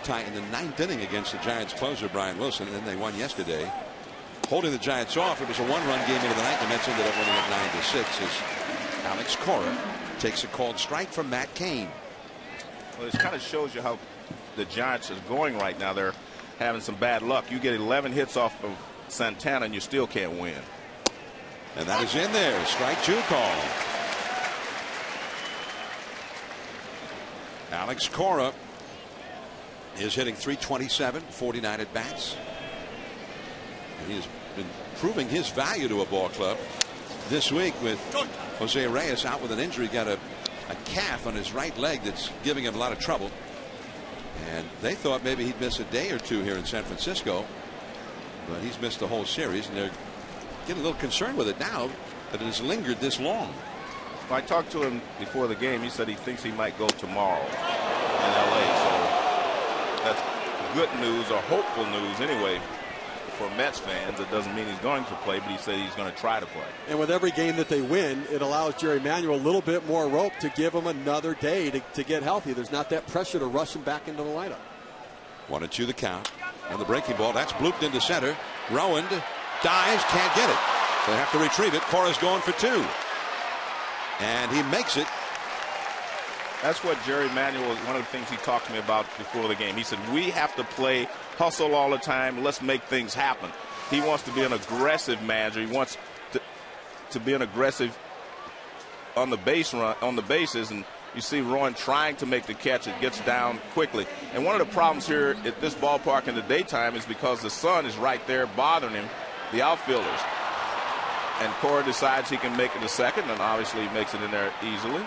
tie in the 9th inning against the Giants closer Brian Wilson, and then they won yesterday, holding the Giants off. It was a 1-run game into the ninth. The Mets ended up winning at 9-6 as Alex Cora takes a called strike from Matt Cain. Well, it kind of shows you how the Giants is going right now. They're having some bad luck. You get 11 hits off of Santana and you still can't win. And that is in there. Strike 2 call. Alex Cora is hitting .327, 49 at bats. And he has been proving his value to a ball club this week with Jose Reyes out with an injury. Got a calf on his right leg that's giving him a lot of trouble. And they thought maybe he'd miss a day or two here in San Francisco, but he's missed the whole series, and they're getting a little concerned with it now that it has lingered this long. I talked to him before the game. He said he thinks he might go tomorrow in LA. So that's good news, or hopeful news anyway, for Mets fans. It doesn't mean he's going to play, but he said he's going to try to play. And with every game that they win, it allows Jerry Manuel a little bit more rope to give him another day to get healthy. There's not that pressure to rush him back into the lineup. 1-2 the count. And the breaking ball, that's blooped into center. Rowand dives, can't get it. So they have to retrieve it. Cora's going for 2. And he makes it. That's what Jerry Manuel, one of the things he talked to me about before the game. He said, we have to play hustle all the time. Let's make things happen. He wants to be an aggressive manager. He wants to be an aggressive on the base run, on the bases. And you see Rowan trying to make the catch. It gets down quickly. And one of the problems here at this ballpark in the daytime is because the sun is right there bothering him, the outfielders. And Cora decides he can make it to second, and obviously he makes it in there easily.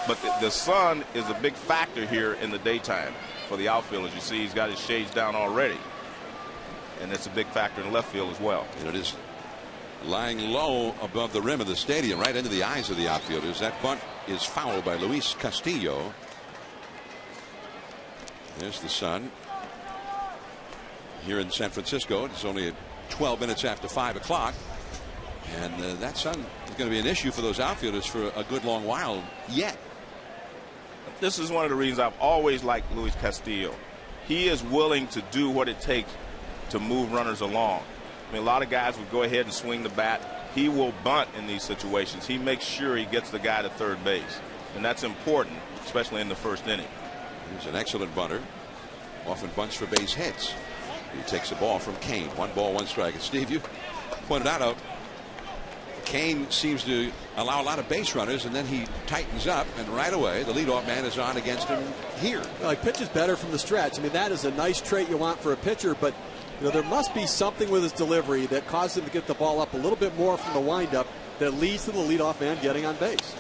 But the sun is a big factor here in the daytime for the outfielders. You see he's got his shades down already. And it's a big factor in left field as well. And it is lying low above the rim of the stadium, right into the eyes of the outfielders. That bunt is fouled by Luis Castillo. There's the sun here in San Francisco. It's only 12 minutes after 5 o'clock. And that sun is going to be an issue for those outfielders for a good long while yet. This is one of the reasons I've always liked Luis Castillo. He is willing to do what it takes to move runners along. I mean, a lot of guys would go ahead and swing the bat. He will bunt in these situations. He makes sure he gets the guy to third base. And that's important, especially in the first inning. He's an excellent bunter. Often bunts for base hits. He takes the ball from Cain. 1 ball, 1 strike. And Steve, you pointed out Cain seems to allow a lot of base runners, and then he tightens up, and right away the leadoff man is on against him here. Well, he pitches better from the stretch. I mean, that is a nice trait you want for a pitcher, but there must be something with his delivery that causes him to get the ball up a little bit more from the windup that leads to the leadoff man getting on base.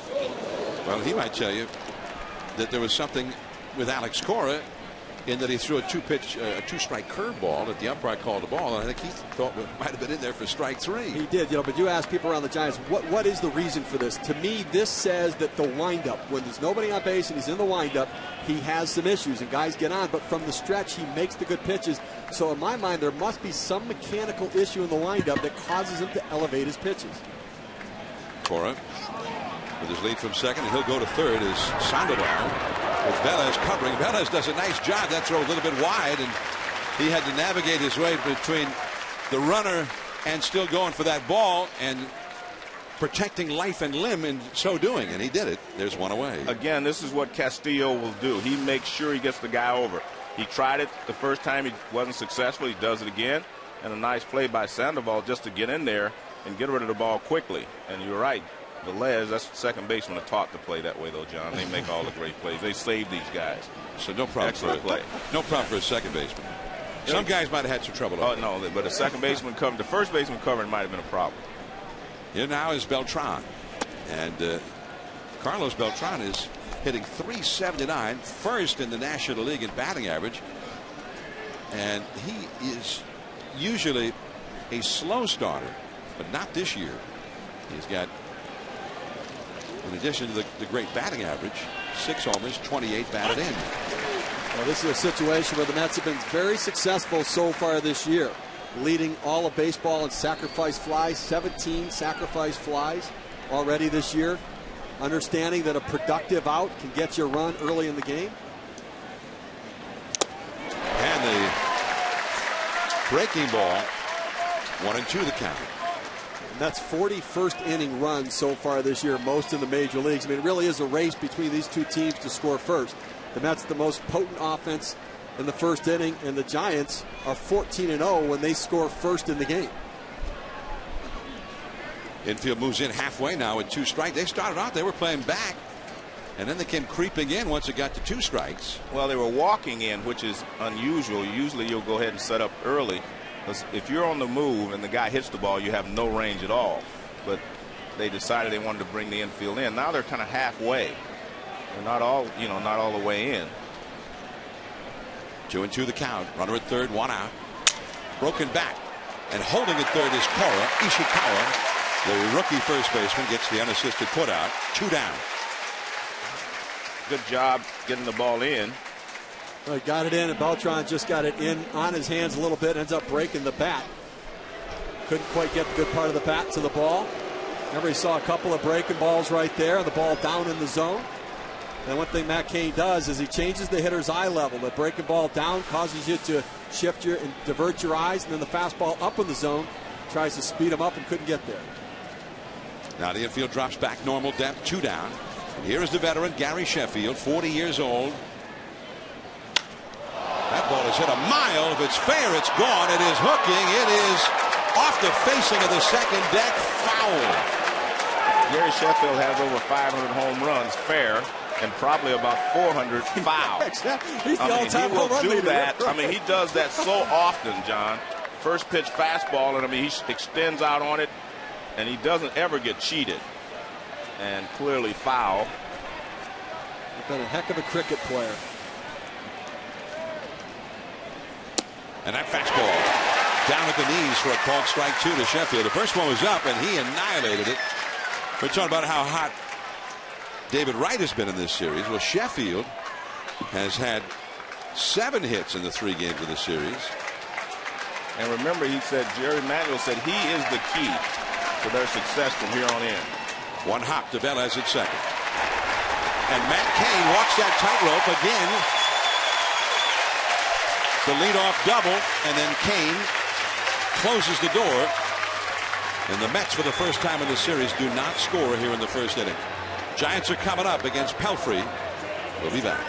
Well, he might tell you that there was something with Alex Cora in that he threw a 2-strike curveball that the umpire called the ball, and I think he thought it might have been in there for strike 3. He did, but you ask people around the Giants, what is the reason for this? To me, this says that the windup, when there's nobody on base and he's in the windup, he has some issues and guys get on, but from the stretch he makes the good pitches. So in my mind, there must be some mechanical issue in the windup that causes him to elevate his pitches. Cora with his lead from second, and he'll go to third as Sandoval with Velez covering. Velez does a nice job. That throw a little bit wide, and he had to navigate his way between the runner and still going for that ball and protecting life and limb in so doing, and he did it. There's one away. Again, this is what Castillo will do. He makes sure he gets the guy over. He tried it the first time. He wasn't successful. He does it again, and a nice play by Sandoval just to get in there and get rid of the ball quickly. And you're right. Velez, that's the second baseman are taught to play that way, though, John. They make all the great plays. They save these guys. So no problem No problem for a second baseman. Some guys might have had some trouble. Oh, no, but the second baseman covered, the first baseman covering might have been a problem. Here now is Beltran. And Carlos Beltran is hitting .379, first in the National League in batting average. And he is usually a slow starter, but not this year. He's got, in addition to the great batting average, 6 homers, 28 batted in. Well, this is a situation where the Mets have been very successful so far this year, leading all of baseball in sacrifice flies, 17 sacrifice flies already this year. Understanding that a productive out can get you a run early in the game. Breaking ball. 1-2 the count. And that's 41st inning runs so far this year, most in the major leagues. I mean, it really is a race between these two teams to score first. The Mets the most potent offense in the first inning, and the Giants are 14-0 when they score first in the game. Infield moves in halfway now with 2 strikes. They started out, they were playing back, and then they came creeping in once it got to 2 strikes. Well, they were walking in, which is unusual. Usually you'll go ahead and set up early, because if you're on the move and the guy hits the ball, you have no range at all. But they decided they wanted to bring the infield in. Now they're kind of halfway. They're not all, not all the way in. 2-2 the count. Runner at third, 1 out. Broken back, and holding at third is Ishikawa. The rookie first baseman gets the unassisted putout. 2 down. Good job getting the ball in. Well, he got it in, and Beltran just got it in on his hands a little bit, ends up breaking the bat. Couldn't quite get the good part of the bat to the ball. Remember, he saw a couple of breaking balls right there, the ball down in the zone. And one thing Matt Cain does is he changes the hitter's eye level. The breaking ball down causes you to shift your and divert your eyes, and then the fastball up in the zone tries to speed him up and couldn't get there. Now the infield drops back, normal depth, 2 down. And here is the veteran Gary Sheffield, 40 years old. That ball is hit a mile. If it's fair, it's gone. It is hooking. It is off the facing of the second deck. Foul. Gary Sheffield has over 500 home runs fair, and probably about 400 foul. He's the all-time home run leader. That. I mean, he does that so often, John. First pitch fastball, and I mean, he extends out on it, and he doesn't ever get cheated. And clearly foul. He's been a heck of a cricket player. And that fastball down at the knees for a called strike 2 to Sheffield. The first one was up, and he annihilated it. We're talking about how hot David Wright has been in this series. Well, Sheffield has had 7 hits in the 3 games of the series. And remember, Jerry Manuel said he is the key to their success from here on in. 1 hop to Velez at second. And Matt Cain walks that tightrope again. The leadoff double, and then Cain closes the door. And the Mets, for the first time in the series, do not score here in the first inning. Giants are coming up against Pelfrey. We'll be back.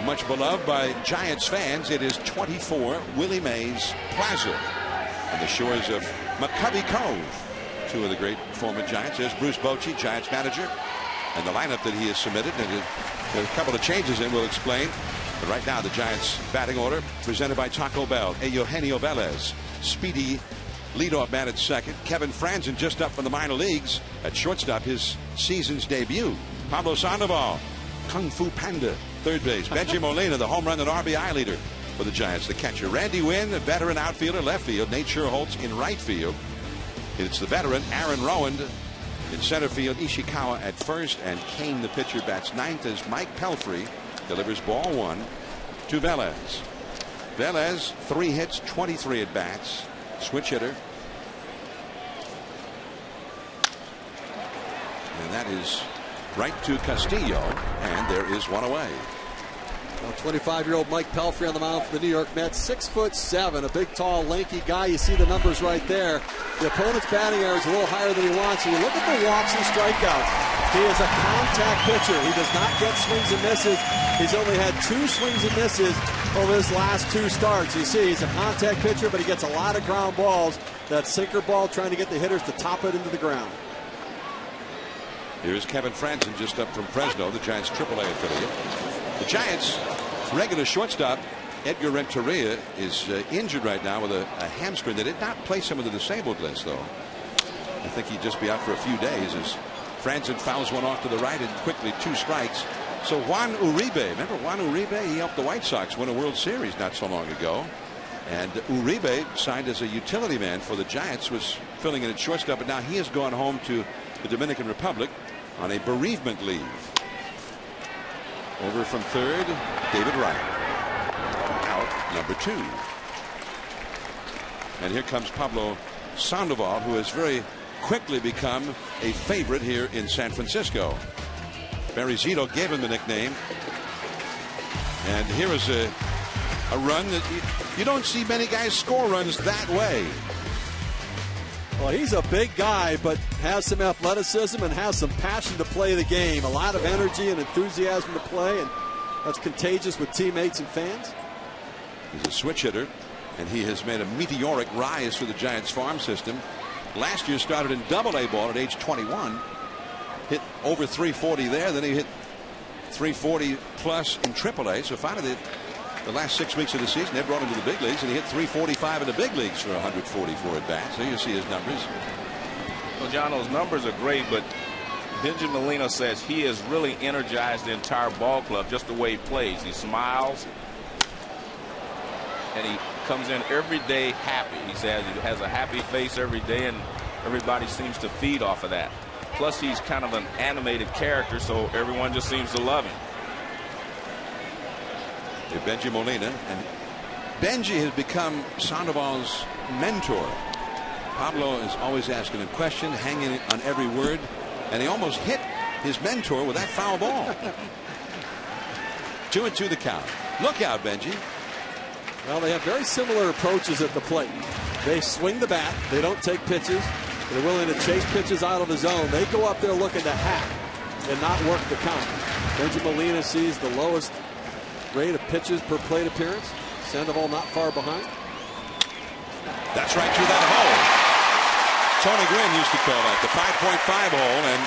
Much beloved by Giants fans, it is 24 Willie Mays Plaza on the shores of McCovey Cove. 2 of the great former Giants. There's Bruce Bochy, Giants manager, and the lineup that he has submitted. And there's a couple of changes in, we'll explain. But right now, the Giants batting order presented by Taco Bell. Eugenio Velez, speedy leadoff man at second. Kevin Franzen just up from the minor leagues at shortstop, his season's debut. Pablo Sandoval, Kung Fu Panda, third base. Benji Molina, the home run and RBI leader for the Giants. The catcher, Randy Wynn, the veteran outfielder, left field. Nate Sherholtz in right field. It's the veteran, Aaron Rowand, In center field, Ishikawa at first, and Kane, the pitcher, bats ninth as Mike Pelfrey delivers ball one to Velez. Velez, 3 hits, 23 at bats, switch hitter. And that is right to Castillo, and there is one away. 25-year-old Mike Pelfrey on the mound for the New York Mets, 6'7", a big, tall, lanky guy. You see the numbers right there. The opponent's batting average is a little higher than he wants. And you look at the walks and strikeouts. He is a contact pitcher. He does not get swings and misses. He's only had 2 swings and misses over his last 2 starts. You see, he's a contact pitcher, but he gets a lot of ground balls. That sinker ball trying to get the hitters to top it into the ground. Here's Kevin Franzen just up from Fresno, the Giants AAA affiliate. The Giants regular shortstop Edgar Renteria is injured right now with a hamstring. They did not place him on the disabled list, though. I think he'd just be out for a few days as Franzen fouls one off to the right and quickly 2 strikes. So Juan Uribe, remember Juan Uribe? He helped the White Sox win a World Series not so long ago. And Uribe, signed as a utility man for the Giants, was filling in at shortstop, but now he has gone home to the Dominican Republic on a bereavement leave. Over from third, David Wright. Out number 2. And here comes Pablo Sandoval, who has very quickly become a favorite here in San Francisco. Barry Zito gave him the nickname. And here is a run that you don't see many guys score runs that way. Well, he's a big guy, but has some athleticism and has some passion to play the game. A lot of energy and enthusiasm to play, and that's contagious with teammates and fans. He's a switch hitter, and he has made a meteoric rise for the Giants farm system. Last year started in Double-A ball at age 21. Hit over 340 there, then he hit 340 plus in Triple-A. So finally, the last 6 weeks of the season, they brought him to the big leagues, and he hit 345 in the big leagues for 144 at bats. So you see his numbers. Well, John, those numbers are great, but Benjamin Molina says he has really energized the entire ball club just the way he plays. He smiles, and he comes in every day happy. He says he has a happy face every day, and everybody seems to feed off of that. Plus, he's kind of an animated character, so everyone just seems to love him. Benji Molina, and Benji has become Sandoval's mentor. Pablo is always asking him questions, hanging on every word, and he almost hit his mentor with that foul ball. 2-2 the count. Look out, Benji. Well, they have very similar approaches at the plate. They swing the bat. They don't take pitches. They're willing to chase pitches out of the zone. They go up there looking to hack and not work the count. Benji Molina sees the lowest rate of pitches per plate appearance. Sandoval not far behind. That's right through that hole. Tony Gwynn used to call that the 5.5 hole, and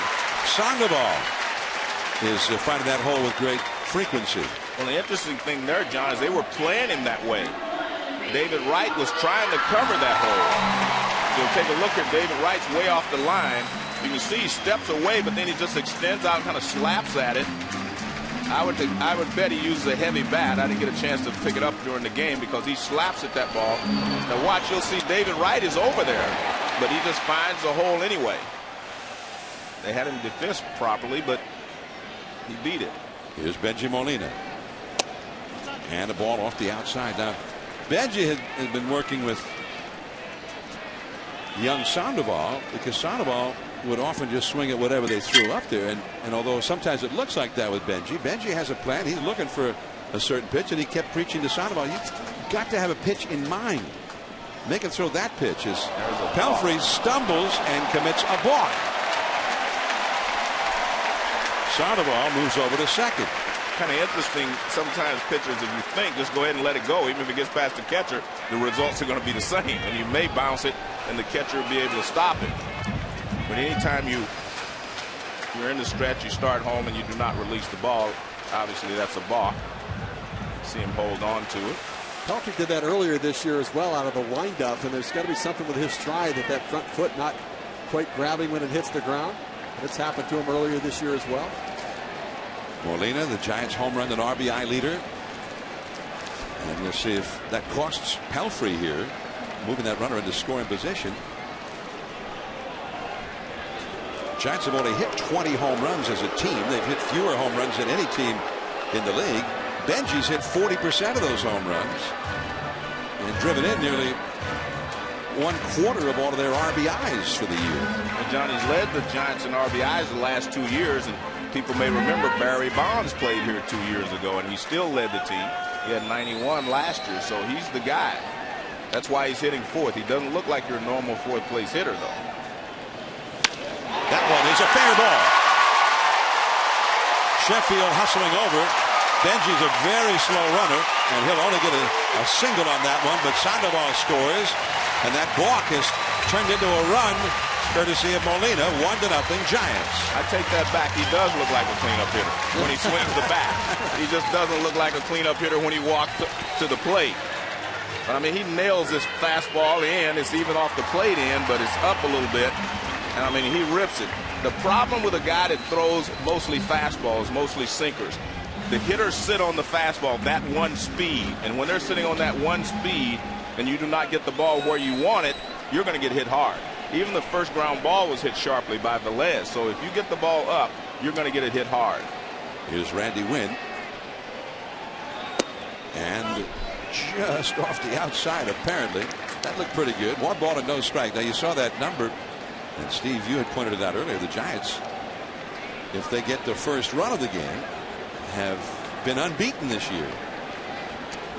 Sandoval is finding that hole with great frequency. Well, the interesting thing there, John, is they were playing him that way. David Wright was trying to cover that hole. So take a look at David Wright's way off the line. You can see he steps away, but then he just extends out and kind of slaps at it. I would bet he uses a heavy bat. I didn't get a chance to pick it up during the game because he slaps at that ball. Now watch, you'll see David Wright is over there, but he just finds the hole anyway. They had him defensed properly, but he beat it. Here's Benji Molina. And a ball off the outside. Now, Benji has been working with young Sandoval because Sandoval would often just swing at whatever they threw up there. And although sometimes it looks like that with Benji, Benji has a plan. He's looking for a certain pitch, and he kept preaching to Sandoval, you've got to have a pitch in mind. Make him throw that pitch as Pelfrey stumbles and commits a balk. Sandoval moves over to second. Kind of interesting, sometimes pitchers, if you think, just go ahead and let it go. Even if it gets past the catcher, the results are going to be the same. And you may bounce it, and the catcher will be able to stop it. But anytime you're in the stretch, you start home, and you do not release the ball, obviously that's a balk. See him hold on to it. Pelfrey did that earlier this year as well out of the windup, and there's got to be something with his stride that front foot not quite grabbing when it hits the ground. It's happened to him earlier this year as well. Molina, the Giants home run and RBI leader. And we'll see if that costs Pelfrey here, moving that runner into scoring position. Giants have only hit 20 home runs as a team. They've hit fewer home runs than any team in the league. Benji's hit 40% of those home runs and driven in nearly 1/4 of all of their RBIs for the year. Well, Johnny's led the Giants in RBIs the last 2 years, and people may remember Barry Bonds played here 2 years ago, and he still led the team. He had 91 last year, so he's the guy. That's why he's hitting fourth. He doesn't look like your normal fourth-place hitter, though. That one is a fair ball. Sheffield hustling over. Benji's a very slow runner, and he'll only get a single on that one, but Sandoval scores, and that balk has turned into a run, courtesy of Molina. 1-0 Giants. I take that back. He does look like a cleanup hitter when he swings the bat. He just doesn't look like a cleanup hitter when he walks to the plate. But, I mean, he nails this fastball in. It's even off the plate in, but it's up a little bit. And, I mean, he rips it. The problem with a guy that throws mostly fastballs, mostly sinkers, the hitters sit on the fastball, that one speed. And when they're sitting on that one speed and you do not get the ball where you want it, you're going to get hit hard. Even the first ground ball was hit sharply by Velez. So if you get the ball up, you're going to get it hit hard. Here's Randy Wynn. And just off the outside, apparently. That looked pretty good. 1 ball and no strike. Now, you saw that number. And, Steve, you had pointed it out earlier. The Giants, if they get the first run of the game, have been unbeaten this year.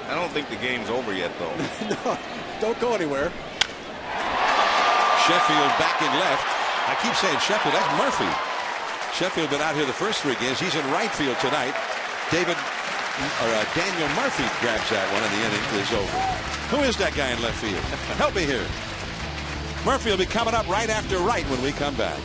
I don't think the game's over yet, though. No, don't go anywhere. Sheffield back in left. I keep saying Sheffield. That's Murphy. Sheffield been out here the first 3 games. He's in right field tonight. Daniel Murphy grabs that one, and the inning is over. Who is that guy in left field? Help me here. Murphy will be coming up right after Wright when we come back.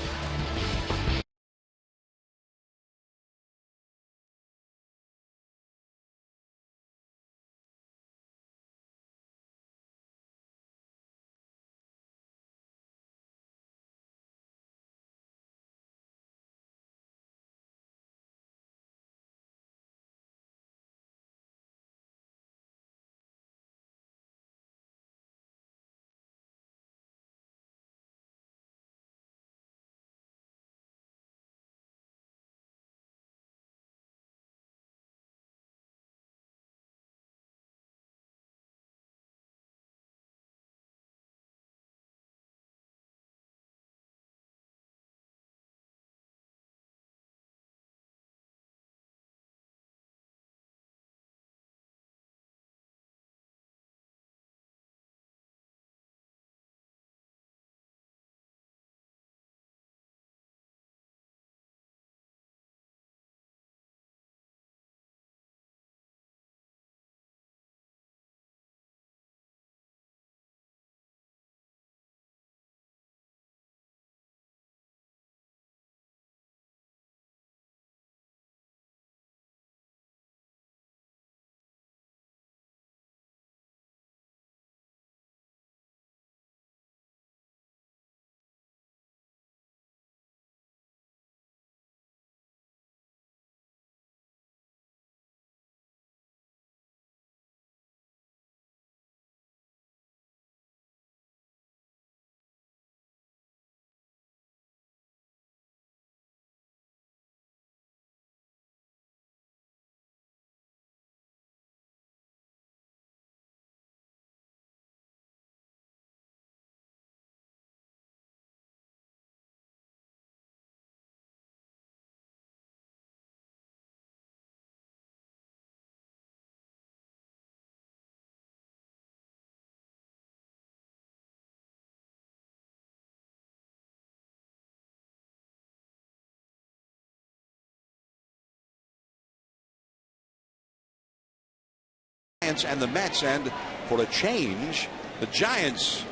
And the Mets, and for a change, the Giants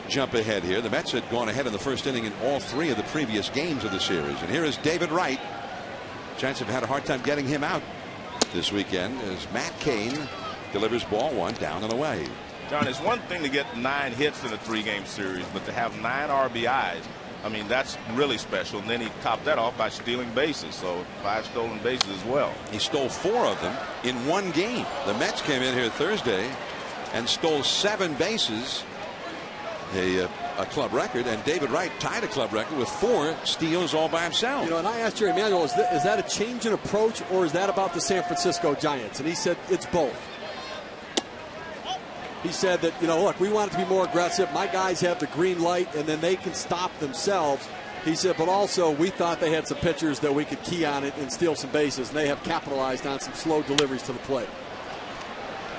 jump ahead here. The Mets had gone ahead in the first inning in all 3 of the previous games of the series. And here is David Wright. Giants have had a hard time getting him out this weekend as Matt Cain delivers ball 1 down and away. John, it's one thing to get 9 hits in a 3-game series, but to have 9 RBIs, I mean, that's really special. And then he topped that off by stealing bases, so 5 stolen bases as well. He stole 4 of them in 1 game. The Mets came in here Thursday and stole 7 bases. A a club record, and David Wright tied a club record with 4 steals all by himself. You know, and I asked Jerry Manuel, is that a change in approach, or is that about the San Francisco Giants? And he said it's both. He said that, you know, look, we want it to be more aggressive. My guys have the green light, and then they can stop themselves. He said, but also we thought they had some pitchers that we could key on it and steal some bases, and they have capitalized on some slow deliveries to the plate.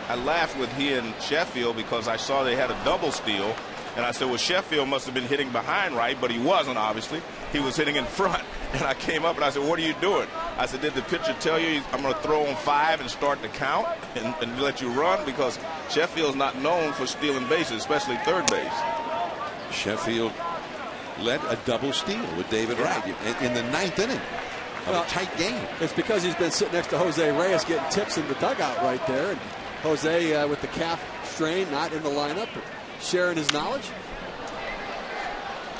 I laughed with he and Sheffield because I saw they had a double steal, and I said, well, Sheffield must have been hitting behind Wright, but he wasn't, obviously. He was hitting in front. And I came up and I said, what are you doing? I said, did the pitcher tell you I'm going to throw on 5 and start the count and let you run? Because Sheffield's not known for stealing bases, especially third base. Sheffield led a double steal with David Wright in the 9th inning of a tight game. It's because he's been sitting next to Jose Reyes getting tips in the dugout right there. And Jose with the calf strain, not in the lineup, but sharing his knowledge.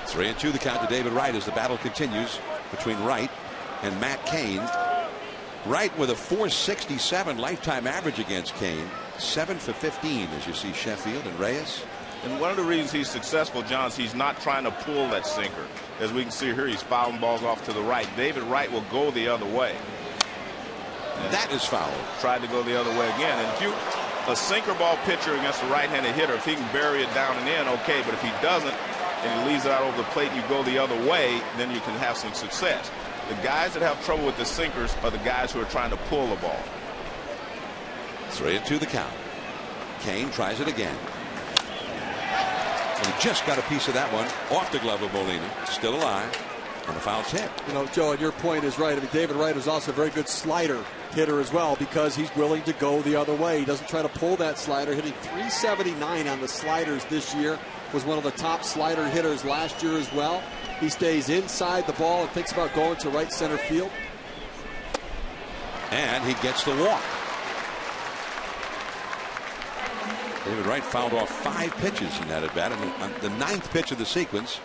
3-2 the count to David Wright as the battle continues between Wright and Matt Cain. Wright with a .467 lifetime average against Cain. 7 for 15 as you see Sheffield and Reyes. And one of the reasons he's successful, John, is he's not trying to pull that sinker. As we can see here, he's fouling balls off to the right. David Wright will go the other way. And that is foul. Tried to go the other way again. And if you, a sinker ball pitcher against a right-handed hitter, if he can bury it down and in, okay. But if he doesn't, and he leaves it out over the plate and you go the other way, then you can have some success. The guys that have trouble with the sinkers are the guys who are trying to pull the ball. 3-2 the count. Cain tries it again. And he just got a piece of that one off the glove of Molina. Still alive on the foul tip. You know, Joe, and your point is right. I mean, David Wright is also a very good slider hitter as well because he's willing to go the other way. He doesn't try to pull that slider. Hitting .379 on the sliders this year. Was one of the top slider hitters last year as well. He stays inside the ball and thinks about going to right center field. And he gets the walk. David Wright fouled off 5 pitches in that at bat, and on the 9th pitch of the sequence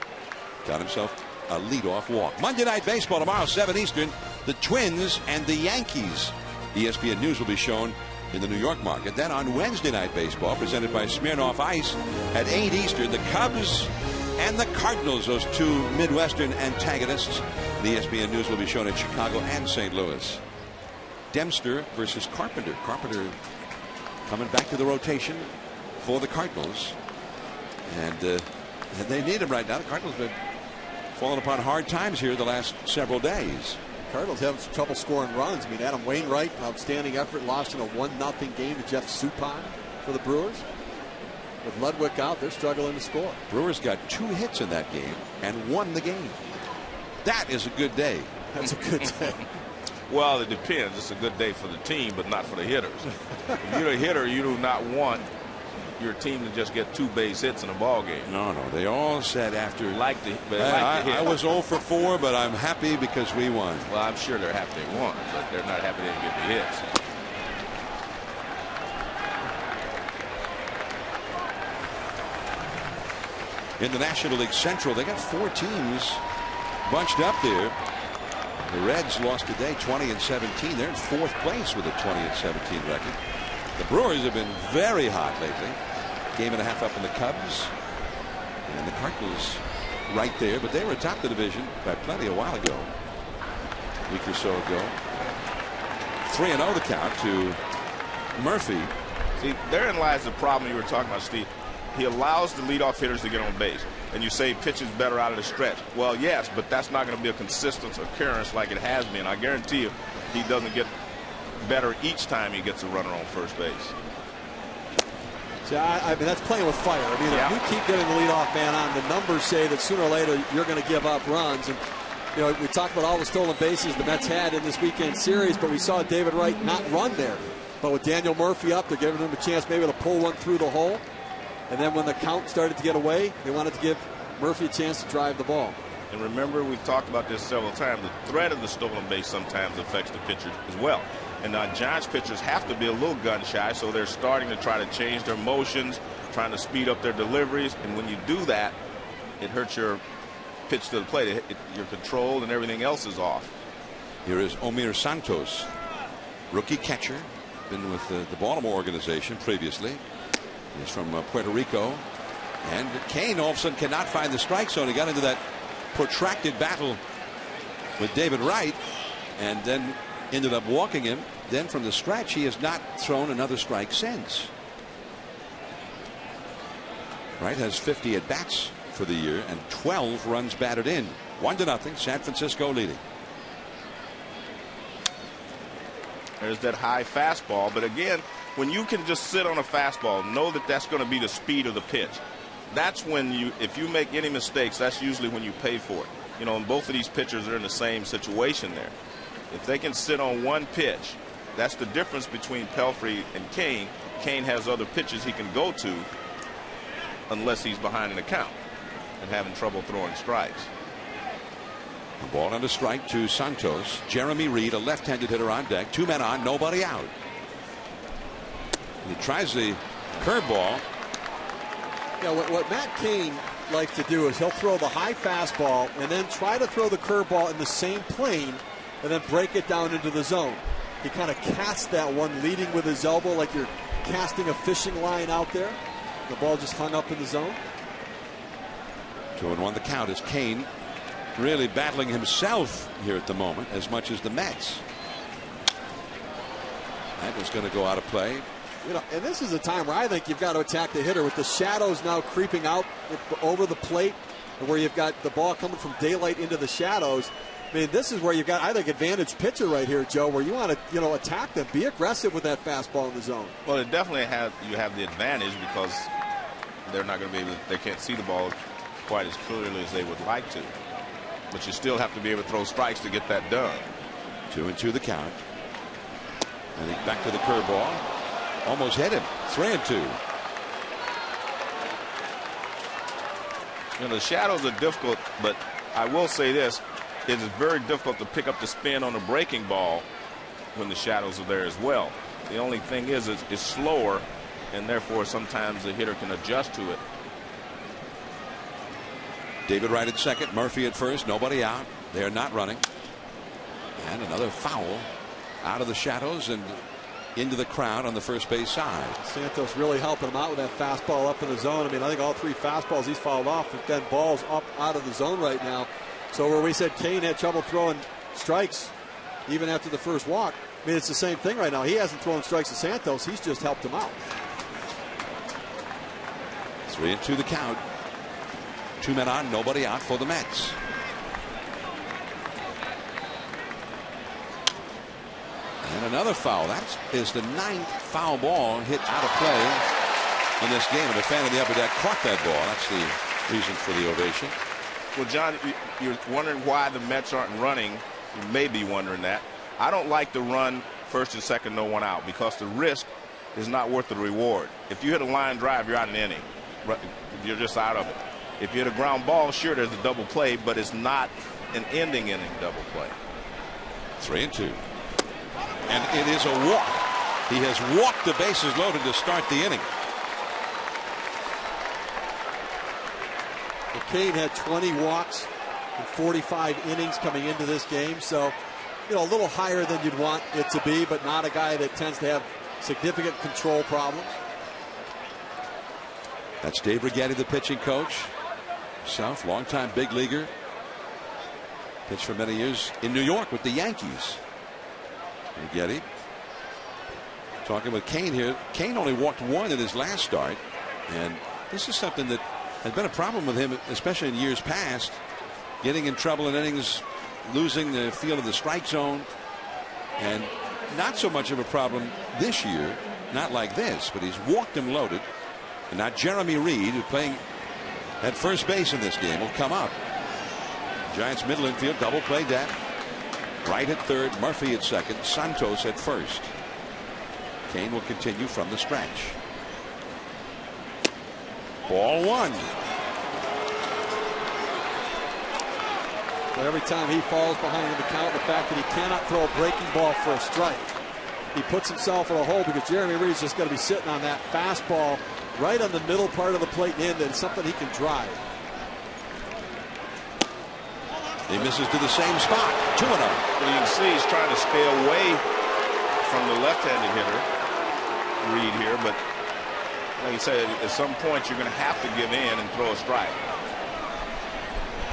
got himself a leadoff walk. Monday Night Baseball tomorrow, 7 Eastern. The Twins and the Yankees. ESPN News will be shown in the New York market. Then on Wednesday Night Baseball, presented by Smirnoff Ice at 8 Eastern, the Cubs and the Cardinals, those 2 Midwestern antagonists. The ESPN News will be shown in Chicago and St. Louis. Dempster versus Carpenter. Carpenter coming back to the rotation for the Cardinals. And they need him right now. The Cardinals have been falling upon hard times here the last several days. Cardinals having some trouble scoring runs. I mean, Adam Wainwright, outstanding effort, lost in a 1-0 game to Jeff Suppan for the Brewers. With Ludwig out, they're struggling to score. Brewers got 2 hits in that game and won the game. That is a good day. That's a good day. Well, it depends. It's a good day for the team, but not for the hitters. If you're a hitter, you do not want your team to just get 2 base hits in a ball game. No, they all said after. I was 0 for 4, but I'm happy because we won. Well, I'm sure they're happy they won, but they're not happy they didn't get the hits. In the National League Central, they got 4 teams bunched up there. The Reds lost today 20-17. They're in 4th place with a 20-17 record. The Brewers have been very hot lately. Game and a half up in the Cubs. And the Cardinals right there, but they were atop the division by plenty a while ago. A week or so ago. 3-0 the count to Murphy. See, therein lies the problem you were talking about, Steve. He allows the leadoff hitters to get on base. And you say pitches better out of the stretch. Well, yes, but that's not going to be a consistent occurrence like it has been. I guarantee you he doesn't get better each time he gets a runner on first base. See, I mean, that's playing with fire. I mean, if you keep getting the leadoff man on, the numbers say that sooner or later you're going to give up runs. And, you know, we talked about all the stolen bases the Mets had in this weekend series, but we saw David Wright not run there. But with Daniel Murphy up, they're giving him a chance maybe to pull one through the hole. And then when the count started to get away, they wanted to give Murphy a chance to drive the ball. And remember, we've talked about this several times. The threat of the stolen base sometimes affects the pitchers as well. And Giants pitchers have to be a little gun shy, so they're starting to try to change their motions, trying to speed up their deliveries. And when you do that, it hurts your pitch to the plate. Your control and everything else is off. Here is Omir Santos, rookie catcher, been with the Baltimore organization previously. He's from Puerto Rico, And Kane all of a sudden cannot find the strike zone. He got into that protracted battle with David Wright and then ended up walking him. Then from the stretch, he has not thrown another strike since. Wright has 50 at bats for the year and 12 runs batted in. 1-0, San Francisco leading. There's that high fastball, but again, when you can just sit on a fastball, know that that's going to be the speed of the pitch. That's when if you make any mistakes, that's usually when you pay for it. You know, and both of these pitchers are in the same situation there. If they can sit on one pitch, that's the difference between Pelfrey and Kane. Kane has other pitches he can go to unless he's behind an account and having trouble throwing strikes. The ball and a strike to Santos. Jeremy Reed, a left-handed hitter on deck. 2 men on, nobody out. He tries the curveball. Yeah, what Matt Cain likes to do is he'll throw the high fastball and then try to throw the curveball in the same plane and then break it down into the zone. He kind of casts that one leading with his elbow like you're casting a fishing line out there. The ball just hung up in the zone. 2-1 the count as Kane really battling himself here at the moment as much as the Mets. That was going to go out of play. You know, and this is a time where I think you've got to attack the hitter with the shadows now creeping out over the plate, and where you've got the ball coming from daylight into the shadows. I mean, this is where you've got, I think, advantage pitcher right here, Joe, where you want to, you know, attack them, be aggressive with that fastball in the zone. Well, it definitely you have the advantage because they're not going to be able to, they can't see the ball quite as clearly as they would like to. But you still have to be able to throw strikes to get that done. 2-2 the count. And he's back to the curveball. Almost hit him. 3-2. You know, the shadows are difficult, but I will say this. It is very difficult to pick up the spin on a breaking ball when the shadows are there as well. The only thing is it's slower, and therefore sometimes the hitter can adjust to it. David Wright at second, Murphy at first, nobody out. They're not running. And another foul out of the shadows and into the crowd on the first base side. Santos really helping him out with that fastball up in the zone. I mean, I think all 3 fastballs he's fouled off, but then balls up out of the zone right now. So where we said Kane had trouble throwing strikes even after the first walk, I mean, it's the same thing right now. He hasn't thrown strikes to Santos. He's just helped him out. 3-2 the count. 2 men on, nobody out for the Mets. And another foul. That is the 9th foul ball hit out of play in this game. And a fan of the upper deck caught that ball. That's the reason for the ovation. Well, John, you're wondering why the Mets aren't running. You may be wondering that. I don't like to run first and second, no one out, because the risk is not worth the reward. If you hit a line drive, you're out an inning. You're just out of it. If you hit a ground ball, sure, there's a double play, but it's not an ending inning double play. 3-2. And it is a walk. He has walked the bases loaded to start the inning. Kane had 20 walks in 45 innings coming into this game. So, you know, a little higher than you'd want it to be, but not a guy that tends to have significant control problems. That's Dave Righetti, the pitching coach. Himself, longtime big leaguer. Pitched for many years in New York with the Yankees. Righetti talking with Kane here. Kane only walked 1 in his last start, and this is something that has been a problem with him, especially in years past. Getting in trouble in innings, losing the feel of the strike zone, and not so much of a problem this year. Not like this, but he's walked him loaded. And now Jeremy Reed, who's playing at first base in this game, will come up. Giants middle infield, double play depth. Wright at third, Murphy at second, Santos at first. Kane will continue from the stretch. Ball 1. So every time he falls behind in the count, the fact that he cannot throw a breaking ball for a strike, he puts himself in a hole because Jeremy Reed's just going to be sitting on that fastball right on the middle part of the plate and in, and something he can drive. He misses to the same spot. 2-0. Well, you can see he's trying to stay away from the left-handed hitter, Reed here, but Like you said, at some point you're going to have to give in and throw a strike.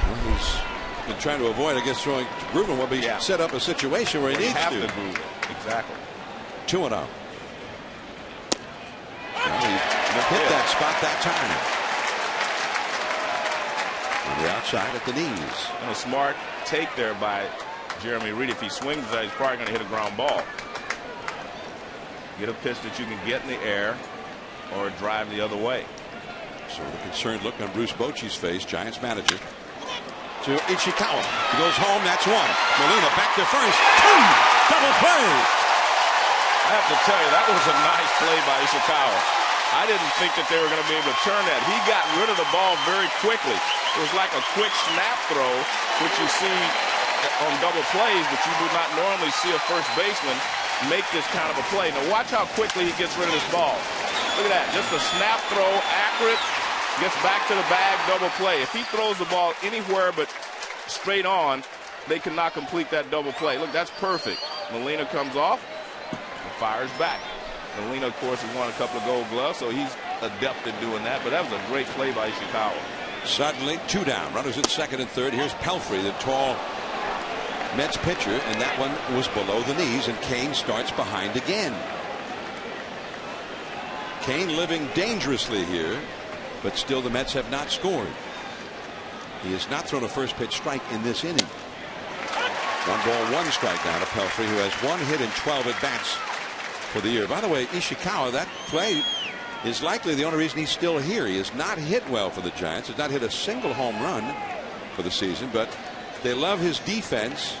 Well, he's been trying to avoid, I guess, throwing to Grooven, but he set up a situation where he needs have to. Groove it. Exactly. 2-0. Well, he hit that spot that time. On the outside at the knees. And a smart take there by Jeremy Reed. If he swings that, he's probably going to hit a ground ball. Get a pitch that you can get in the air or drive the other way. So the concerned look on Bruce Bochy's face, Giants manager. To Ishikawa. He goes home. That's one. Molina back to first. Two. Double play. I have to tell you, that was a nice play by Ishikawa. I didn't think that they were going to be able to turn that. He got rid of the ball very quickly. It was like a quick snap throw, which you see on double plays, but you do not normally see a first baseman make this kind of a play. Now watch how quickly he gets rid of this ball. Look at that. Just a snap throw, accurate, gets back to the bag, double play. If he throws the ball anywhere but straight on, they cannot complete that double play. Look, that's perfect. Molina comes off and fires back. Molina, of course, has won a couple of Gold Gloves, so he's adept at doing that. But that was a great play by Ishikawa. Suddenly, 2 down. Runners at second and third. Here's Pelfrey, the tall Mets pitcher, and that one was below the knees, and Kane starts behind again. Kane living dangerously here, but still the Mets have not scored. He has not thrown a first pitch strike in this inning. 1 ball, 1 strike now to Pelfrey, who has 1 hit in 12 at bats for the year. By the way, Ishikawa, that play is likely the only reason he's still here. He has not hit well for the Giants. Has not hit a single home run for the season, but they love his defense.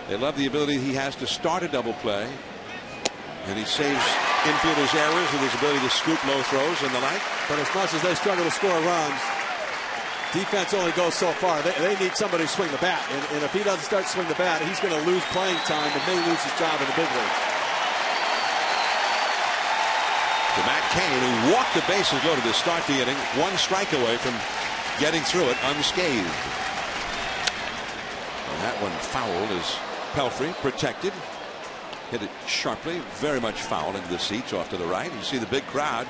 They love the ability he has to start a double play, and he saves infielders' errors with his ability to scoop low throws and the like. But as much as they struggle to score runs, defense only goes so far. They need somebody to swing the bat, and if he doesn't start to swing the bat, he's going to lose playing time and may lose his job in the big league. To Matt Cain, who walked the bases loaded to start the inning, 1 strike away from getting through it unscathed. And that one fouled as Pelfrey protected. Hit it sharply, very much foul into the seats off to the right. You see the big crowd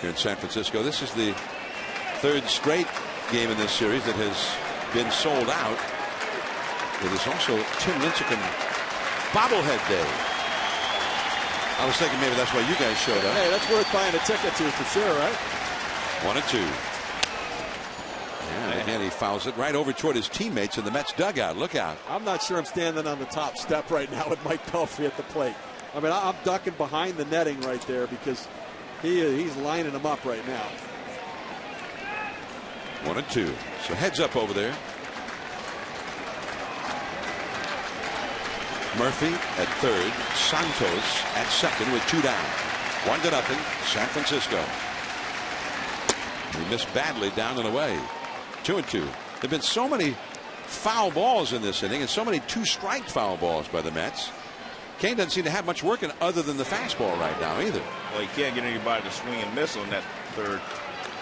here in San Francisco. This is the 3rd straight game in this series that has been sold out. It is also Tim Lincecum bobblehead day. I was thinking maybe that's why you guys showed up. Hey, that's worth buying a ticket to for sure, right? 1-2. Yeah, and again, he fouls it right over toward his teammates in the Mets dugout. Look out. I'm not sure I'm standing on the top step right now with Mike Pelfrey at the plate. I mean, I'm ducking behind the netting right there because he's lining them up right now. 1-2. So heads up over there. Murphy at third, Santos at second with 2 down. 1-0, San Francisco. He missed badly down and away. 2-2. There have been so many foul balls in this inning and so many 2-strike foul balls by the Mets. Kane doesn't seem to have much working other than the fastball right now either. Well, he can't get anybody to swing and miss on that third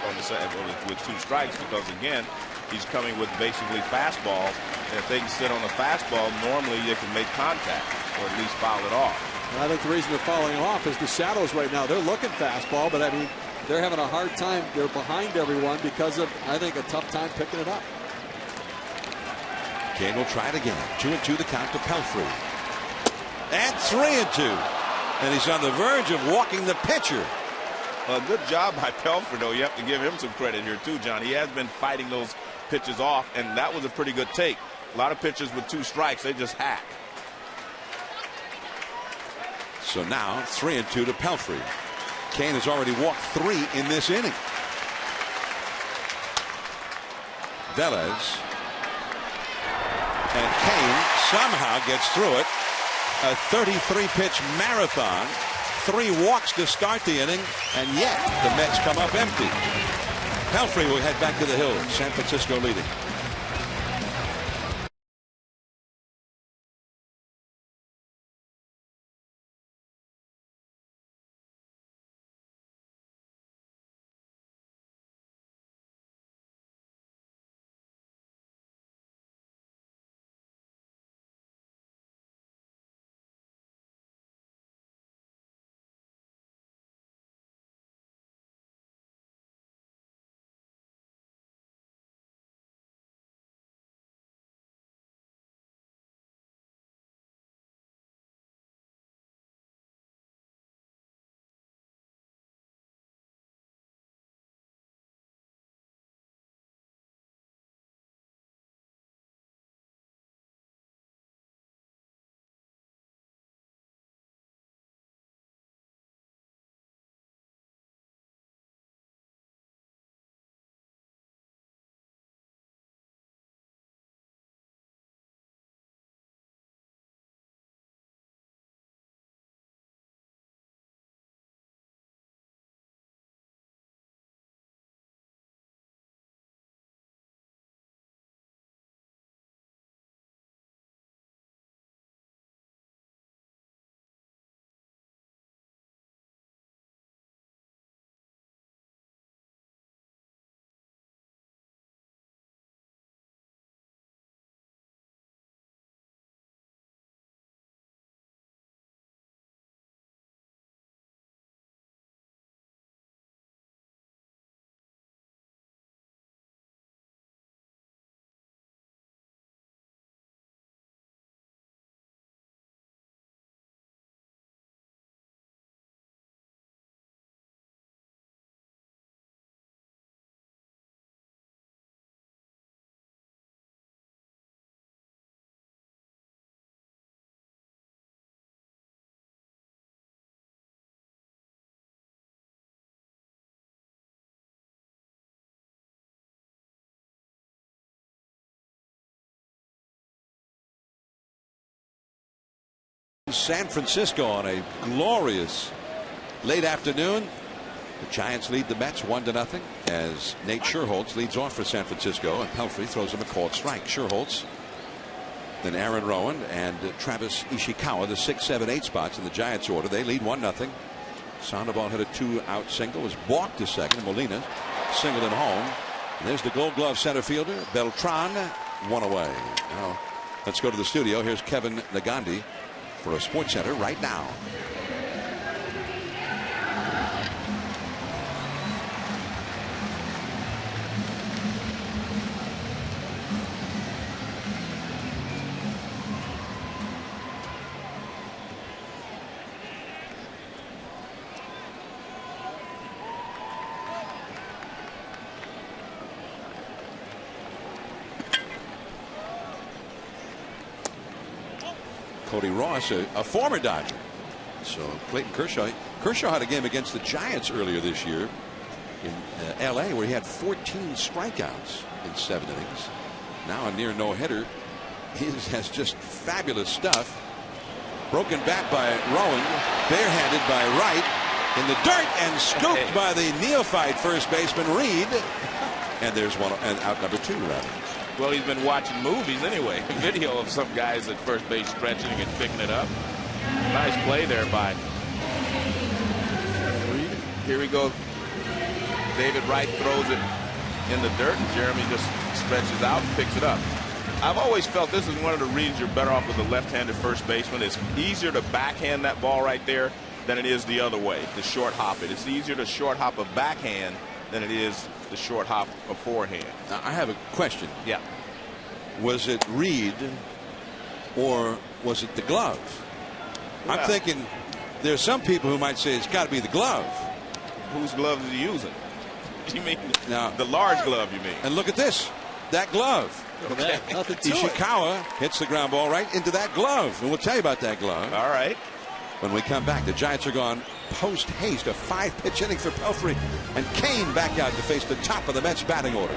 on the second with 2 strikes because again he's coming with basically fastballs, and if they can sit on the fastball, normally they can make contact or at least foul it off. And I think the reason they're fouling off is the shadows right now. They're looking fastball, but I mean they're having a hard time. They're behind everyone because of, I think, a tough time picking it up. Kane will try it again. 2-2 the count to Pelfrey. And 3-2. And he's on the verge of walking the pitcher. A good job by Pelfrey, though. You have to give him some credit here, too, John. He has been fighting those pitches off, and that was a pretty good take. A lot of pitchers with 2 strikes, they just hack. So now 3-2 to Pelfrey. Kane has already walked 3 in this inning. Velez. And Kane somehow gets through it. A 33-pitch marathon. 3 walks to start the inning, and yet the Mets come up empty. Pelfrey will head back to the hill. San Francisco leading. San Francisco on a glorious late afternoon. The Giants lead the Mets 1-0 as Nate Scherholtz leads off for San Francisco, and Pelfrey throws him a called strike. Scherholtz, then Aaron Rowan and Travis Ishikawa, the 6, 7, 8 spots in the Giants order. They lead 1-0. Sandoval hit a 2-out single, was balked to second. Molina singled him home. And there's the Gold Glove center fielder Beltran, one away. Now let's go to the studio. Here's Kevin Nagandi for a Sports Center right now. Cody Ross, a former Dodger. So Clayton Kershaw had a game against the Giants earlier this year in L.A. where he had 14 strikeouts in 7 innings. Now a near no-hitter. He has just fabulous stuff. Broken bat by Rowan, barehanded by Wright in the dirt and scooped by the neophyte first baseman Reed. And there's one, and out number 2 rather. Well, he's been watching movies anyway. Video of some guys at first base stretching and picking it up. Nice play there by Reed. Here we go. David Wright throws it in the dirt, and Jeremy just stretches out and picks it up. I've always felt this is one of the reasons you're better off with a left-handed first baseman. It's easier to backhand that ball right there than it is the other way, to short hop it. It's easier to short hop a backhand than it is the short hop a forehand. Now, I have a question. Yeah. Was it Reed or was it the glove? Well, I'm thinking there's some people who might say it's got to be the glove. Whose glove is he using? You mean now, the large glove, you mean? And look at this. That glove. Okay. Ishikawa hits the ground ball right into that glove. And we'll tell you about that glove. All right. When we come back, the Giants are gone post haste. A 5-pitch inning for Pelfrey, and Kane back out to face the top of the Mets batting order.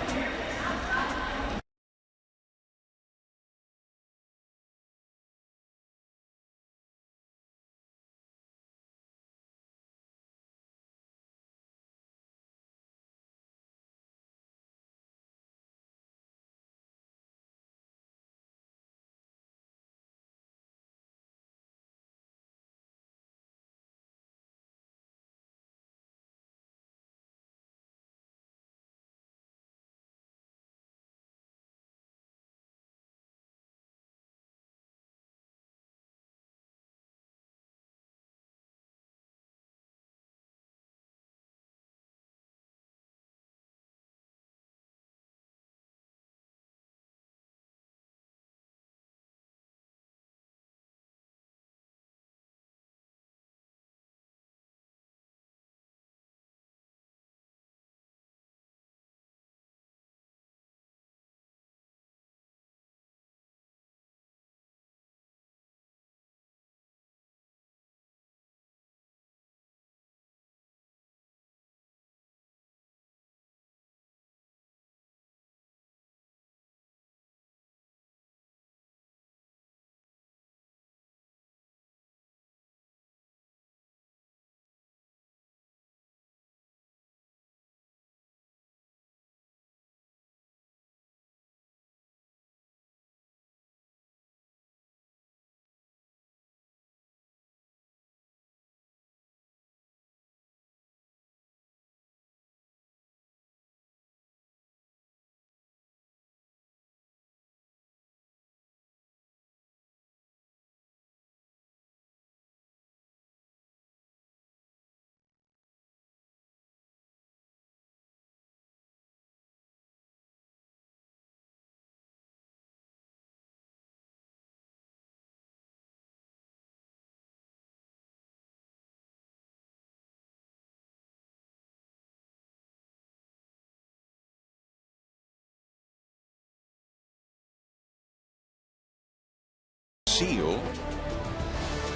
Seal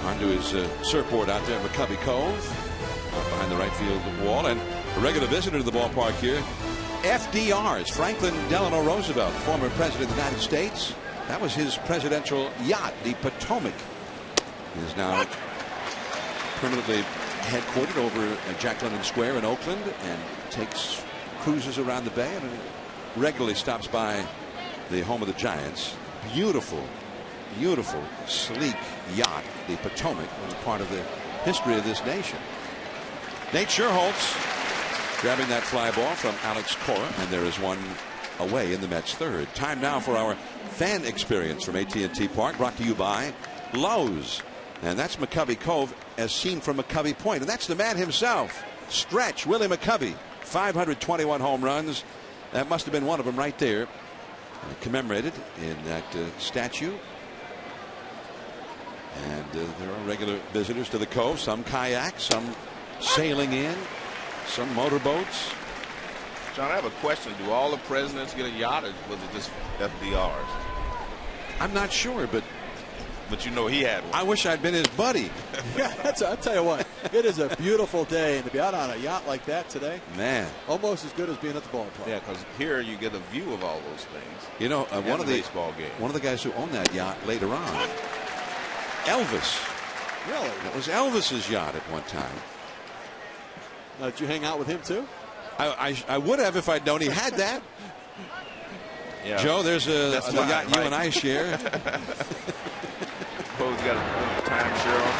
onto his surfboard out there in McCovey Cove, behind the right field wall, and a regular visitor to the ballpark here. FDR's Franklin Delano Roosevelt, former president of the United States. That was his presidential yacht, the Potomac. He is now permanently headquartered over at Jack London Square in Oakland and takes cruises around the Bay and regularly stops by the home of the Giants. Beautiful, beautiful, sleek yacht, the Potomac, part of the history of this nation. Nate Scherholtz grabbing that fly ball from Alex Cora, and there is one away in the Mets' third. Time now for our fan experience from AT&T Park, brought to you by Lowe's. And that's McCovey Cove as seen from McCovey Point. And that's the man himself, Stretch, Willie McCovey. 521 home runs. That must have been one of them right there. Commemorated in that statue. And there are regular visitors to the Cove. Some kayak, some sailing in, some motorboats. John, I have a question. Do all the presidents get a yacht, or was it just FDR's? I'm not sure, but you know he had one. I wish I'd been his buddy. Yeah, I'll tell you what, it is a beautiful day, and to be out on a yacht like that today, man, almost as good as being at the ballpark. Yeah, because here you get a view of all those things. You know, one of the baseball game. One of the guys who owned that yacht later on, Elvis. Really? It was Elvis's yacht at one time. Now, did you hang out with him too? I would have if I'd known he had that. Yeah. Joe, there's a yacht you and I share. Bo's got a timeshare on.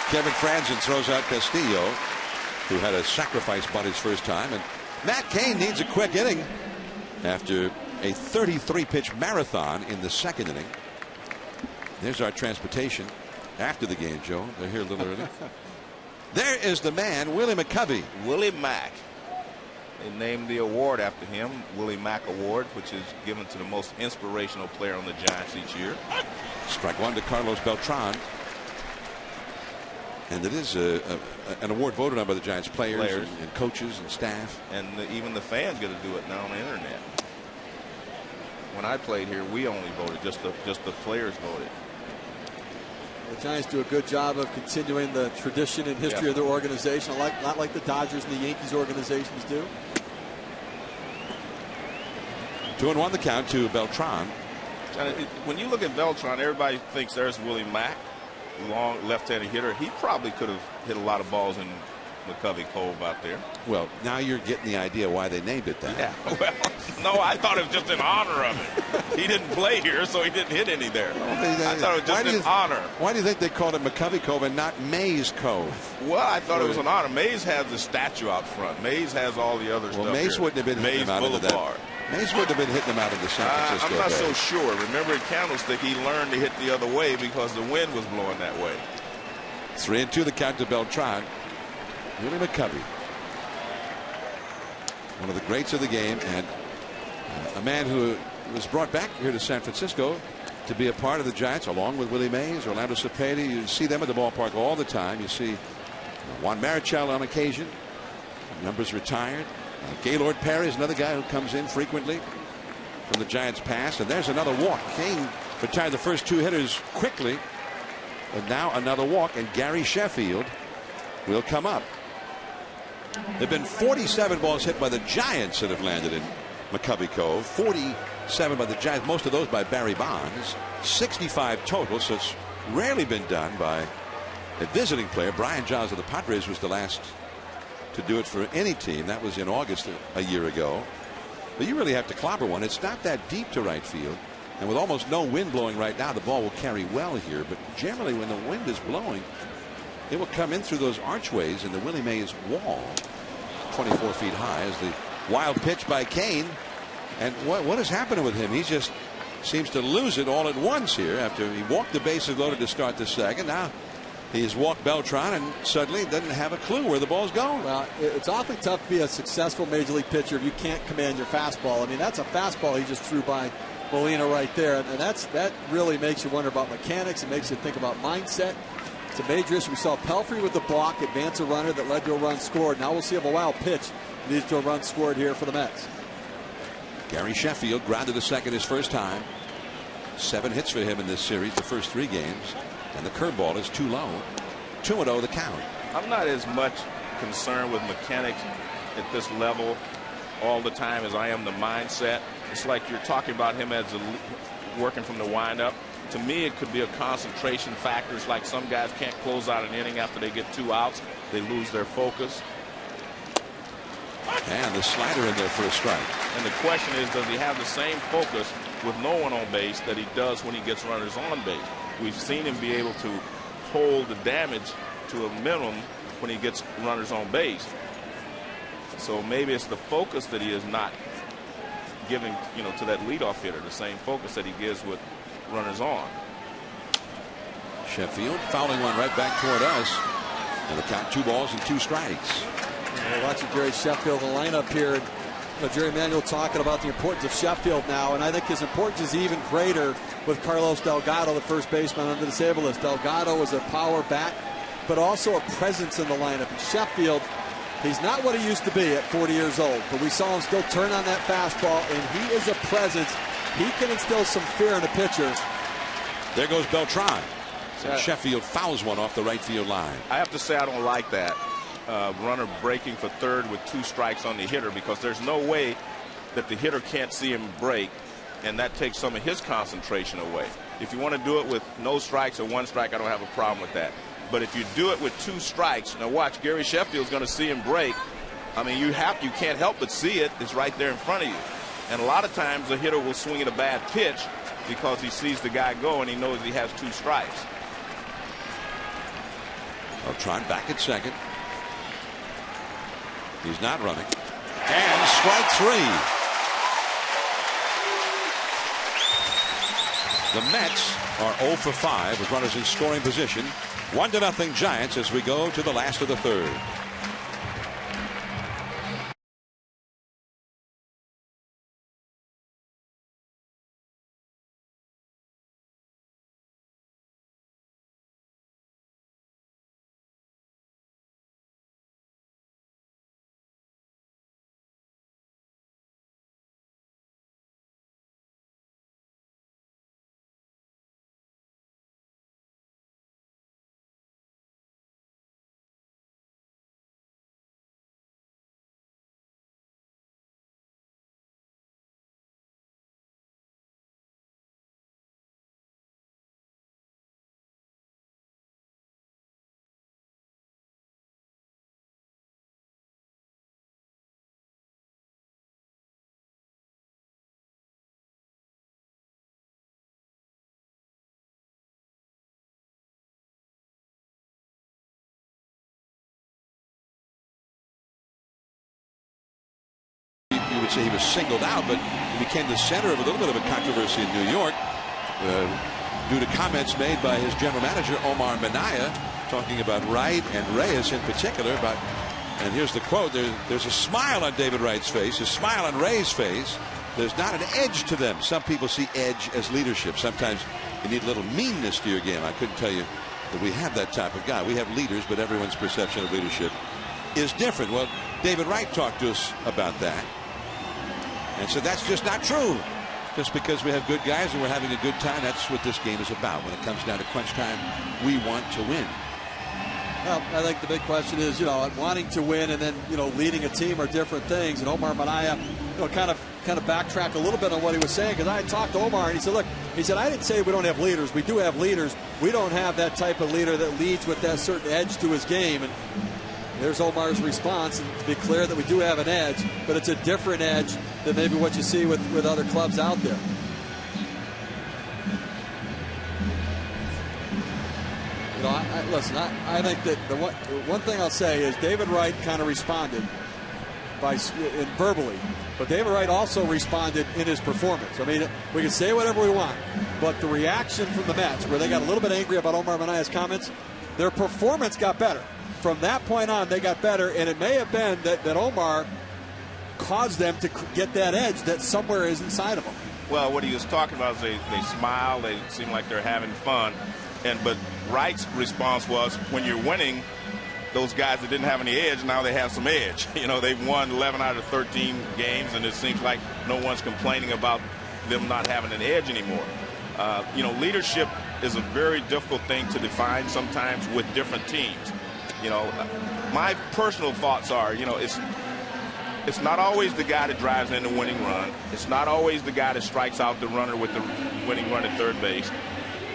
Kevin Franzen throws out Castillo, who had a sacrifice bunt his first time, and Matt Cain needs a quick inning after a 33-pitch marathon in the second inning. There's our transportation after the game, Joe. They're here a little early. There is the man, Willie McCovey. Willie Mack. They named the award after him, Willie Mack Award, which is given to the most inspirational player on the Giants each year. Strike one to Carlos Beltran. And it is an award voted on by the Giants players. And coaches and staff. And even the fans get to do it now on the internet. When I played here, we only voted, just the players voted. The Giants do a good job of continuing the tradition and history of their organization, not like the Dodgers and the Yankees organizations do. 2-1 the count to Beltran. When you look at Beltran, everybody thinks there's Willie Mack, long left-handed hitter. He probably could have hit a lot of balls in McCovey Cove out there. Well, now you're getting the idea why they named it that. Yeah. Well, no, I thought it was just in honor of it. He didn't play here, so he didn't hit any there. I thought it was just in honor. Why do you think they called it McCovey Cove and not Mays Cove? Well, I thought it was an honor. Mays has the statue out front. Mays has all the other stuff. Well, Mays here. wouldn't have been hitting them out into that. Mays wouldn't have been hitting them out into San Francisco. I'm not Bay. so sure. Remember at Candlestick, he learned to hit the other way because the wind was blowing that way. 3-2 the count to Beltran. Willie McCovey, one of the greats of the game, and a man who was brought back here to San Francisco to be a part of the Giants along with Willie Mays, Orlando Cepeda. You see them at the ballpark all the time. You see Juan Marichal on occasion. Numbers retired. Gaylord Perry is another guy who comes in frequently from the Giants past. And there's another walk. Cain retired the first two hitters quickly. And now another walk, and Gary Sheffield will come up. There have been 47 balls hit by the Giants that have landed in McCovey Cove. 47 by the Giants, most of those by Barry Bonds. 65 total, so it's rarely been done by a visiting player. Brian Giles of the Padres was the last to do it for any team. That was in August a year ago. But you really have to clobber one. It's not that deep to right field. And with almost no wind blowing right now, the ball will carry well here. But generally, when the wind is blowing, it will come in through those archways in the Willie Mays wall, 24 feet high, as the wild pitch by Cain. And what is happening with him? He just seems to lose it all at once here after he walked the bases loaded to start the second. Now he's walked Beltran and suddenly doesn't have a clue where the ball's going. Well, it's awfully tough to be a successful major league pitcher if you can't command your fastball. I mean, that's a fastball he just threw by Molina right there. And that really makes you wonder about mechanics. It makes you think about mindset. It's a major issue. We saw Pelfrey with the block advance a runner that led to a run scored. Now we'll see if a wild pitch leads to a run scored here for the Mets. Gary Sheffield grounded to second his first time. 7 hits for him in this series, the first 3 games. And the curveball is too low. 2-0 the count. I'm not as much concerned with mechanics at this level all the time as I am the mindset. It's like you're talking about him as working from the windup. To me, it could be a concentration factor. It's like some guys can't close out an inning after they get 2 outs. They lose their focus. And the slider in there for a strike. And the question is, does he have the same focus with no one on base that he does when he gets runners on base? We've seen him be able to hold the damage to a minimum when he gets runners on base. So maybe it's the focus that he is not giving, to that leadoff hitter, the same focus that he gives with runners on. Sheffield fouling one right back toward us. And the count 2 balls and 2 strikes. We're watching Gary Sheffield in the lineup here. Jerry Manuel talking about the importance of Sheffield now, and I think his importance is even greater with Carlos Delgado, the first baseman on the disabled list. Delgado was a power bat, but also a presence in the lineup. And Sheffield, he's not what he used to be at 40 years old, but we saw him still turn on that fastball, and he is a presence. He can instill some fear in a pitcher. There goes Beltran. Sheffield fouls one off the right field line. I have to say I don't like that. Runner breaking for third with 2 strikes on the hitter, because there's no way that the hitter can't see him break, and that takes some of his concentration away. If you want to do it with no strikes or 1 strike, I don't have a problem with that. But if you do it with 2 strikes, now watch, Gary Sheffield's going to see him break. I mean, you can't help but see it. It's right there in front of you. And a lot of times the hitter will swing at a bad pitch because he sees the guy go and he knows he has 2 strikes. Beltran back at second. He's not running. And strike 3. The Mets are 0 for 5 with runners in scoring position. 1-0 Giants as we go to the last of the 3rd. You would say he was singled out, but he became the center of a little bit of a controversy in New York due to comments made by his general manager, Omar Minaya, talking about Wright and Reyes in particular. And here's the quote, there's a smile on David Wright's face, a smile on Reyes' face. There's not an edge to them. Some people see edge as leadership. Sometimes you need a little meanness to your game. I couldn't tell you that we have that type of guy. We have leaders, but everyone's perception of leadership is different. Well, David Wright talked to us about that. And so that's just not true. Just because we have good guys and we're having a good time, that's what this game is about. When it comes down to crunch time, we want to win. Well, I think the big question is, wanting to win and then, leading a team are different things. And Omar Minaya, kind of backtrack a little bit on what he was saying, because I had talked to Omar and he said, I didn't say we don't have leaders. We do have leaders. We don't have that type of leader that leads with that certain edge to his game. And there's Omar's response, and to be clear that we do have an edge, but it's a different edge than maybe what you see with other clubs out there. I think that the one thing I'll say is David Wright kind of responded verbally, but David Wright also responded in his performance. I mean, we can say whatever we want, but the reaction from the Mets, where they got a little bit angry about Omar Minaya's comments, their performance got better. From that point on, they got better, and it may have been that Omar caused them to get that edge that somewhere is inside of them. Well, what he was talking about is they smile, they seem like they're having fun, but Wright's response was, when you're winning, those guys that didn't have any edge, now they have some edge. They've won 11 out of 13 games, and it seems like no one's complaining about them not having an edge anymore. Leadership is a very difficult thing to define sometimes with different teams. My personal thoughts are, it's not always the guy that drives in the winning run. It's not always the guy that strikes out the runner with the winning run at third base.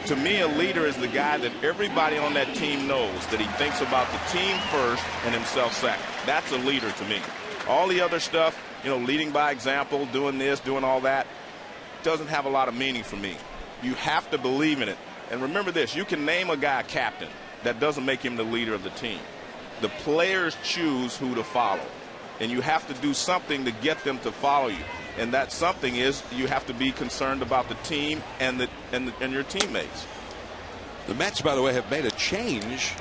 To me, a leader is the guy that everybody on that team knows that he thinks about the team first and himself second. That's a leader to me. All the other stuff, you know, leading by example, doing this, doing all that, doesn't have a lot of meaning for me. You have to believe in it. And remember this, you can name a guy captain. That doesn't make him the leader of the team. The players choose who to follow. And you have to do something to get them to follow you. And that something is you have to be concerned about the team and your teammates. The Mets, by the way, have made a change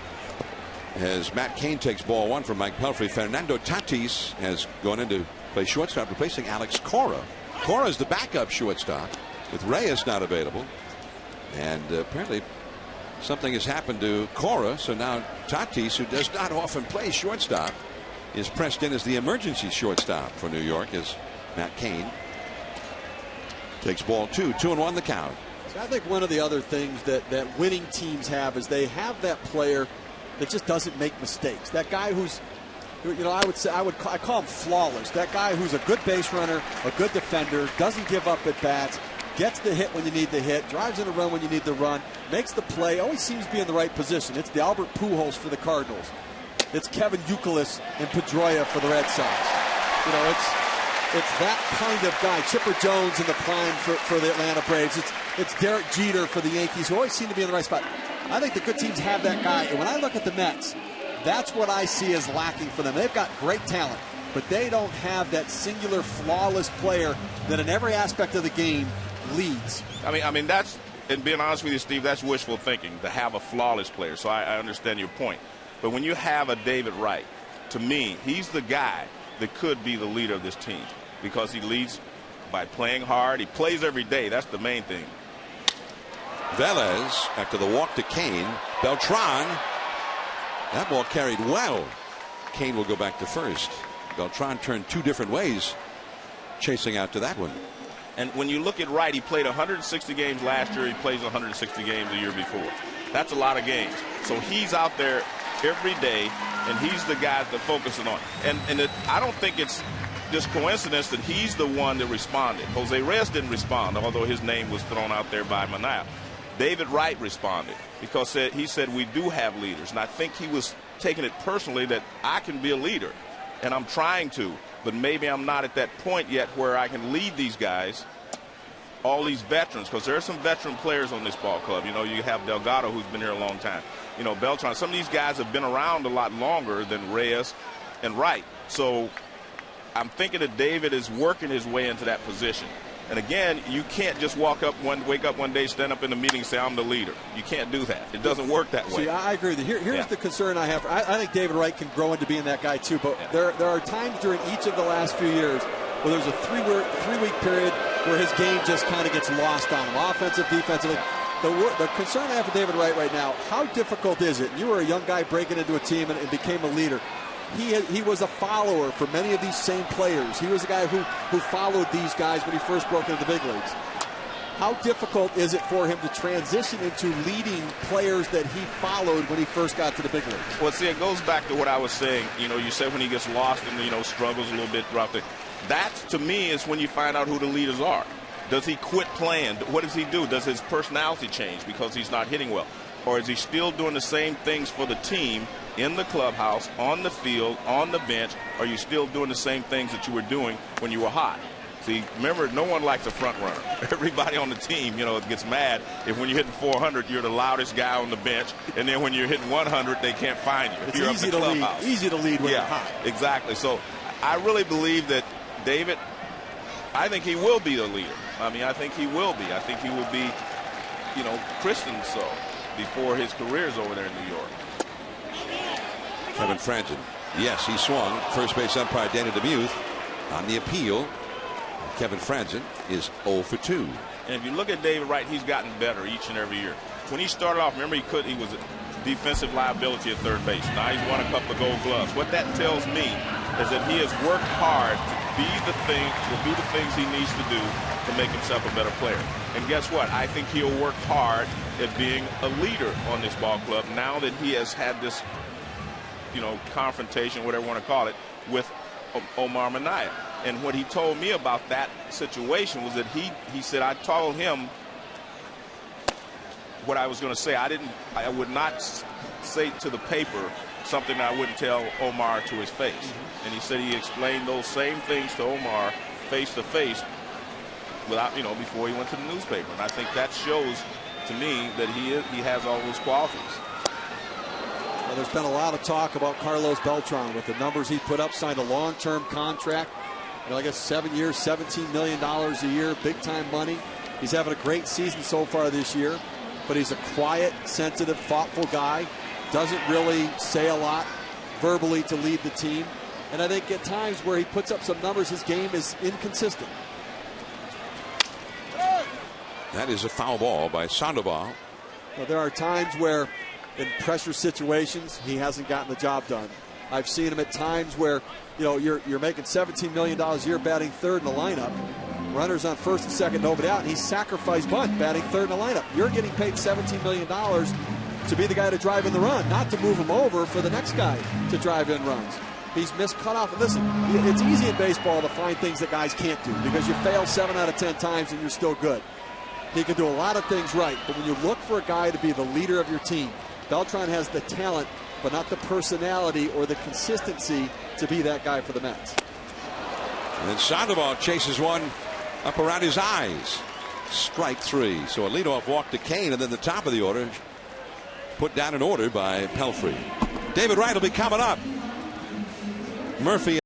as Matt Cain takes ball one from Mike Pelfrey. Fernando Tatis has gone in to play shortstop, replacing Alex Cora. Cora is the backup shortstop with Reyes not available. And apparently something has happened to Cora, so now Tatis, who does not often play shortstop, is pressed in as the emergency shortstop for New York as Matt Cain takes ball 2. 2-1 the count. So I think one of the other things that winning teams have is they have that player that just doesn't make mistakes. That guy who's, you know, I call him flawless. That guy who's a good base runner, a good defender, doesn't give up at bats, gets the hit when you need the hit, drives in a run when you need the run, makes the play, always seems to be in the right position. It's the Albert Pujols for the Cardinals. It's Kevin Youkilis and Pedroia for the Red Sox. You know, it's that kind of guy. Chipper Jones in the prime for the Atlanta Braves. It's Derek Jeter for the Yankees, who always seem to be in the right spot. I think the good teams have that guy. And when I look at the Mets, that's what I see as lacking for them. They've got great talent, but they don't have that singular flawless player that in every aspect of the game leads. I mean that's, and being honest with you, Steve, that's wishful thinking to have a flawless player. So I understand your point. But when you have a David Wright, to me, he's the guy that could be the leader of this team because he leads by playing hard. He plays every day. That's the main thing. Velez, after the walk to Cain. Beltran, that ball carried well. Cain will go back to first. Beltran turned 2 different ways chasing out to that one. And when you look at Wright, he played 160 games last year. He plays 160 games the year before. That's a lot of games. So he's out there every day, and he's the guy they're focusing on. And I don't think it's just coincidence that he's the one that responded. Jose Reyes didn't respond, although his name was thrown out there by Manaea. David Wright responded because he said we do have leaders. And I think he was taking it personally that I can be a leader, and I'm trying to. But maybe I'm not at that point yet where I can lead these guys, all these veterans, because there are some veteran players on this ball club. You know, you have Delgado, who's been here a long time. You know, Beltran. Some of these guys have been around a lot longer than Reyes and Wright. So I'm thinking that David is working his way into that position. And again, you can't just wake up one day, stand up in the meeting and say, I'm the leader. You can't do that. It doesn't work that way. See, I agree with you. Here's the concern I have. I think David Wright can grow into being that guy too, but there are times during each of the last few years where there's a three-week period where his game just kind of gets lost on him, offensive, defensively. The concern I have for David Wright right now, how difficult is it? You were a young guy breaking into a team and became a leader. He was a follower for many of these same players. He was a guy who followed these guys when he first broke into the big leagues. How difficult is it for him to transition into leading players that he followed when he first got to the big leagues? Well, see, it goes back to what I was saying. You know, you said when he gets lost and, you know, struggles a little bit throughout the – that, to me, is when you find out who the leaders are. Does he quit playing? What does he do? Does his personality change because he's not hitting well? Or is he still doing the same things for the team in the clubhouse, on the field, on the bench? Are you still doing the same things that you were doing when you were hot? See, remember, no one likes a front runner. Everybody on the team, you know, gets mad if when you're hitting 400, you're the loudest guy on the bench, and then when you're hitting 100, they can't find you. It's easy to lead. Easy to lead when you're hot. Exactly. So I really believe that David, I think he will be the leader. I mean, I think he will be. I think he will be, you know, christened so before his career is over there in New York. Kevin Franzen. Yes, he swung. First base umpire Danny DeMuth on the appeal. Kevin Franzen is 0 for 2. And if you look at David Wright, he's gotten better each and every year. When he started off, remember, he was a defensive liability at third base. Now he's won a couple of gold gloves. What that tells me is that he has worked hard to do the things he needs to do to make himself a better player. And guess what? I think he'll work hard at being a leader on this ball club now that he has had this, you know, confrontation, whatever you want to call it, with Omar Manaea. And what he told me about that situation was that he said, I told him what I was going to say. I would not say to the paper something I wouldn't tell Omar to his face. And he said he explained those same things to Omar face to face without, before he went to the newspaper. And I think that shows to me that he has all those qualities. Well, there's been a lot of talk about Carlos Beltran with the numbers he put up, signed a long-term contract. I guess 7 years, $17 million a year, big-time money. He's having a great season so far this year, but he's a quiet, sensitive, thoughtful guy. Doesn't really say a lot verbally to lead the team. And I think at times where he puts up some numbers, his game is inconsistent. That is a foul ball by Sandoval. Well, there are times where in pressure situations he hasn't gotten the job done. I've seen him at times where you're making $17 million a year batting third in the lineup. Runners on first and second, nobody out, and he sacrificed bunt batting third in the lineup. You're getting paid $17 million to be the guy to drive in the run, not to move him over for the next guy to drive in runs. He's missed cutoff. And listen, it's easy in baseball to find things that guys can't do because you fail 7 out of 10 times and you're still good. He can do a lot of things right, but when you look for a guy to be the leader of your team, Beltran has the talent, but not the personality or the consistency to be that guy for the Mets. And then Sandoval chases one up around his eyes. Strike 3. So a leadoff walk to Kane, and then the top of the order put down in order by Pelfrey. David Wright will be coming up. Murphy.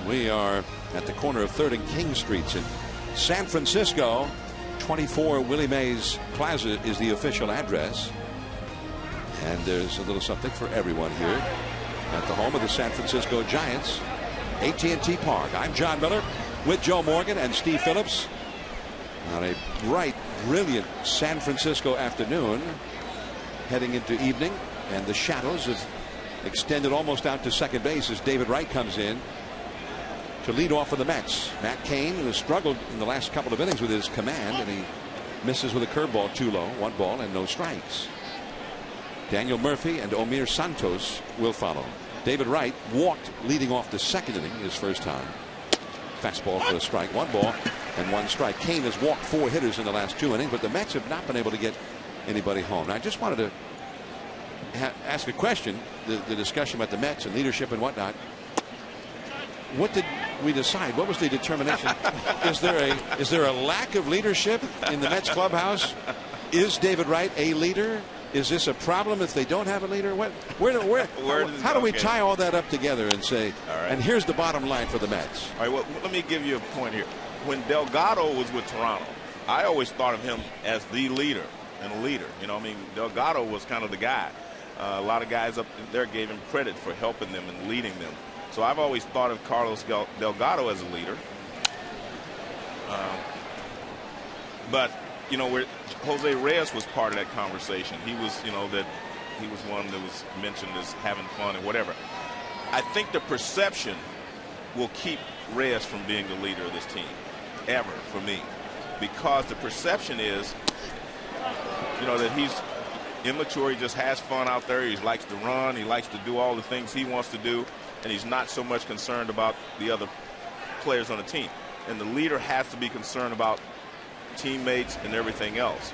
We are at the corner of 3rd and King Streets in San Francisco. 24 Willie Mays Plaza is the official address. And there's a little something for everyone here at the home of the San Francisco Giants, AT&T Park. I'm John Miller with Joe Morgan and Steve Phillips on a bright, brilliant San Francisco afternoon heading into evening, and the shadows have extended almost out to second base as David Wright comes in to lead off for the Mets. Matt Cain has struggled in the last couple of innings with his command, and he misses with a curveball too low. 1 ball and no strikes. Daniel Murphy and Omir Santos will follow. David Wright walked leading off the second inning his first time. Fastball for a strike. 1 ball and 1 strike. Cain has walked 4 hitters in the last 2 innings, but the Mets have not been able to get anybody home. Now, I just wanted to ask a question, the discussion about the Mets and leadership and whatnot. What did we decide? What was the determination? Is there a lack of leadership in the Mets clubhouse? Is David Wright a leader? Is this a problem if they don't have a leader? How do we tie all that up together and say, and here's the bottom line for the Mets? All right, well, let me give you a point here. When Delgado was with Toronto, I always thought of him as the leader and a leader. You know, I mean, Delgado was kind of the guy. A lot of guys up there gave him credit for helping them and leading them. So I've always thought of Carlos Delgado as a leader. But, you know, where Jose Reyes was part of that conversation. He was, you know, that he was one that was mentioned as having fun and whatever. I think the perception will keep Reyes from being the leader of this team, ever, for me. Because the perception is, you know, that he's immature, he just has fun out there, he likes to run, he likes to do all the things he wants to do, and he's not so much concerned about the other players on the team. And the leader has to be concerned about teammates and everything else.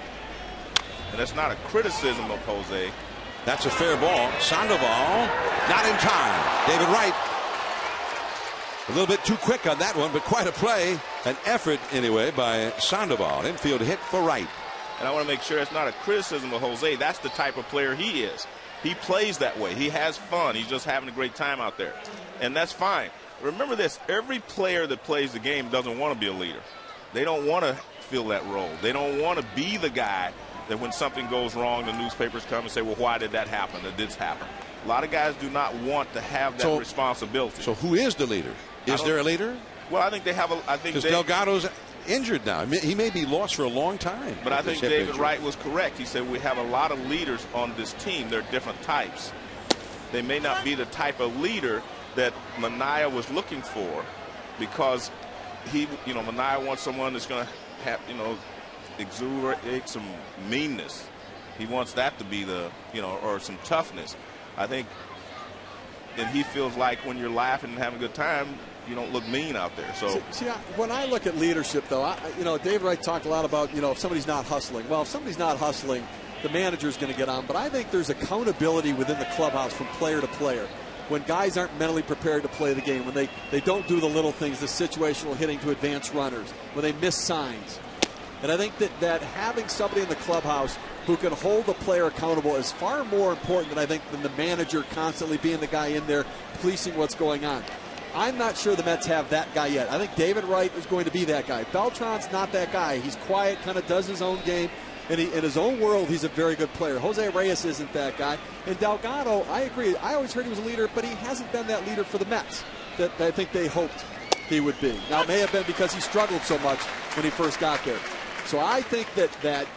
And that's not a criticism of Jose. That's a fair ball. Sandoval not in time. David Wright a little bit too quick on that one, but quite a play, an effort anyway by Sandoval. Infield hit for Wright. And I want to make sure it's not a criticism of Jose. That's the type of player he is. He plays that way. He has fun. He's just having a great time out there. And that's fine. Remember this, every player that plays the game doesn't want to be a leader. They don't want to fill that role. They don't want to be the guy that when something goes wrong, the newspapers come and say, well, why did that happen? Did this happen? A lot of guys do not want to have that responsibility. So who is the leader? Is there a leader? Well, I think they have I think because Delgado's injured now. He may be lost for a long time. But I think David Wright was correct. He said we have a lot of leaders on this team. They're different types. They may not be the type of leader that Manaea was looking for, because Manaea wants someone that's going to have, exuberate some meanness. He wants that to be or some toughness. I think, and he feels like when you're laughing and having a good time, you don't look mean out there. So see, when I look at leadership, though, David Wright talked a lot about, if somebody's not hustling. Well, if somebody's not hustling, the manager's going to get on. But I think there's accountability within the clubhouse from player to player. When guys aren't mentally prepared to play the game, when they don't do the little things, the situational hitting to advance runners, when they miss signs. And I think that having somebody in the clubhouse who can hold the player accountable is far more important than the manager constantly being the guy in there policing what's going on. I'm not sure the Mets have that guy yet. I think David Wright is going to be that guy. Beltran's not that guy. He's quiet, kind of does his own game. And in his own world, he's a very good player. Jose Reyes isn't that guy. And Delgado, I agree. I always heard he was a leader, but he hasn't been that leader for the Mets that I think they hoped he would be. Now, it may have been because he struggled so much when he first got there. So I think that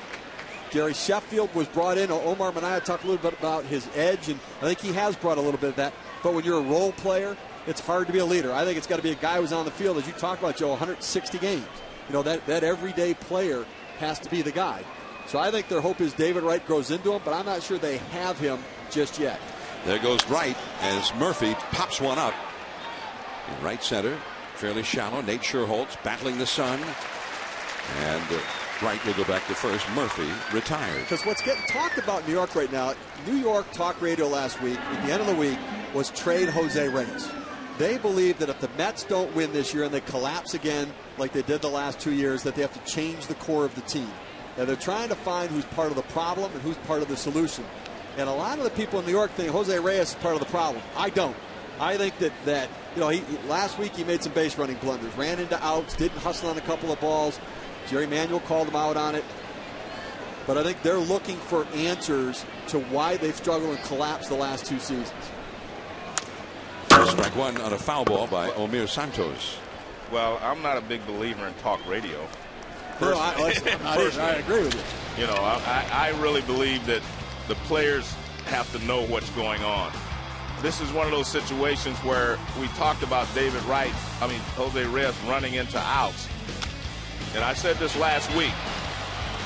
Gary Sheffield was brought in. Omar Manaea talked a little bit about his edge, and I think he has brought a little bit of that. But when you're a role player, it's hard to be a leader. I think it's got to be a guy who's on the field, as you talked about, Joe, 160 games. That everyday player has to be the guy. So I think their hope is David Wright grows into him, but I'm not sure they have him just yet. There goes Wright as Murphy pops one up in right center, fairly shallow. Nate Scherholtz battling the sun, and Wright will go back to first. Murphy retired. Because what's getting talked about in New York right now, New York talk radio last week, at the end of the week, was trade Jose Reyes. They believe that if the Mets don't win this year and they collapse again like they did the last 2 years, that they have to change the core of the team. And they're trying to find who's part of the problem and who's part of the solution. And a lot of the people in New York think Jose Reyes is part of the problem. I don't. I think that last week he made some base running blunders, ran into outs, didn't hustle on a couple of balls. Jerry Manuel called him out on it. But I think they're looking for answers to why they've struggled and collapsed the last 2 seasons. Strike one on a foul ball by Omir Santos. Well, I'm not a big believer in talk radio. No, I agree with you. I really believe that the players have to know what's going on. This is one of those situations where we talked about Jose Reyes running into outs. And I said this last week,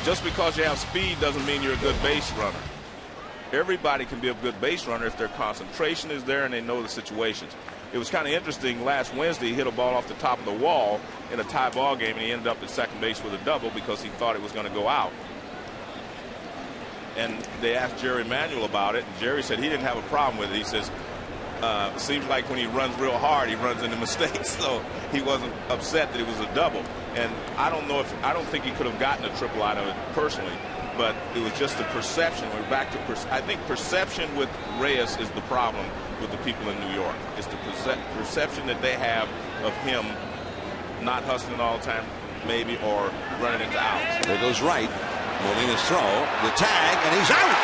just because you have speed doesn't mean you're a good base runner. Everybody can be a good base runner if their concentration is there and they know the situations. It was kind of interesting. Last Wednesday, he hit a ball off the top of the wall in a tie ball game, and he ended up at second base with a double because he thought it was going to go out. And they asked Jerry Manuel about it, and Jerry said he didn't have a problem with it. He says, seems like when he runs real hard, he runs into mistakes. So he wasn't upset that it was a double. And I don't think he could have gotten a triple out of it personally. but it was just the perception. We're back to I think perception with Reyes is the problem with the people in New York. It's the perception that they have of him not hustling all the time, maybe, or running into outs. There goes Wright. Molina's throw, the tag, and he's out.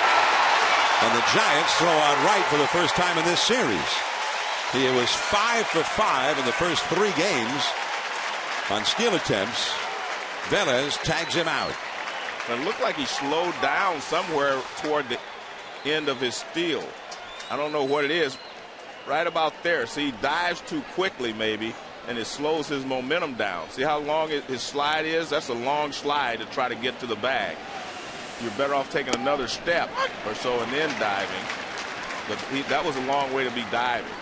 And the Giants throw out Wright for the first time in this series. He was 5 for 5 in the first 3 games on steal attempts. Velez tags him out. It looked like he slowed down somewhere toward the end of his steal. I don't know what it is. Right about there. See, he dives too quickly maybe, and it slows his momentum down. See how long his slide is? That's a long slide to try to get to the bag. You're better off taking another step or so and then diving. But that was a long way to be diving,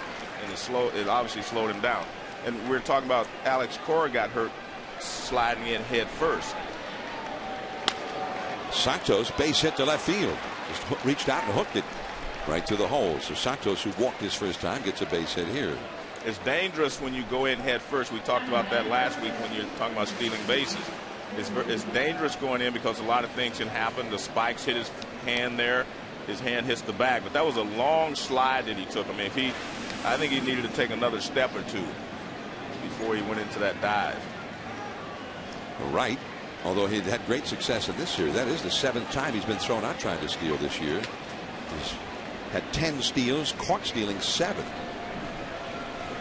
and it obviously slowed him down. And we're talking about Alex Cora got hurt sliding in head first. Santos base hit to left field. Just reached out and hooked it right to the hole. So Santos, who walked his first time, gets a base hit here. It's dangerous when you go in head first. We talked about that last week when you're talking about stealing bases. It's dangerous going in because a lot of things can happen. The spikes hit his hand there. His hand hits the bag. But that was a long slide that he took. I mean, I think he needed to take another step or two before he went into that dive. Right. Although he had great success in this series. That is the 7th time he's been thrown out trying to steal this year. He's had 10 steals, caught stealing 7.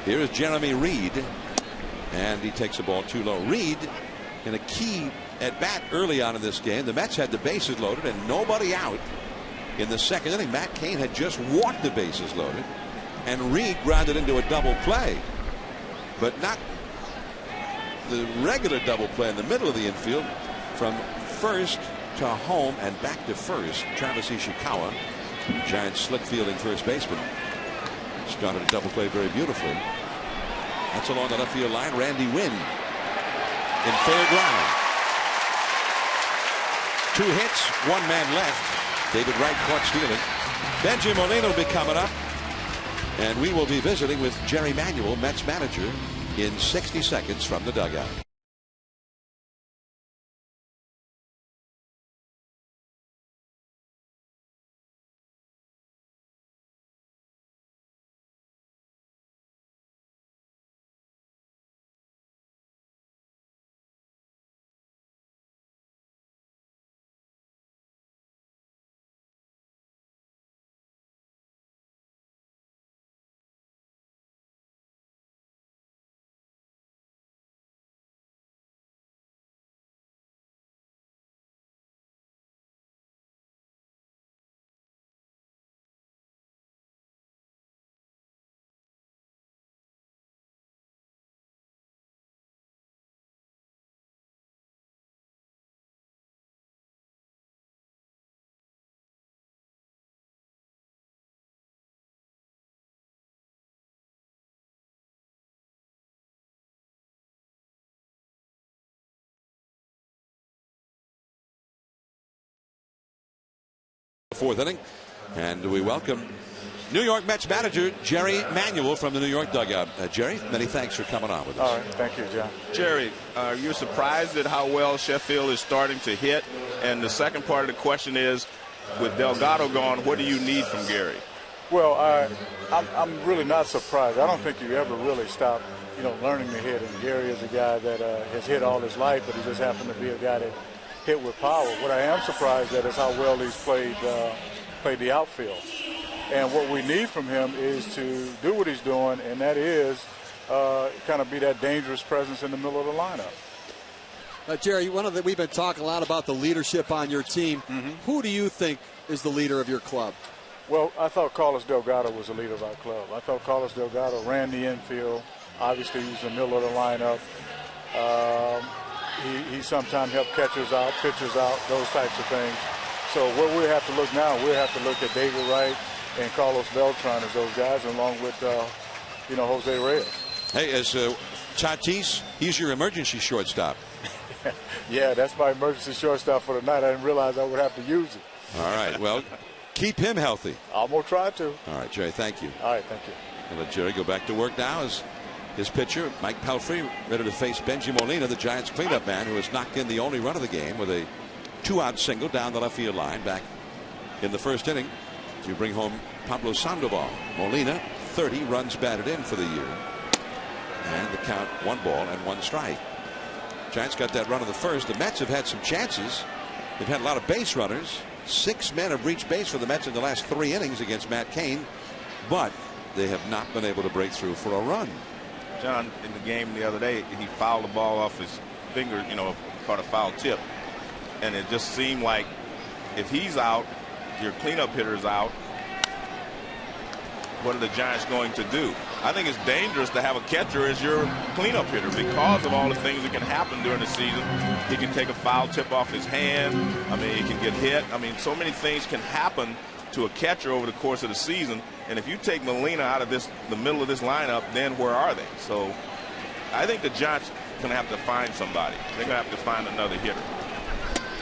Here is Jeremy Reed, and he takes the ball too low. Reed, in a key at bat early on in this game, the Mets had the bases loaded and nobody out in the 2nd inning. Matt Cain had just walked the bases loaded, and Reed grounded into a double play, but not the regular double play in the middle of the infield from first to home and back to first. Travis Ishikawa, Giants slick fielding first baseman, started a double play very beautifully. That's along the left field line. Randy Wynn in fair ground. 2 hits, 1 man left. David Wright caught stealing. Benji Molina will be coming up, and we will be visiting with Jerry Manuel, Mets manager, in 60 seconds from the dugout. Fourth inning, and we welcome New York Mets manager Jerry Manuel from the New York dugout. Jerry, many thanks for coming on with us. All right, thank you, John. Jerry, are you surprised at how well Sheffield is starting to hit? And the second part of the question is, with Delgado gone, what do you need from Gary? Well, I'm really not surprised. I don't think you ever really stop, learning to hit. And Gary is a guy that has hit all his life, but he just happened to be a guy that hit with power. What I am surprised at is how well he's played the outfield. And what we need from him is to do what he's doing, and that is kind of be that dangerous presence in the middle of the lineup. Jerry, we've been talking a lot about the leadership on your team. Mm-hmm. Who do you think is the leader of your club? Well, I thought Carlos Delgado was the leader of our club. I thought Carlos Delgado ran the infield. Obviously, he's in the middle of the lineup. He sometimes helped catchers out, pitchers out, those types of things. So what we have to look now, we have to look at David Wright and Carlos Beltran as those guys, along with, Jose Reyes. Hey, as Tatis, he's your emergency shortstop. Yeah, that's my emergency shortstop for the night. I didn't realize I would have to use it. All right, well, keep him healthy. I'm going to try to. All right, Jerry, thank you. All right, thank you. And let Jerry go back to work now as his pitcher, Mike Pelfrey, ready to face Benji Molina, the Giants cleanup man, who has knocked in the only run of the game with a 2-out single down the left field line back in the first inning to bring home Pablo Sandoval. Molina, 30 runs batted in for the year. And the count 1 ball and 1 strike. Giants got that run in the first. The Mets have had some chances. They've had a lot of base runners. 6 men have reached base for the Mets in the last 3 innings against Matt Cain, but they have not been able to break through for a run. John, in the game the other day, he fouled the ball off his finger, caught a foul tip. And it just seemed like if he's out, your cleanup hitter's out, what are the Giants going to do? I think it's dangerous to have a catcher as your cleanup hitter because of all the things that can happen during the season. He can take a foul tip off his hand. I mean, he can get hit. I mean, so many things can happen to a catcher over the course of the season. And if you take Molina out of the middle of this lineup, then where are they? So I think the Giants are going to have to find somebody. They're going to have to find another hitter.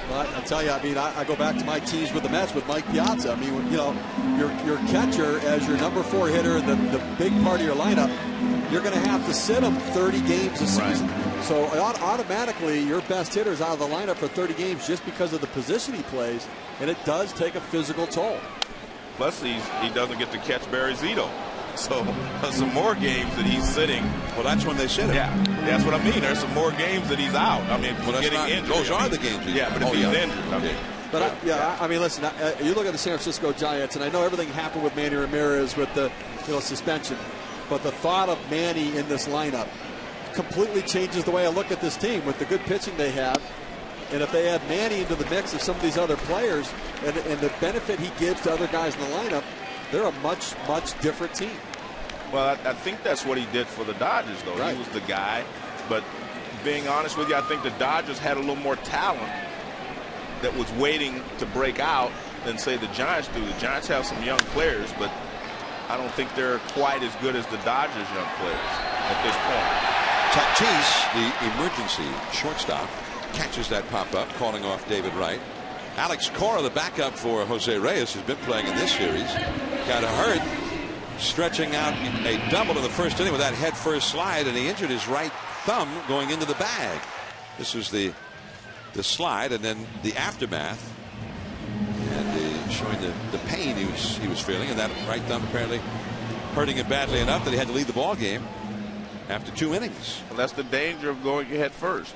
Well, I tell you, I mean, I go back to my teams with the Mets with Mike Piazza. I mean, your catcher as your number 4 hitter, the big part of your lineup, you're going to have to sit him 30 games a season. Right. So automatically, your best hitter is out of the lineup for 30 games just because of the position he plays, and it does take a physical toll. Plus, he doesn't get to catch Barry Zito. So some more games that he's sitting. Well, that's when they sit him. Yeah, that's what I mean. There's some more games that he's out. I mean, getting injured. Those are the games. Yeah, but if he's injured, I mean. But I mean, listen. You look at the San Francisco Giants, and I know everything happened with Manny Ramirez with the suspension, but the thought of Manny in this lineup completely changes the way I look at this team with the good pitching they have. And if they add Manny into the mix of some of these other players and the benefit he gives to other guys in the lineup, they're a much, much different team. Well, I think that's what he did for the Dodgers, though. Right. He was the guy. But being honest with you, I think the Dodgers had a little more talent that was waiting to break out than, say, the Giants do. The Giants have some young players, but I don't think they're quite as good as the Dodgers' young players at this point. Tatis, the emergency shortstop, catches that pop-up, calling off David Wright. Alex Cora, the backup for Jose Reyes, has been playing in this series, got hurt, stretching out a double in the first inning with that head-first slide, and he injured his right thumb going into the bag. This was the slide, and then the aftermath, and showing the pain he was feeling, and that right thumb apparently hurting him badly enough that he had to leave the ball game after 2 innings. Well, that's the danger of going head first.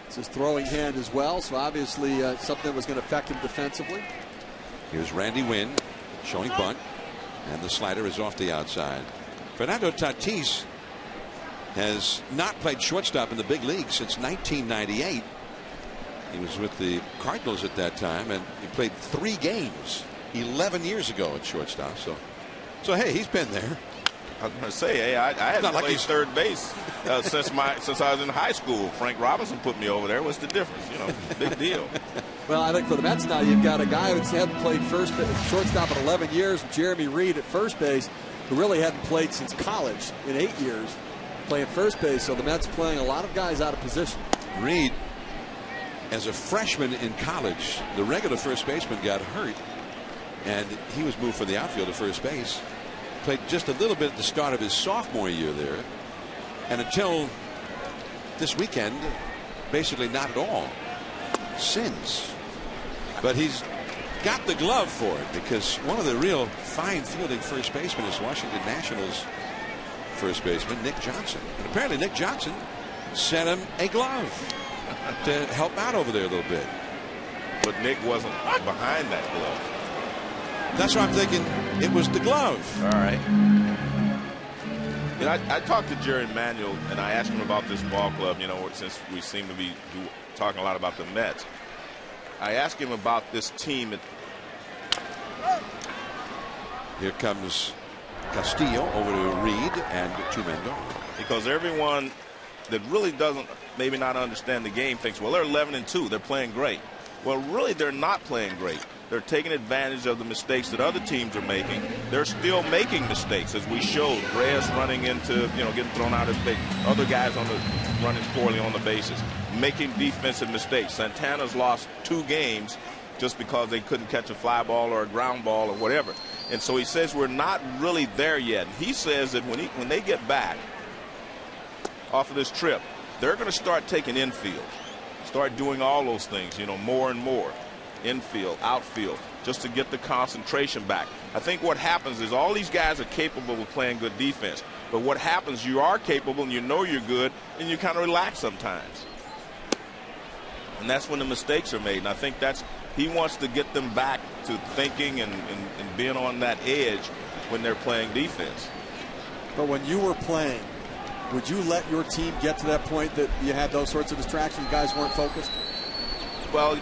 It's his throwing hand as well, so obviously something that was going to affect him defensively. Here's Randy Winn showing bunt, and the slider is off the outside. Fernando Tatis has not played shortstop in the big league since 1998. He was with the Cardinals at that time, and he played 3 games 11 years ago at shortstop. So hey, he's been there. I was going to say, hey, I hadn't played third base since I was in high school. Frank Robinson put me over there. What's the difference? Big deal. Well, I think for the Mets now, you've got a guy who hadn't played shortstop in 11 years, Jeremy Reed at first base, who really hadn't played since college in 8 years, playing first base. So the Mets playing a lot of guys out of position. Reed, as a freshman in college, the regular first baseman got hurt, and he was moved from the outfield to first base. Played just a little bit at the start of his sophomore year there, and until this weekend, basically not at all since. But he's got the glove for it, because one of the real fine fielding first basemen is Washington Nationals first baseman Nick Johnson, and apparently Nick Johnson sent him a glove to help out over there a little bit. But Nick wasn't behind that glove. That's why I'm thinking it was the glove. All right. I talked to Jerry Manuel, and I asked him about this ball club, since we seem to be talking a lot about the Mets. I asked him about this team. Here comes Castillo over to Reed and to Mendoza. Because everyone that really doesn't maybe not understand the game thinks, well, they're 11-2. They're playing great. Well, really, they're not playing great. They're taking advantage of the mistakes that other teams are making. They're still making mistakes, as we showed. Reyes running into, getting thrown out of base. Other guys running poorly on the bases, making defensive mistakes. Santana's lost 2 games just because they couldn't catch a fly ball or a ground ball or whatever. And so he says we're not really there yet. He says that when they get back off of this trip, they're going to start taking infield, start doing all those things, you know, more and more, infield, outfield, just to get the concentration back. I think what happens is all these guys are capable of playing good defense, but what happens, you are capable and you know you're good, and you kind of relax sometimes. And that's when the mistakes are made. And I think he wants to get them back to thinking and being on that edge when they're playing defense. But when you were playing, would you let your team get to that point that you had those sorts of distractions, guys weren't focused? Well,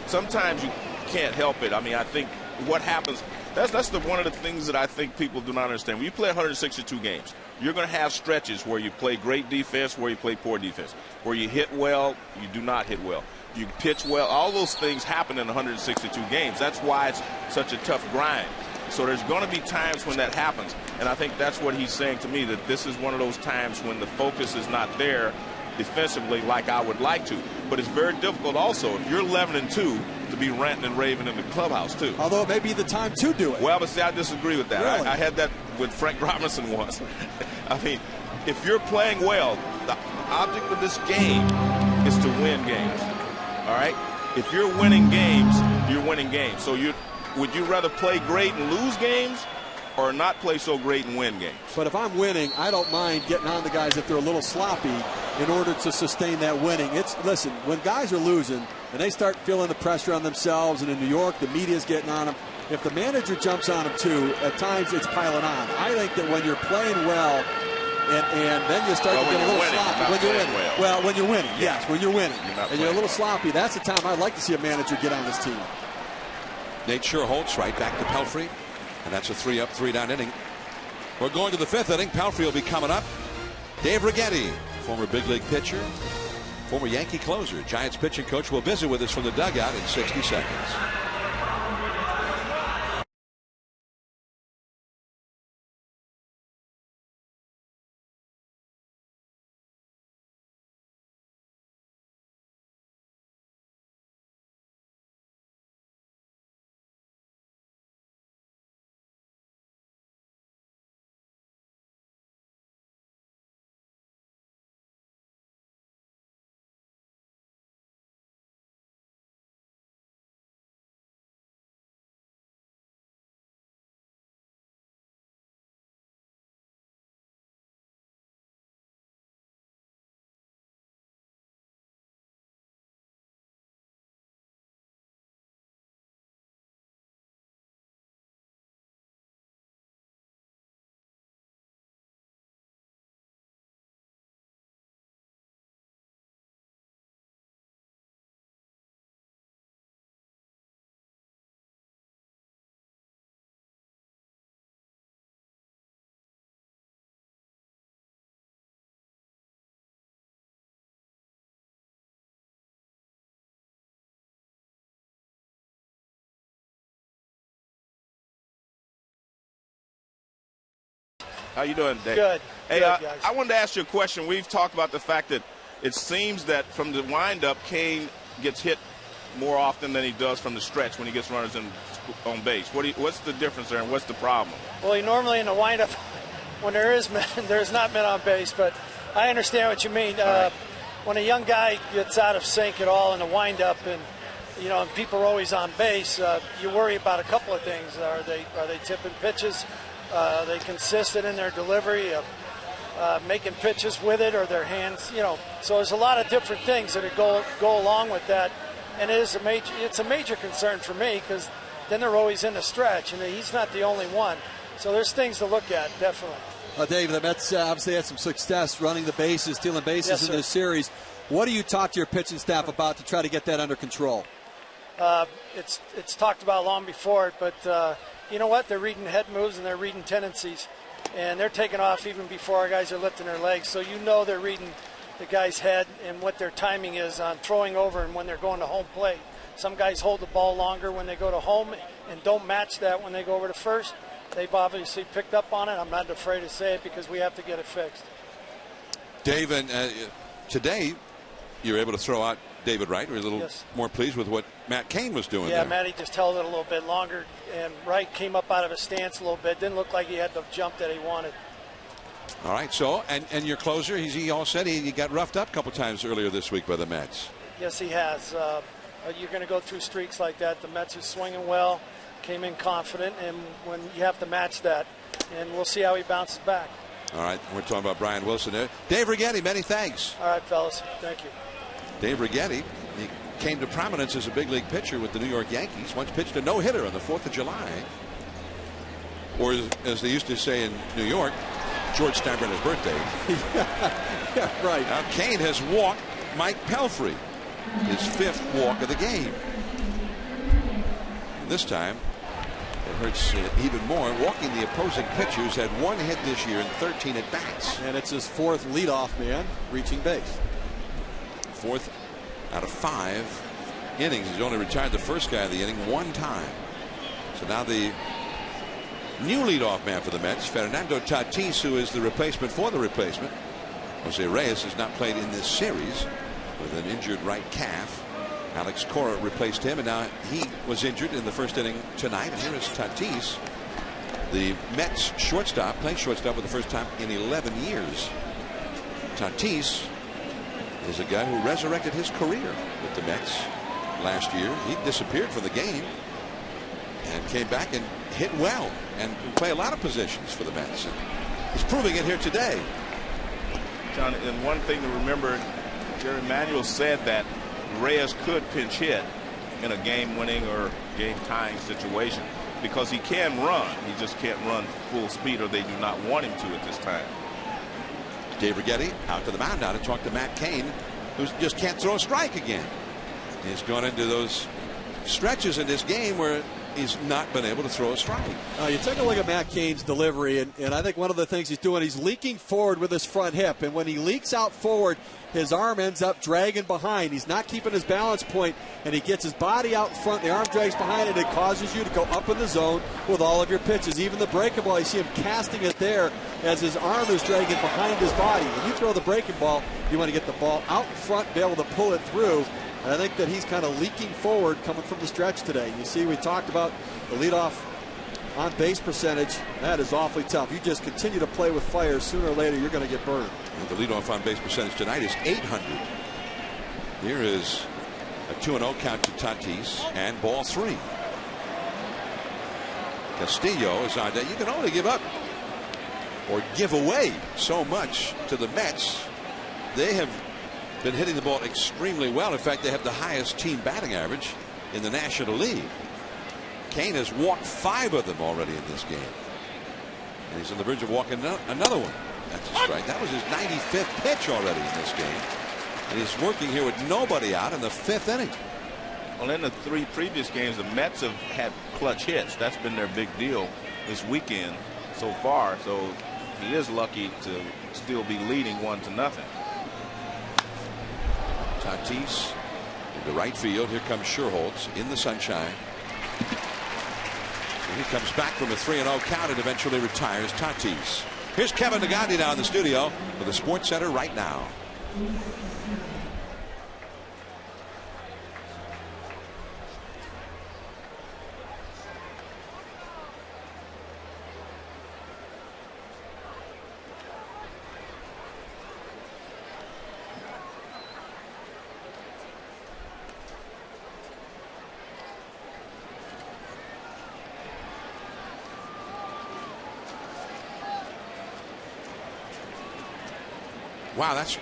sometimes you can't help it. I mean, I think what happens, that's one of the things that I think people do not understand. When you play 162 games, you're going to have stretches where you play great defense, where you play poor defense, where you hit well, you do not hit well, you pitch well. All those things happen in 162 games. That's why it's such a tough grind. So there's going to be times when that happens, and I think that's what he's saying to me, that this is one of those times when the focus is not there defensively like I would like to. But it's very difficult also, if you're 11-2, to be ranting and raving in the clubhouse too. Although it may be the time to do it. Well, but see, I disagree with that. Really? I had that with Frank Robinson once. I mean, if you're playing well, the object of this game is to win games. All right? If you're winning games, you're winning games. So would you rather play great and lose games, or not play so great and win games? But if I'm winning, I don't mind getting on the guys if they're a little sloppy in order to sustain that winning. Listen, when guys are losing and they start feeling the pressure on themselves, and in New York, the media's getting on them, if the manager jumps on them too, at times it's piling on. I think that when you're playing well, and then you start to get a little sloppy. When you're winning. Well, when you're winning, yes, when you're winning. And you're a little sloppy, that's the time I'd like to see a manager get on this team. Nate Scherholtz right back to Pelfrey. And that's a 3-up, 3-down inning. We're going to the 5th inning. Pelfrey will be coming up. Dave Righetti, former big league pitcher, former Yankee closer, Giants pitching coach, will visit with us from the dugout in 60 seconds. How you doing, Dave? Good. Hey, Good, guys. I wanted to ask you a question. We've talked about the fact that it seems that from the windup, Kane gets hit more often than he does from the stretch when he gets runners on base. What's the difference there, and what's the problem? Well, normally in the windup, when there's not men on base, but I understand what you mean. Right. When a young guy gets out of sync at all in the windup, and and people are always on base, you worry about a couple of things. Are they tipping pitches? Are they consistent in their delivery? Making pitches with it, or their hands? So there's a lot of different things that go along with that, and it's a major concern for me, because then they're always in the stretch, and he's not the only one. So there's things to look at, definitely. Dave, the Mets obviously had some success running the bases, stealing bases in this series. What do you talk to your pitching staff about to try to get that under control? It's talked about long before, but you know what? They're reading head moves and they're reading tendencies, and they're taking off even before our guys are lifting their legs. So they're reading the guy's head and what their timing is on throwing over and when they're going to home plate. Some guys hold the ball longer when they go to home and don't match that when they go over to first. They've obviously picked up on it. I'm not afraid to say it because we have to get it fixed. Dave, and today you're able to throw out David Wright. We're a little more pleased with what Matt Cain was doing there. Yeah, Matty just held it a little bit longer, and Wright came up out of his stance a little bit. Didn't look like he had the jump that he wanted. All right, so, and your closer, he all said he got roughed up a couple times earlier this week by the Mets. Yes, he has. You're going to go through streaks like that. The Mets are swinging well, came in confident, and when you have to match that, and we'll see how he bounces back. All right, we're talking about Brian Wilson there. Dave Righetti, many thanks. All right, fellas, thank you. Dave Righetti, he came to prominence as a big league pitcher with the New York Yankees. Once pitched a no-hitter on the 4th of July. Or as they used to say in New York, George Steinbrenner's birthday. Yeah, right. Now Kane has walked Mike Pelfrey, his 5th walk of the game. This time, it hurts even more. Walking the opposing pitchers, had 1 hit this year and 13 at bats. And it's his 4th leadoff man reaching base. 4th out of 5 innings. He's only retired the first guy of the inning 1 time. So now the new leadoff man for the Mets, Fernando Tatis, who is the replacement for the replacement. Jose Reyes has not played in this series with an injured right calf. Alex Cora replaced him, and now he was injured in the first inning tonight. And here is Tatis, the Mets shortstop, playing shortstop for the first time in 11 years. Tatis is a guy who resurrected his career with the Mets last year. He disappeared from the game and came back and hit well and play a lot of positions for the Mets. And he's proving it here today. John, and one thing to remember, Jerry Manuel said that Reyes could pinch hit in a game-winning or game-tying situation because he can run. He just can't run full speed, or they do not want him to at this time. Dave Righetti out to the mound now to talk to Matt Cain, who just can't throw a strike again. He's gone into those stretches in this game where he's not been able to throw a strike. You take a look at Matt Cain's delivery, and I think one of the things he's doing, he's leaking forward with his front hip, and when he leaks out forward, his arm ends up dragging behind. He's not keeping his balance point, and he gets his body out in front. The arm drags behind, and it causes you to go up in the zone with all of your pitches. Even the breaking ball, you see him casting it there as his arm is dragging behind his body. When you throw the breaking ball, you want to get the ball out in front, be able to pull it through. And I think that he's kind of leaking forward coming from the stretch today. You see, we talked about the leadoff on base percentage. That is awfully tough. You just continue to play with fire. Sooner or later, you're going to get burned. And the leadoff on base percentage tonight is .800. Here is a 2-0 count to Tatis, and ball 3. Castillo is on deck. You can only give up or give away so much to the Mets. They have been hitting the ball extremely well. In fact, they have the highest team batting average in the National League. Kane has walked 5 of them already in this game. And he's on the verge of walking another one. That's a strike. That was his 95th pitch already in this game. And he's working here with nobody out in the 5th inning. Well, in the 3 previous games, the Mets have had clutch hits. That's been their big deal this weekend so far. So he is lucky to still be leading 1-0. Tatis into right field. Here comes Sherholtz in the sunshine. And he comes back from a 3-0 count and eventually retires. Tatis. Here's Kevin Negandhi now in the studio for the Sports Center right now. Wow, that's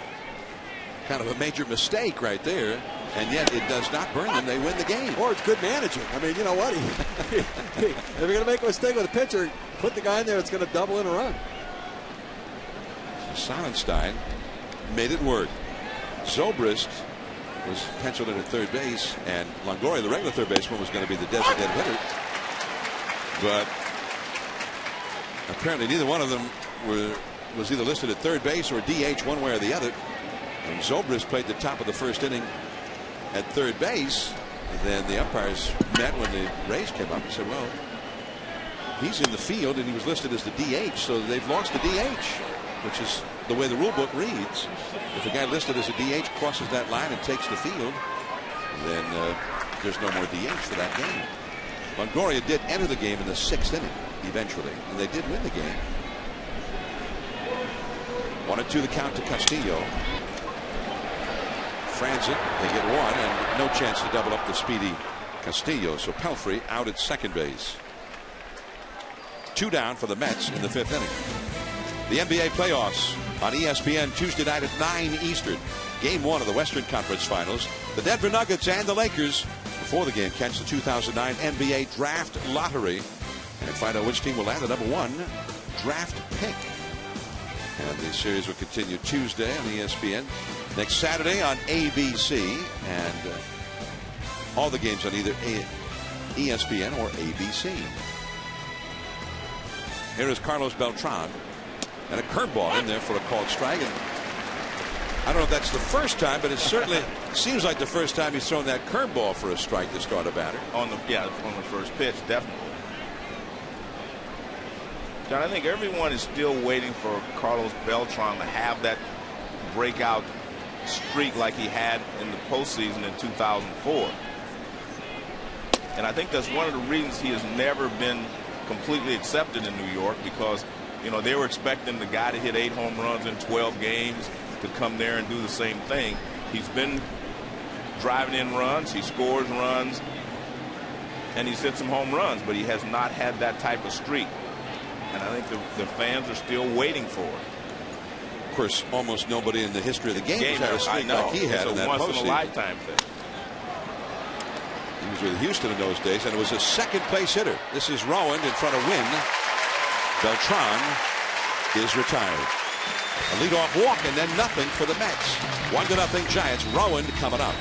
kind of a major mistake right there, and yet it does not burn them. They win the game. Or it's good managing. I mean, you know what? If you're going to make a mistake with a pitcher, put the guy in there that's going to double in a run. Sonnenstein made it work. Zobrist was penciled in at third base, and Longoria, the regular third baseman, was going to be the designated hitter. But apparently neither one of them was either listed at third base or DH, one way or the other. And Zobrist played the top of the first inning at third base. And then the umpires met when the Rays came up and said, well, he's in the field and he was listed as the DH, so they've lost the DH, which is the way the rule book reads. If a guy listed as a DH crosses that line and takes the field, then there's no more DH for that game. Longoria did enter the game in the 6th inning eventually, and they did win the game. 1-2 the count to Castillo. Franzen, they get one, and no chance to double up the speedy Castillo. So Pelfrey out at second base. 2 down for the Mets in the 5th inning. The NBA playoffs on ESPN Tuesday night at 9 Eastern. Game 1 of the Western Conference Finals. The Denver Nuggets and the Lakers. Before the game, catch the 2009 NBA Draft Lottery and find out which team will land the #1 draft pick. And the series will continue Tuesday on ESPN. Next Saturday on ABC. And all the games on either ESPN or ABC. Here is Carlos Beltran. And a curveball in there for a called strike. And I don't know if that's the first time, but it certainly seems like the first time he's thrown that curveball for a strike to start a batter. On the first pitch, definitely. John, I think everyone is still waiting for Carlos Beltran to have that breakout streak like he had in the postseason in 2004. And I think that's one of the reasons he has never been completely accepted in New York, because they were expecting the guy to hit 8 home runs in 12 games to come there and do the same thing. He's been driving in runs, he scores runs, and he's hit some home runs, but he has not had that type of streak. And I think the fans are still waiting for it. Of course, almost nobody in the history of the game has had a streak like he had in that postseason. It's a once-in-a-lifetime thing. He was with Houston in those days, and it was a second-place hitter. This is Rowan in front of Wynn. Beltran is retired. A leadoff walk and then nothing for the Mets. 1-0 Giants. Rowan coming up.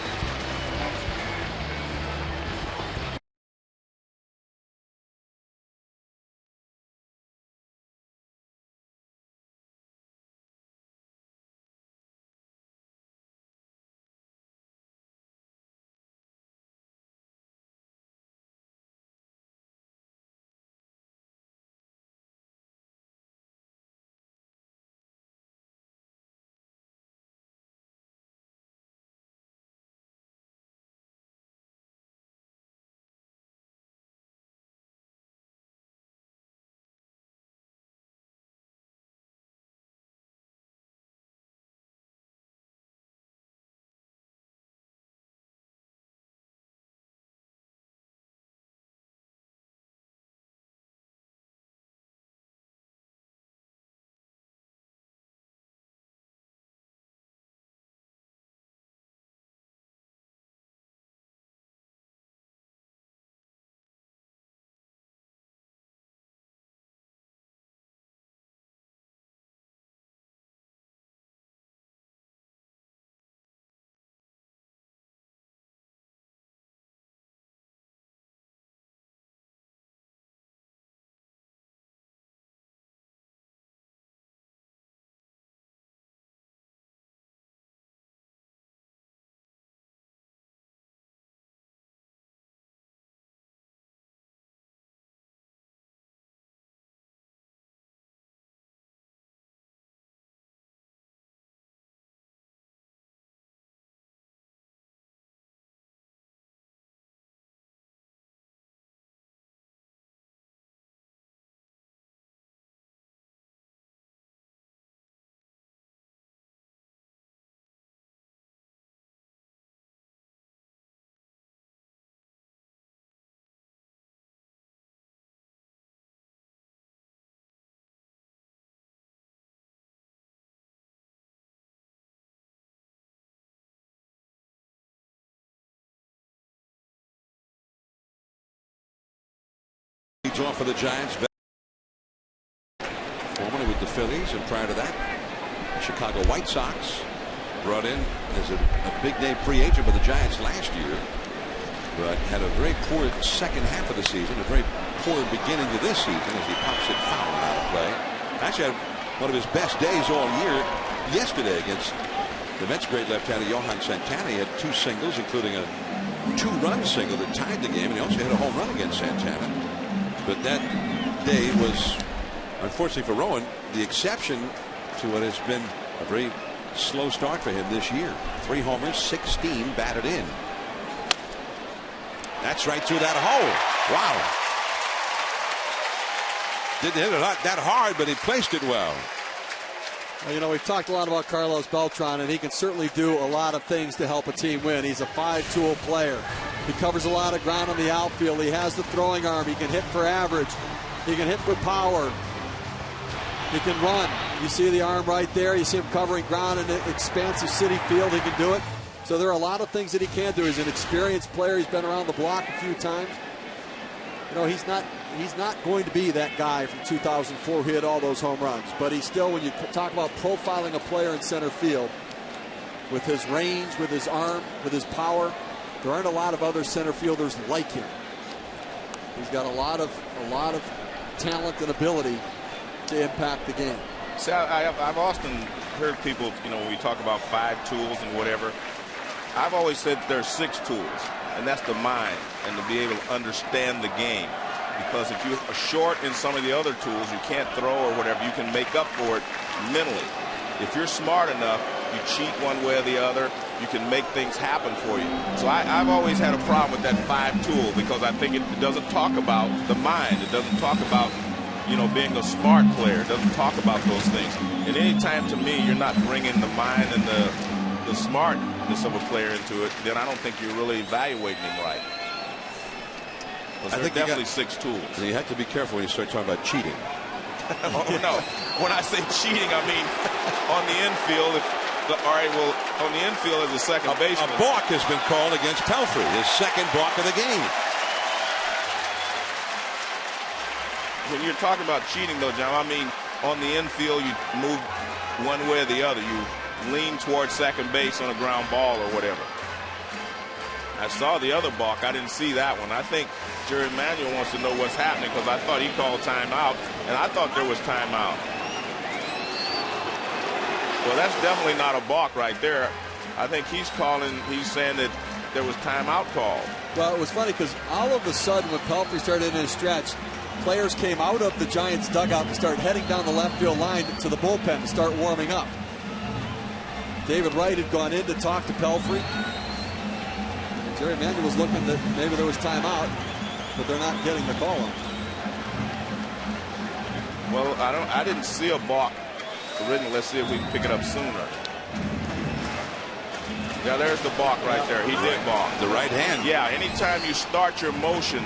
Off for the Giants. Formerly with the Phillies, and prior to that, Chicago White Sox. Brought in as a big name free agent by the Giants last year, but had a very poor second half of the season, a very poor beginning to this season as he pops it foul out of play. Actually had one of his best days all year yesterday against the Mets' great left-hander Johan Santana. He had 2 singles, including a 2-run single that tied the game, and he also hit a home run against Santana. But that day was, unfortunately for Rowan, the exception to what has been a very slow start for him this year. 3 homers, 16 batted in. That's right through that hole. Wow. Didn't hit it that hard, but he placed it well. Well, you know, we've talked a lot about Carlos Beltran, and he can certainly do a lot of things to help a team win. He's a 5-tool player. He covers a lot of ground on the outfield. He has the throwing arm. He can hit for average. He can hit with power. He can run. You see the arm right there. You see him covering ground in an expansive city field. He can do it. So there are a lot of things that he can do. He's an experienced player. He's been around the block a few times. You know, he's not going to be that guy from 2004 who hit all those home runs. But he's still, when you talk about profiling a player in center field, with his range, with his arm, with his power, there aren't a lot of other center fielders like him. He's got a lot of talent and ability to impact the game. See, I've often heard people, you know, when we talk about 5 tools and whatever, I've always said there's 6 tools, and that's the mind and to be able to understand the game. Because if you are short in some of the other tools, you can't throw or whatever, you can make up for it mentally. If you're smart enough, you cheat one way or the other, you can make things happen for you. So I've always had a problem with that 5 tool, because I think it doesn't talk about the mind. It doesn't talk about, you know, being a smart player. It doesn't talk about those things. And anytime, to me, you're not bringing the mind and the smartness of a player into it, then I don't think you're really evaluating him right. I think definitely 6 tools. You have to be careful when you start talking about cheating. Oh, no. When I say cheating, I mean on the infield. On the infield as a second baseman. A balk has been called against Pelfrey, his second balk of the game. When you're talking about cheating, though, John, I mean on the infield, you move one way or the other. You lean towards second base on a ground ball or whatever. I saw the other balk. I didn't see that one. I think Jerry Manuel wants to know what's happening, because I thought he called timeout, and I thought there was timeout. Well, that's definitely not a balk right there. I think he's saying that there was timeout called. Well, it was funny because all of a sudden when Pelfrey started in his stretch, players came out of the Giants dugout and started heading down the left field line to the bullpen to start warming up. David Wright had gone in to talk to Pelfrey. Jerry Manuel was looking that maybe there was timeout, but they're not getting the call on. Well, I didn't see a balk originally. Let's see if we can pick it up sooner. Yeah, there's the balk right there. He did balk. The right hand. Yeah, anytime you start your motion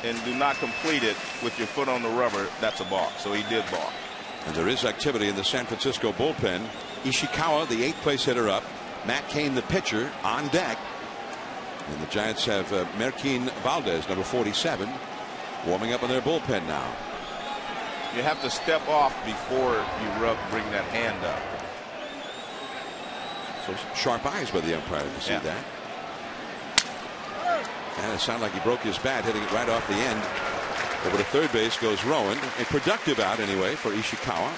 and do not complete it with your foot on the rubber, that's a balk. So he did balk. And there is activity in the San Francisco bullpen. Ishikawa, the 8th place hitter, up. Matt Cain, the pitcher, on deck. And the Giants have Merkin Valdez, number 47, warming up in their bullpen now. You have to step off before you bring that hand up. So sharp eyes by the umpire to see that. And it sounded like he broke his bat, hitting it right off the end. Over to third base goes Rowan. A productive out anyway for Ishikawa.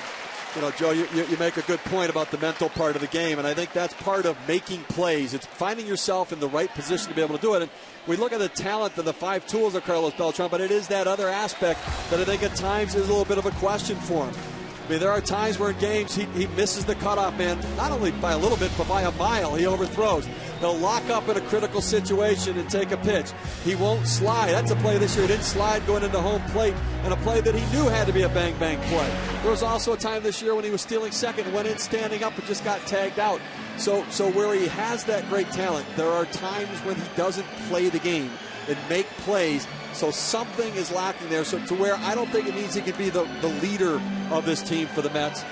You know, Joe, you make a good point about the mental part of the game, and I think that's part of making plays. It's finding yourself in the right position to be able to do it. And we look at the talent and the 5 tools of Carlos Beltran, but it is that other aspect that I think at times is a little bit of a question for him. I mean, there are times where in games he misses the cutoff man, not only by a little bit, but by a mile. He overthrows. He'll lock up in a critical situation and take a pitch. He won't slide. That's a play this year. He didn't slide going into home plate, and a play that he knew had to be a bang-bang play. There was also a time this year when he was stealing second and went in standing up and just got tagged out. So where he has that great talent, there are times when he doesn't play the game and make plays. So something is lacking there. So to where I don't think it means he can be the leader of this team for the Mets.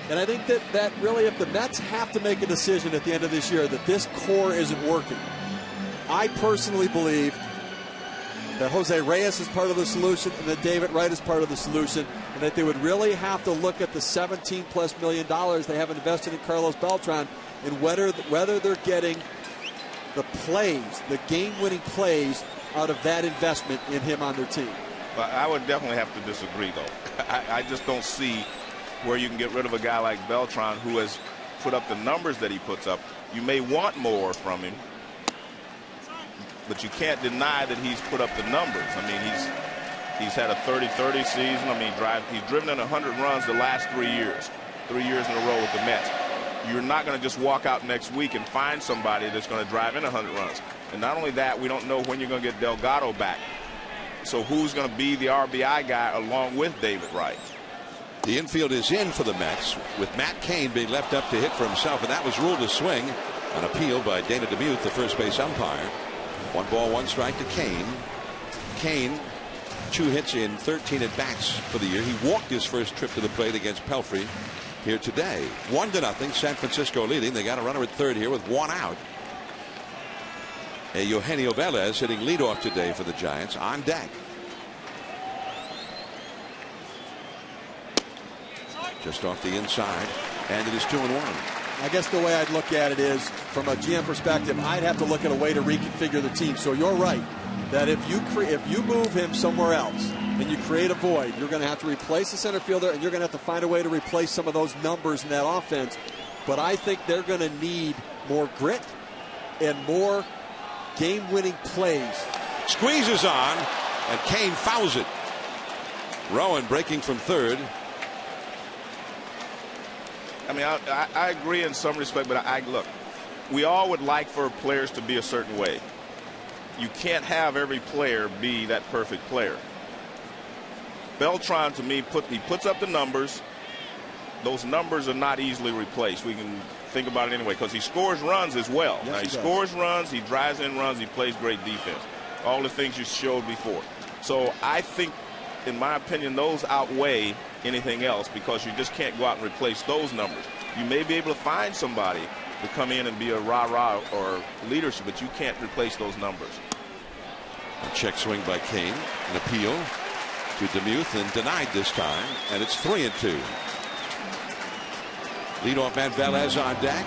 And I think that really, if the Mets have to make a decision at the end of this year that this core isn't working, I personally believe that Jose Reyes is part of the solution and that David Wright is part of the solution, and that they would really have to look at the $17+ million they have invested in Carlos Beltran and whether they're getting the plays, the game-winning plays out of that investment in him on their team. Well, I would definitely have to disagree, though. I just don't see where you can get rid of a guy like Beltran, who has put up the numbers that he puts up. You may want more from him, but you can't deny that he's put up the numbers. I mean, he's had a 30-30 season. I mean, he's driven in 100 runs the last 3 years. 3 years in a row with the Mets. You're not going to just walk out next week and find somebody that's going to drive in 100 runs. And not only that, we don't know when you're going to get Delgado back. So who's going to be the RBI guy along with David Wright? The infield is in for the Mets, with Matt Cain being left up to hit for himself, and that was ruled a swing. An appeal by Dana DeMuth, the first base umpire. 1 ball, 1 strike to Cain. Cain, 2 hits in 13 at bats for the year. He walked his first trip to the plate against Pelfrey here today. 1-0, San Francisco leading. They got a runner at third here with 1 out. Eugenio Velez hitting leadoff today for the Giants on deck. Just off the inside, and it is 2-1. I guess the way I'd look at it is, from a GM perspective, I'd have to look at a way to reconfigure the team. So you're right that if you move him somewhere else and you create a void, you're going to have to replace the center fielder, and you're going to have to find a way to replace some of those numbers in that offense. But I think they're going to need more grit and more game-winning plays. Squeezes on, and Cain fouls it. Rowan breaking from third. I mean, I agree in some respect, but look, we all would like for players to be a certain way. You can't have every player be that perfect player. Beltran, to me, he puts up the numbers. Those numbers are not easily replaced. We can think about it anyway, because he scores runs as well. Yes, now, he scores runs, he drives in runs, he plays great defense. All the things you showed before. So I think, in my opinion, those outweigh anything else, because you just can't go out and replace those numbers. You may be able to find somebody to come in and be a rah-rah or leadership, but you can't replace those numbers. A check swing by Cain, an appeal to DeMuth, and denied this time, and it's 3-2. Leadoff man Velez on deck.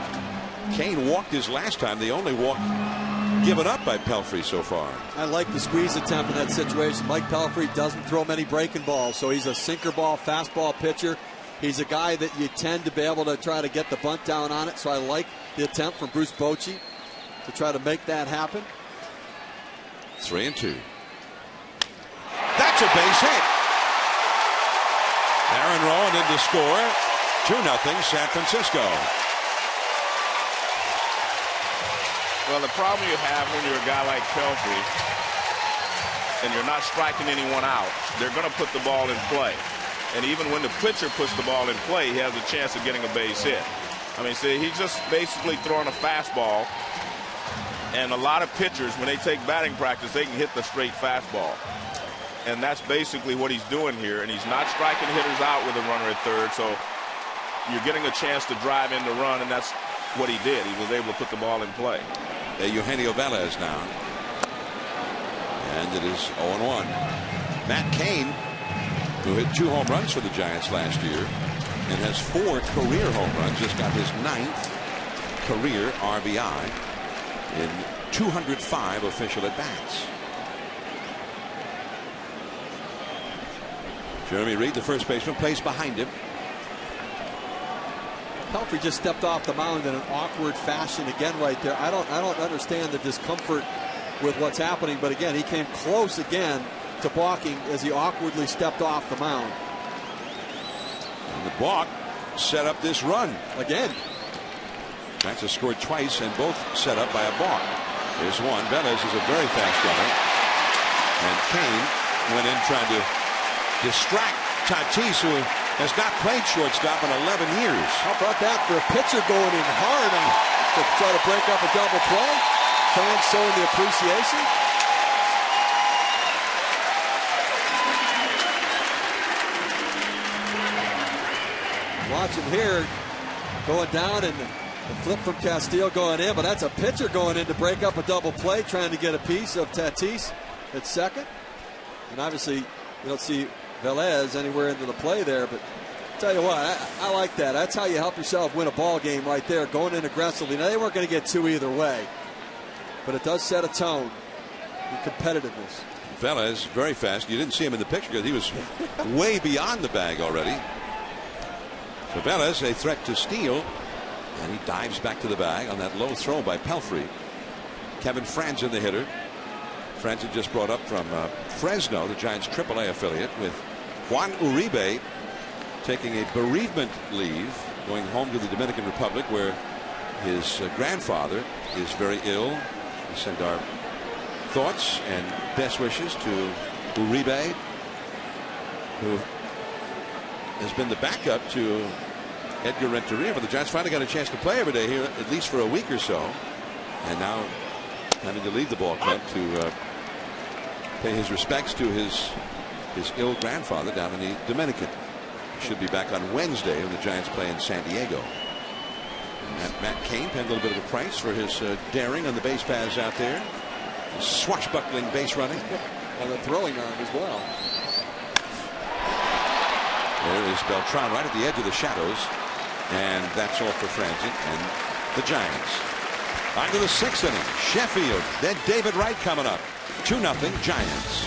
Cain walked his last time, the only walk given up by Pelfrey so far. I like the squeeze attempt in that situation. Mike Pelfrey doesn't throw many breaking balls, so he's a sinker ball, fastball pitcher. He's a guy that you tend to be able to try to get the bunt down on it, so I like the attempt from Bruce Bochy to try to make that happen. 3-2. That's a base hit. Aaron Rowan in to score. 2-0 San Francisco. Well, the problem you have when you're a guy like Pelfrey and you're not striking anyone out, they're going to put the ball in play. And even when the pitcher puts the ball in play, he has a chance of getting a base hit. I mean, see, he's just basically throwing a fastball. And a lot of pitchers, when they take batting practice, they can hit the straight fastball. And that's basically what he's doing here. And he's not striking hitters out with a runner at third. So you're getting a chance to drive in the run, and that's what he did. He was able to put the ball in play. Eugenio Velez now. And it is 0-1. Matt Cain, who hit 2 home runs for the Giants last year and has 4 career home runs, just got his 9th career RBI in 205 official at-bats. Jeremy Reed, the first baseman, plays behind him. Pelfrey just stepped off the mound in an awkward fashion again right there. I don't understand the discomfort with what's happening, but again, he came close again to balking as he awkwardly stepped off the mound. And the balk set up this run. Again. Mets has scored twice, and both set up by a balk. Here's one. Velez is a very fast runner. And Cain went in trying to distract Tatis, who has not played shortstop in 11 years. How about that for a pitcher going in hard to try to break up a double play? Fans showing the appreciation. Watch him here going down, and the flip from Castillo going in, but that's a pitcher going in to break up a double play, trying to get a piece of Tatis at second. And obviously you don't see Velez anywhere into the play there, but tell you what, I like that. That's how you help yourself win a ball game right there, going in aggressively. Now, they weren't going to get 2 either way, but it does set a tone in competitiveness. Velez very fast. You didn't see him in the picture because he was way beyond the bag already. So Velez, a threat to steal, and he dives back to the bag on that low throw by Pelfrey. Kevin Franzen, the hitter. Franzen just brought up from Fresno, the Giants' AAA affiliate, with Juan Uribe taking a bereavement leave, going home to the Dominican Republic, where his grandfather is very ill. We send our thoughts and best wishes to Uribe, who has been the backup to Edgar Renteria, but the Giants finally got a chance to play every day here, at least for a week or so. And now having to leave the ball club to pay his respects to his ill grandfather down in the Dominican. He should be back on Wednesday when the Giants play in San Diego. Matt Cain paid a little bit of a price for his daring on the base paths out there. His swashbuckling base running. And the throwing arm as well. There is Beltran right at the edge of the shadows. And that's all for Franzen and the Giants. On to the 6th inning. Sheffield, then David Wright coming up. 2-0 Giants.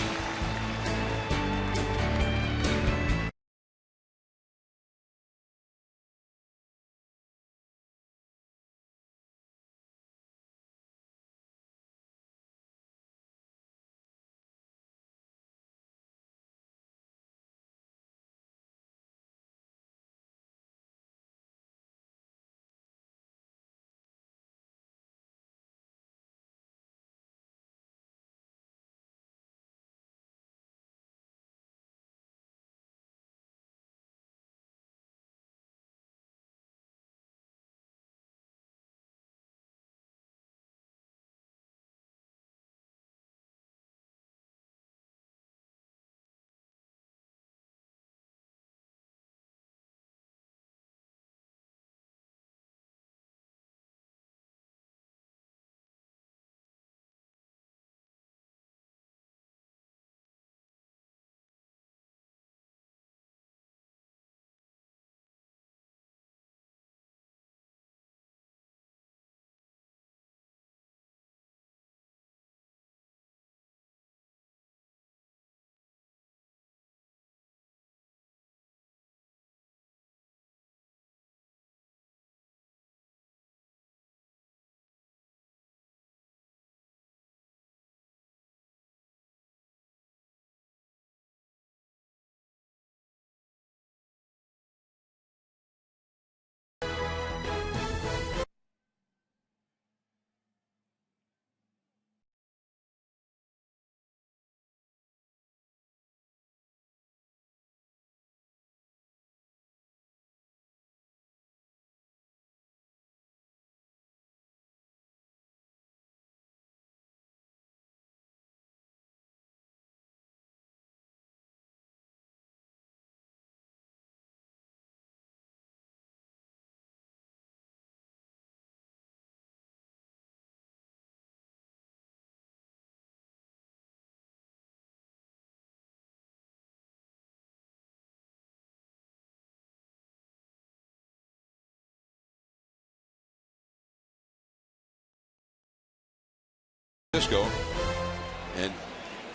And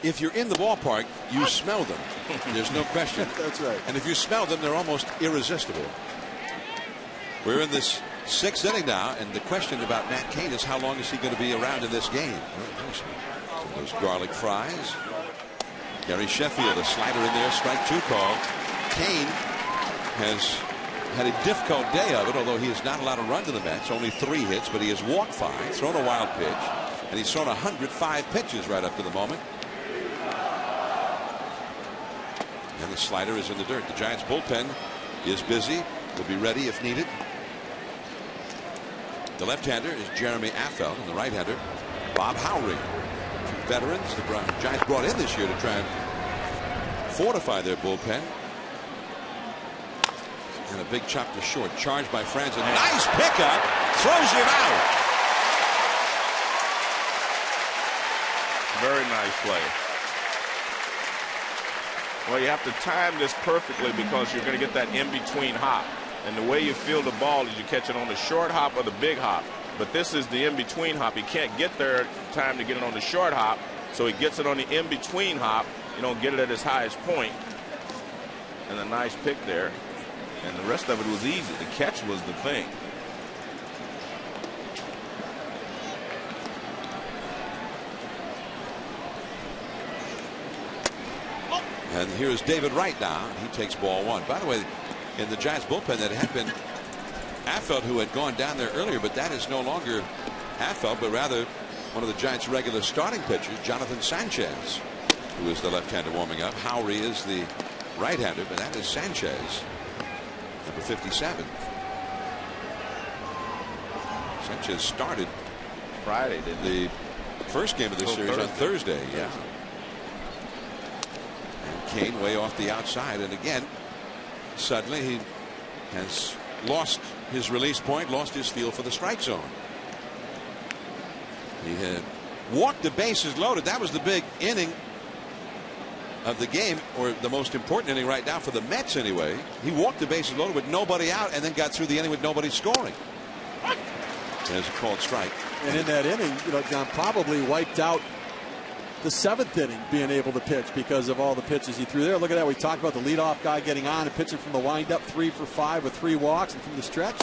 if you're in the ballpark, you smell them. There's no question. That's right. And if you smell them, they're almost irresistible. We're in this 6th inning now, and the question about Matt Cain is how long is he going to be around in this game? Some of those garlic fries. Gary Sheffield, a slider in there, strike 2 call. Cain has had a difficult day of it, although he has not allowed a run to the Mets. Only 3 hits, but he has walked 5, thrown a wild pitch. And he's thrown 105 pitches right up to the moment. And the slider is in the dirt. The Giants bullpen is busy. Will be ready if needed. The left-hander is Jeremy Affeldt, and the right-hander, Bob Howry. 2 veterans the Giants brought in this year to try and fortify their bullpen. And a big chop to short. Charged by Franzen. Nice pickup. Throws him out. Very nice play. Well, you have to time this perfectly because you're going to get that in-between hop. And the way you feel the ball is you catch it on the short hop or the big hop. But this is the in-between hop. He can't get there in time to get it on the short hop, so he gets it on the in-between hop. You don't get it at his highest point. And a nice pick there. And the rest of it was easy. The catch was the thing. And here's David Wright now. He takes ball 1. By the way, in the Giants bullpen, that had been Affeldt who had gone down there earlier, but that is no longer Affeldt, but rather one of the Giants' regular starting pitchers, Jonathan Sanchez, who is the left-hander warming up. Howry is the right-hander, but that is Sanchez. for 57. Sanchez started Friday, didn't he? the first game of this series on Thursday. Yeah. And Kane way off the outside, and again, suddenly he has lost his release point, lost his feel for the strike zone. He had walked the bases loaded. That was the big inning of the game, or the most important inning right now for the Mets anyway. He walked the bases loaded with nobody out and then got through the inning with nobody scoring. There's a called strike. And in that inning, John probably wiped out the 7th inning being able to pitch because of all the pitches he threw there. Look at that. We talked about the leadoff guy getting on and pitching from the windup, 3 for 5 with 3 walks, and from the stretch,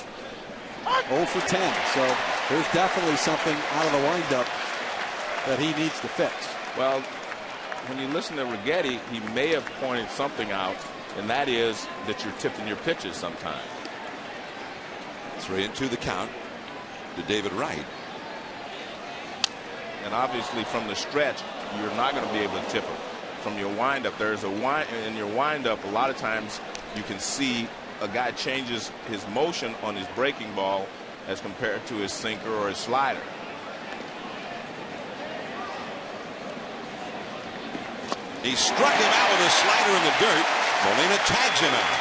0 for 10. So there's definitely something out of the windup that he needs to fix. Well, when you listen to Righetti, he may have pointed something out, and that is that you're tipping your pitches sometimes. 3-2 the count to David Wright. And obviously from the stretch, you're not going to be able to tip them. From your windup, there's a in your windup, a lot of times you can see a guy changes his motion on his breaking ball as compared to his sinker or his slider. He struck him out with a slider in the dirt. Molina tags him out.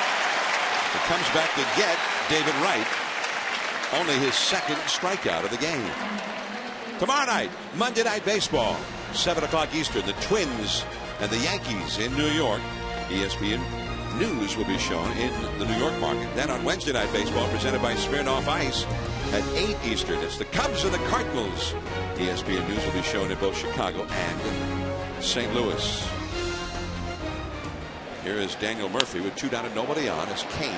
He comes back to get David Wright. Only his 2nd strikeout of the game. Tomorrow night, Monday Night Baseball, 7 o'clock Eastern. The Twins and the Yankees in New York. ESPN News will be shown in the New York market. Then on Wednesday Night Baseball, presented by Smirnoff Ice at 8 Eastern. It's the Cubs and the Cardinals. ESPN News will be shown in both Chicago and St. Louis. Here is Daniel Murphy with 2 down and nobody on as Kane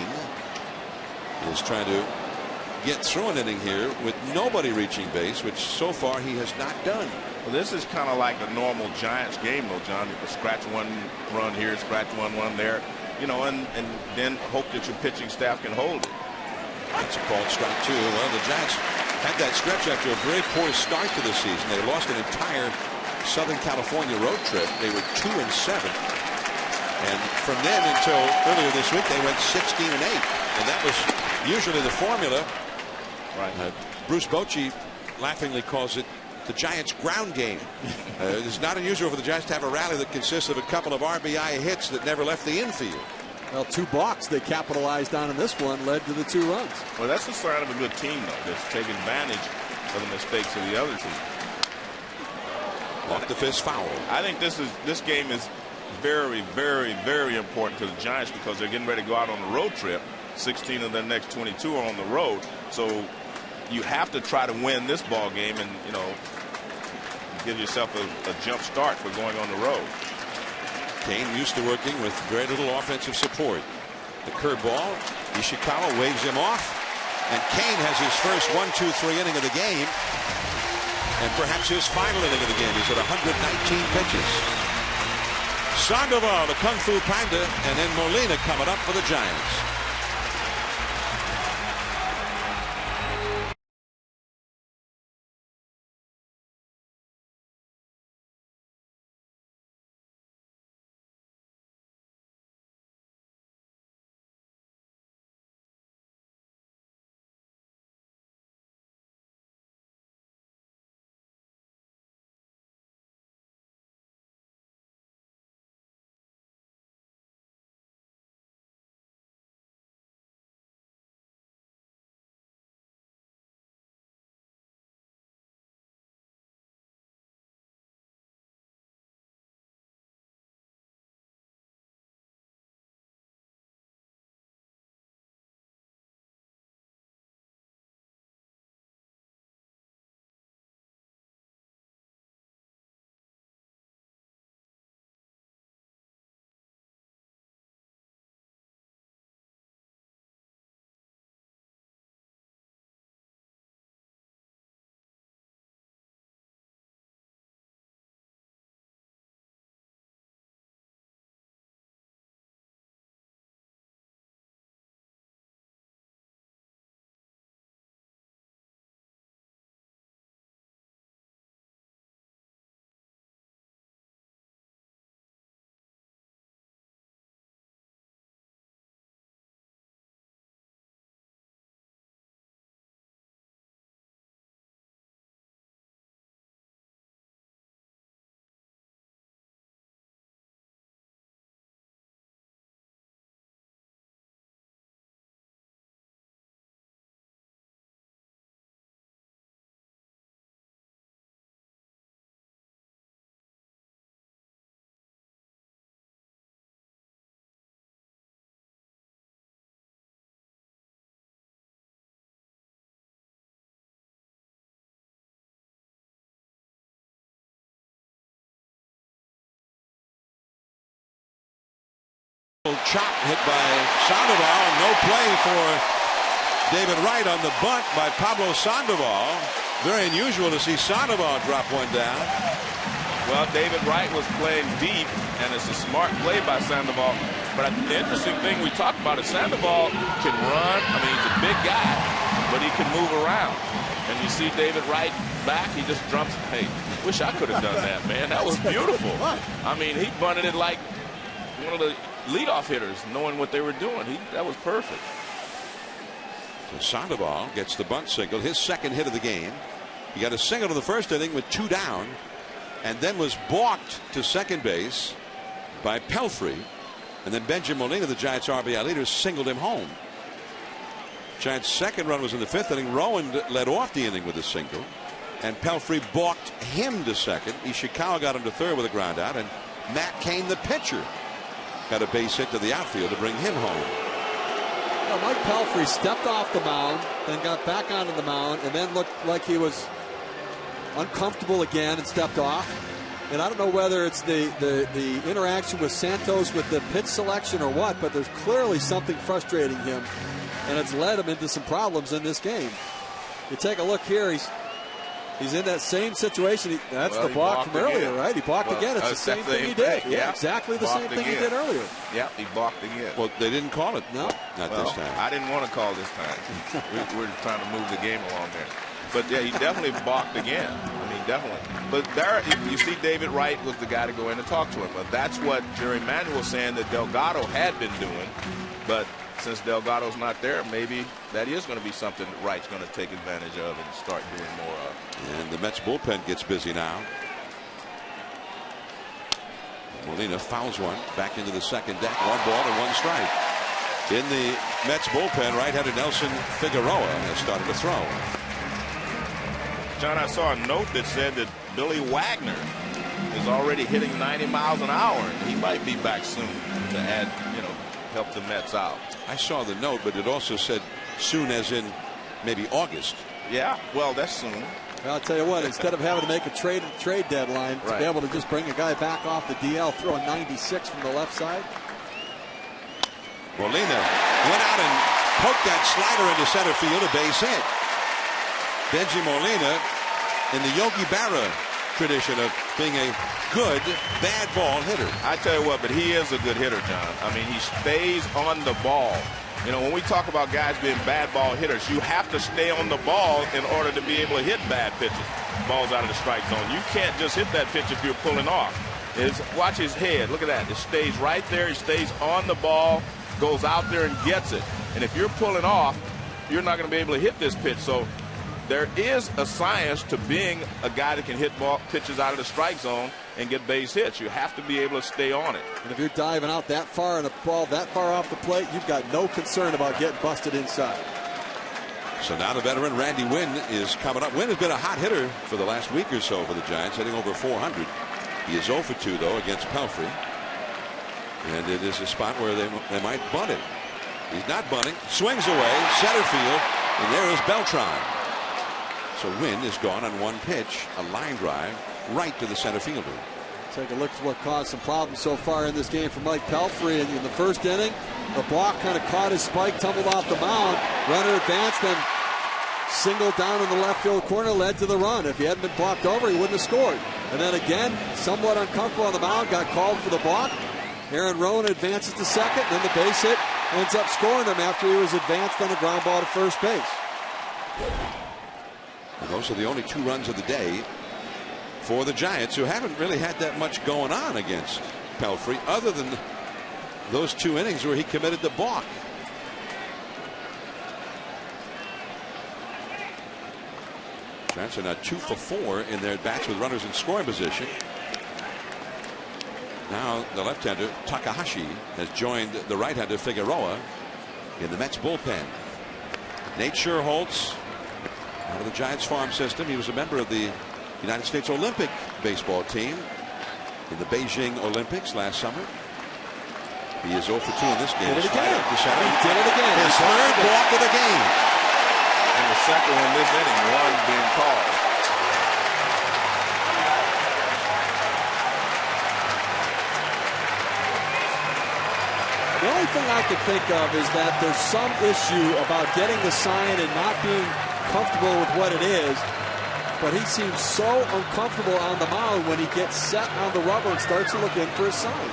is trying to get through an inning here with nobody reaching base, which so far he has not done. Well, this is kind of like a normal Giants game, though, John. You can scratch 1 run here, scratch 1 run there, and then hope that your pitching staff can hold it. That's a called strike, too. Well, the Giants had that stretch after a very poor start to the season. They lost an entire Southern California road trip. They were 2-7. And from then until earlier this week, they went 16-8. And that was usually the formula. Right. Bruce Bochy laughingly calls it the Giants' ground game. It's not unusual for the Giants to have a rally that consists of a couple of RBI hits that never left the infield. Well, 2 balks they capitalized on in this one led to the 2 runs. Well, that's a sign of a good team, though, that's taking advantage of the mistakes of the other team. Off the fist foul. I think this game is very, very, very important to the Giants because they're getting ready to go out on the road trip. 16 of their next 22 are on the road. So you have to try to win this ball game and, give yourself a jump start for going on the road. Kane used to working with very little offensive support. The curveball, Ishikawa waves him off, and Kane has his first 1-2-3 inning of the game, and perhaps his final inning of the game. He's at 119 pitches. Sandoval, the Kung Fu Panda, and then Molina coming up for the Giants. Chop hit by Sandoval. No play for David Wright on the bunt by Pablo Sandoval. Very unusual to see Sandoval drop one down. Well, David Wright was playing deep, and it's a smart play by Sandoval. But the interesting thing we talked about is Sandoval can run. I mean, he's a big guy, but he can move around. And you see David Wright back, he just jumps. Hey, wish I could have done that, man. That was beautiful. I mean, he bunted it like one of the leadoff hitters, knowing what they were doing. That was perfect. So Sandoval gets the bunt single, his second hit of the game. He got a single in the first inning with 2 down, and then was balked to second base by Pelfrey. And then Benjamin Molina, the Giants' RBI leader, singled him home. Giants' second run was in the 5th inning. Rowan led off the inning with a single, and Pelfrey balked him to second. Ishikawa got him to third with a ground out, and Matt Cain, the pitcher, got a base hit to the outfield to bring him home. Well, Mike Pelfrey stepped off the mound, then got back onto the mound, and then looked like he was uncomfortable again and stepped off. And I don't know whether it's the interaction with Santos with the pitch selection or what, but there's clearly something frustrating him, and it's led him into some problems in this game. You take a look here, he's in that same situation. That's the balk from earlier, right? He balked again. It's the same thing he did. Yeah, exactly the same thing he did earlier. Yeah, he balked again. Well, they didn't call it. No, not this time. I didn't want to call this time. We're trying to move the game along there. But yeah, he definitely balked again. I mean, definitely. But there, you see, David Wright was the guy to go in and talk to him. But that's what Jerry Manuel was saying that Delgado had been doing. But since Delgado's not there, maybe that is going to be something that Wright's going to take advantage of and start doing more of. And the Mets bullpen gets busy now. Molina fouls one back into the second deck. 1 ball and 1 strike. In the Mets bullpen, right-handed Nelson Figueroa has started to throw. John, I saw a note that said that Billy Wagner is already hitting 90 miles an hour. He might be back soon to add, help the Mets out. I saw the note, but it also said soon as in maybe August. Yeah, well, that's soon. Well, I'll tell you what, instead of having to make a trade deadline, to be able to just bring a guy back off the DL, throw a 96 from the left side. Molina went out and poked that slider into center field, a base hit. Benji Molina in the Yogi Berra tradition of being a good bad ball hitter. I tell you what, but he is a good hitter, John. I mean, he stays on the ball. When we talk about guys being bad ball hitters, you have to stay on the ball in order to be able to hit bad pitches, balls out of the strike zone. You can't just hit that pitch if you're pulling off. Watch his head. Look at that. It stays right there. He stays on the ball, goes out there and gets it. And if you're pulling off, you're not going to be able to hit this pitch. So there is a science to being a guy that can hit pitches out of the strike zone and get base hits. You have to be able to stay on it. And if you're diving out that far and a ball that far off the plate, you've got no concern about getting busted inside. So now the veteran Randy Wynn is coming up. Wynn has been a hot hitter for the last week or so for the Giants, hitting over 400. He is 0 for 2, though, against Pelfrey. And it is a spot where they might bunt it. He's not bunting. Swings away, center field, and there is Beltran. So Wynn is gone on 1 pitch, a line drive right to the center fielder. Take a look at what caused some problems so far in this game for Mike Pelfrey. In the first inning, the block kind of caught his spike, tumbled off the mound. Runner advanced, then single down in the left field corner, led to the run. If he hadn't been blocked over, he wouldn't have scored. And then again, somewhat uncomfortable on the mound, got called for the block. Aaron Rowan advances to second, then the base hit ends up scoring him after he was advanced on a ground ball to first base. And those are the only 2 runs of the day for the Giants, who haven't really had that much going on against Pelfrey, other than those 2 innings where he committed the balk. Giants are now 2 for 4 in their bats with runners in scoring position. Now the left-hander Takahashi has joined the right-hander Figueroa in the Mets bullpen. Nate Scherholtz, out of the Giants farm system. He was a member of the United States Olympic baseball team in the Beijing Olympics last summer. He is 0 for 2 in this game. Did it again. He did it again. His 3rd walk of the game. And the second one this inning, 1 being called. The only thing I can think of is that there's some issue about getting the sign and not being comfortable with what it is. But he seems so uncomfortable on the mound when he gets set on the rubber and starts to look in for a sign.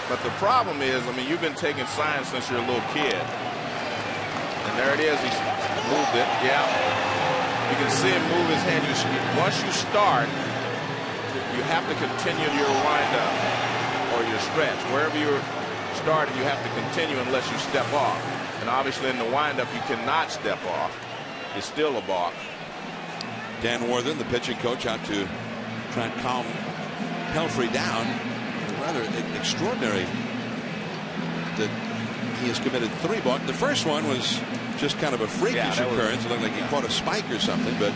But the problem is, I mean, you've been taking signs since you're a little kid. And there it is. He's moved it. Yeah. You can see him move his hand. Once you start, you have to continue your windup or your stretch. Wherever you're starting, you have to continue unless you step off. And obviously in the windup, you cannot step off. It's still a balk. Dan Worthen, the pitching coach, out to try and calm Pelfrey down. Rather extraordinary that he has committed 3 balks. The first one was just kind of a freakish occurrence. It looked like he caught a spike or something. But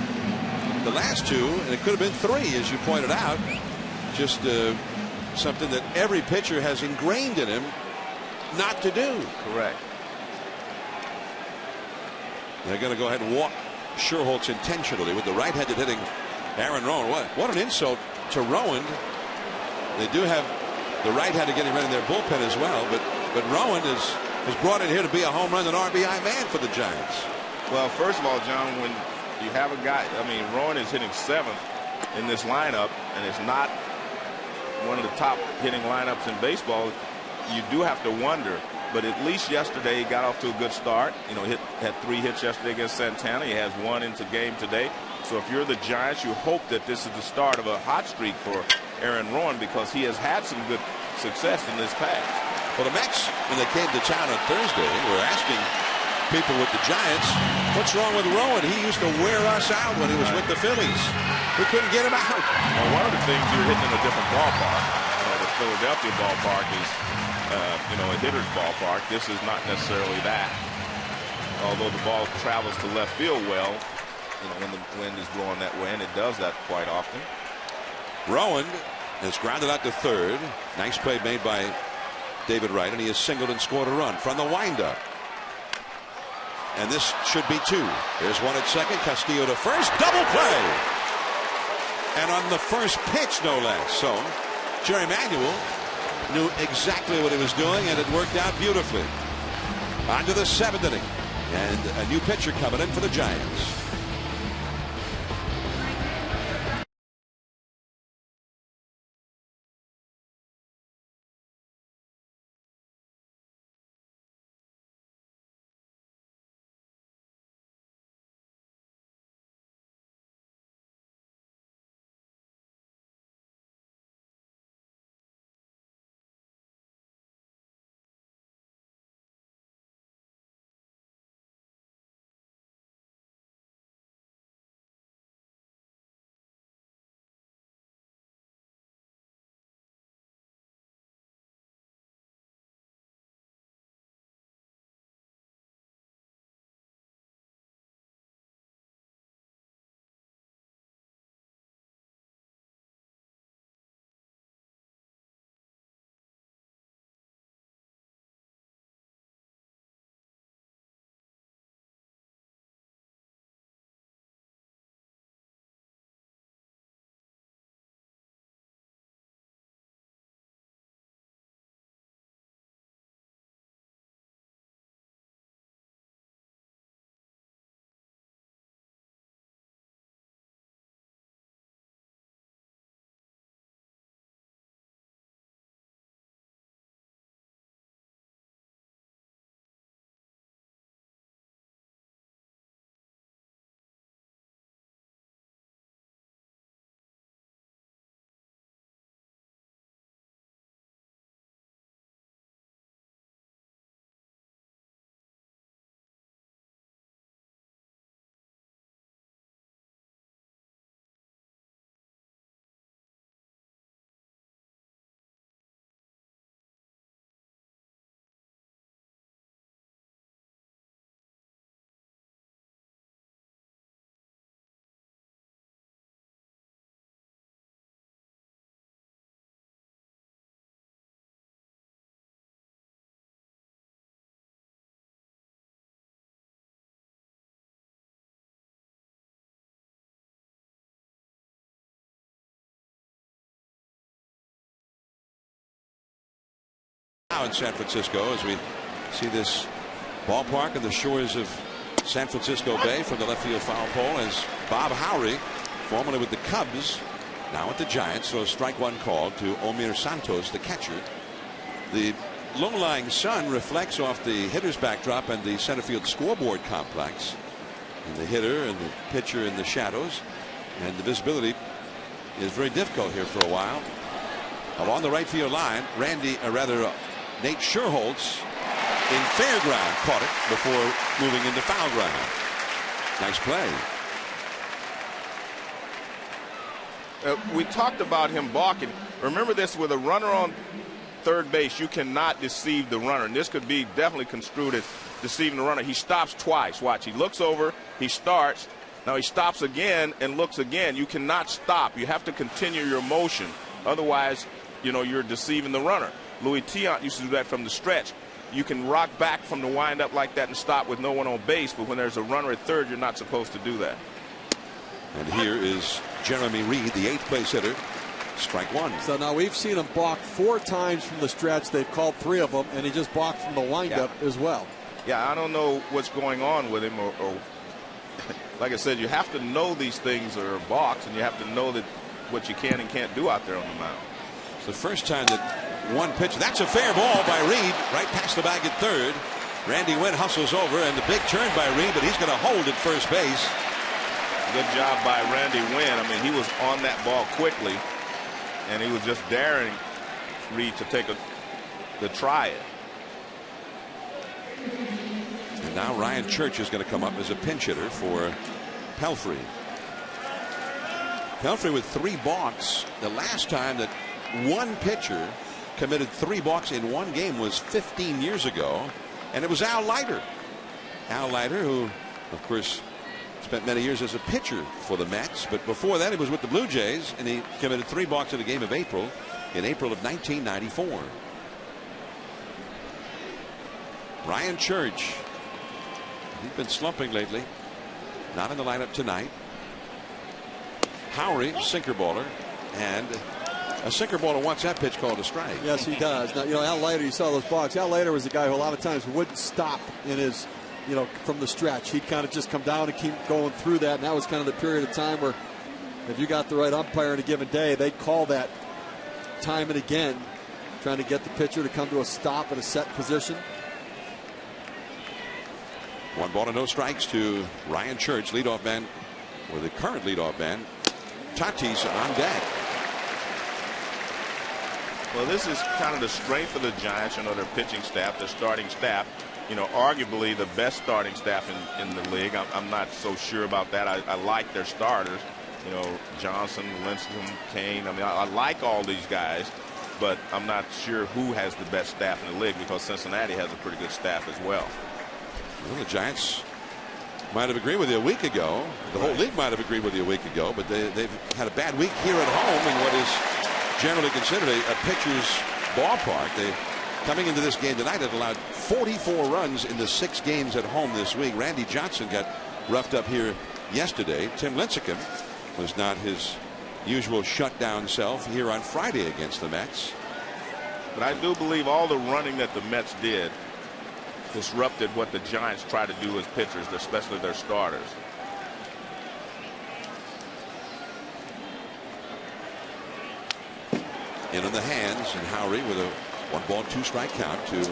the last 2, and it could have been 3, as you pointed out, just something that every pitcher has ingrained in him not to do. Correct. They're going to go ahead and walk Sherholtz intentionally with the right-handed hitting Aaron Rowan. What an insult to Rowan. They do have the right-handed getting ready in their bullpen as well, but Rowan is brought in here to be a home run and RBI man for the Giants. Well, first of all, John, when you have a guy, I mean, Rowan is hitting 7th in this lineup, and it's not one of the top hitting lineups in baseball. You do have to wonder. But at least yesterday he got off to a good start. You know, had 3 hits yesterday against Santana. He has 1 into game today. So if you're the Giants, you hope that this is the start of a hot streak for Aaron Rowan because he has had some good success in this past. Well, the Mets, when they came to town on Thursday, were asking people with the Giants, what's wrong with Rowan? He used to wear us out when he was with the Phillies. We couldn't get him out. Well, one of the things, you're hitting in a different ballpark. The Philadelphia ballpark is a hitter's ballpark. This is not necessarily that. Although the ball travels to left field well, when the wind is blowing that way, and it does that quite often. Rowan has grounded out to third. Nice play made by David Wright, and he has singled and scored a run from the windup. And this should be 2. There's one at second. Castillo to first. Double play. And on the first pitch, no less. So Jerry Manuel knew exactly what he was doing, and it worked out beautifully. On to the 7th inning, and a new pitcher coming in for the Giants. Now in San Francisco, as we see this ballpark on the shores of San Francisco Bay from the left field foul pole, as Bob Howry, formerly with the Cubs, now with the Giants, throws strike one call to Omir Santos, the catcher. The low-lying sun reflects off the hitter's backdrop and the center field scoreboard complex, and the hitter and the pitcher in the shadows, and the visibility is very difficult here for a while. Along the right field line, Nate Scherholtz in fair ground caught it before moving into foul ground. Nice play. We talked about him balking. Remember this, with a runner on third base, you cannot deceive the runner, and this could be definitely construed as deceiving the runner. He stops twice. Watch, he looks over, he starts, now he stops again and looks again. You cannot stop. You have to continue your motion. Otherwise, you're deceiving the runner. Louis Tiant used to do that from the stretch. You can rock back from the windup like that and stop with no one on base, but when there's a runner at third, you're not supposed to do that. And here is Jeremy Reed, the 8th place hitter. Strike one. So now we've seen him balk 4 times from the stretch. They've called 3 of them, and he just balked from the windup as well. Yeah, I don't know what's going on with him, or like I said, you have to know these things are balks, and you have to know that what you can and can't do out there on the mound. It's the first time that one pitch. That's a fair ball by Reed, right past the bag at third. Randy Wynn hustles over, and the big turn by Reed, but he's going to hold at first base. Good job by Randy Wynn. I mean, he was on that ball quickly, and he was just daring Reed to take to try it. And now Ryan Church is going to come up as a pinch hitter for Pelfrey. Pelfrey with 3 balks. The last time that one pitcher committed 3 balks in one game was 15 years ago, and it was Al Leiter. Al Leiter, who, of course, spent many years as a pitcher for the Mets, but before that he was with the Blue Jays, and he committed 3 balks in the game of April of 1994. Ryan Church, he's been slumping lately, not in the lineup tonight. Howry, sinker baller, and a sinker baller wants that pitch called a strike. Yes, he does. Now, Al Leiter, you saw those balks. Al Leiter was a guy who a lot of times wouldn't stop in his, from the stretch. He'd kind of just come down and keep going through that. And that was kind of the period of time where if you got the right umpire in a given day, they'd call that time and again, trying to get the pitcher to come to a stop at a set position. 1 ball and no strikes to Ryan Church, leadoff man, or the current leadoff man. Tatis on deck. Well, this is kind of the strength of the Giants, their pitching staff, their starting staff, arguably the best starting staff in the league. I'm not so sure about that. I like their starters, Johnson, Lincecum, Kane. I mean, I like all these guys, but I'm not sure who has the best staff in the league, because Cincinnati has a pretty good staff as well. Well, the Giants might have agreed with you a week ago. The whole league might have agreed with you a week ago, but they've had a bad week here at home in what is generally considered a pitcher's ballpark. They, coming into this game tonight, have allowed 44 runs in the 6 games at home this week. Randy Johnson got roughed up here yesterday. Tim Lincecum was not his usual shutdown self here on Friday against the Mets. But I do believe all the running that the Mets did disrupted what the Giants try to do as pitchers, especially their starters. In on the hands, and Howry with a 1 ball 2 strike count to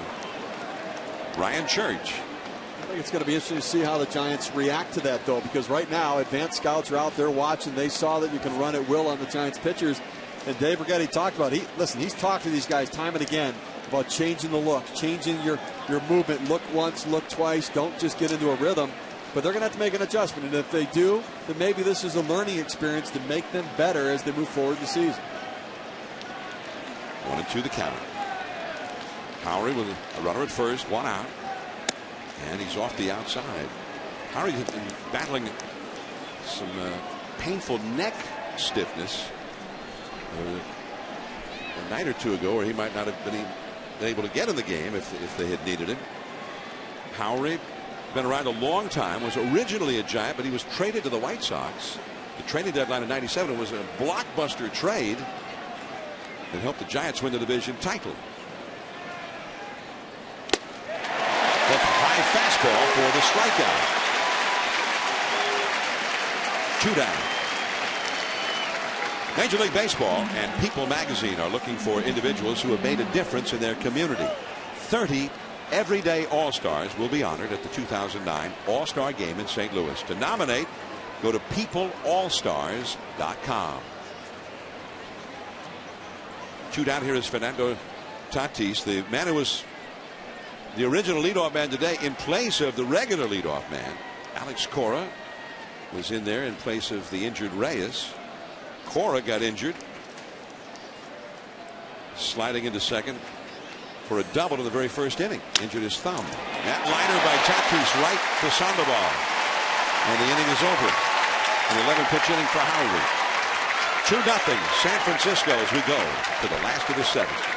Ryan Church. I think it's going to be interesting to see how the Giants react to that, though, because right now advanced scouts are out there watching. They saw that you can run at will on the Giants pitchers, and Dave Righetti talked about it. He's talked to these guys time and again about changing the look, changing your movement. Look once, look twice. Don't just get into a rhythm. But they're going to have to make an adjustment. And if they do, then maybe this is a learning experience to make them better as they move forward in the season. 1-2 the count. Howry with a runner at first, 1 out. And he's off the outside. Howry has been battling some painful neck stiffness a night or 2 ago, or he might not have been able to get in the game if they had needed him. Howry, been around a long time, was originally a Giant, but he was traded to the White Sox. The trading deadline in '97 was a blockbuster trade that helped the Giants win the division title. fastball for the strikeout. 2 down. Major League Baseball and People magazine are looking for individuals who have made a difference in their community. 30 everyday All-Stars will be honored at the 2009 All-Star Game in St. Louis. To nominate, go to peopleallstars.com. 2 down. Here is Fernando Tatis, the man who was the original leadoff man today in place of the regular leadoff man. Alex Cora was in there in place of the injured Reyes. Cora got injured, sliding into second for a double in the very first inning. Injured his thumb. That liner by Tatis right to Sandoval, and the inning is over. An 11-pitch inning for Howard. 2-0 San Francisco as we go to the last of the 7th.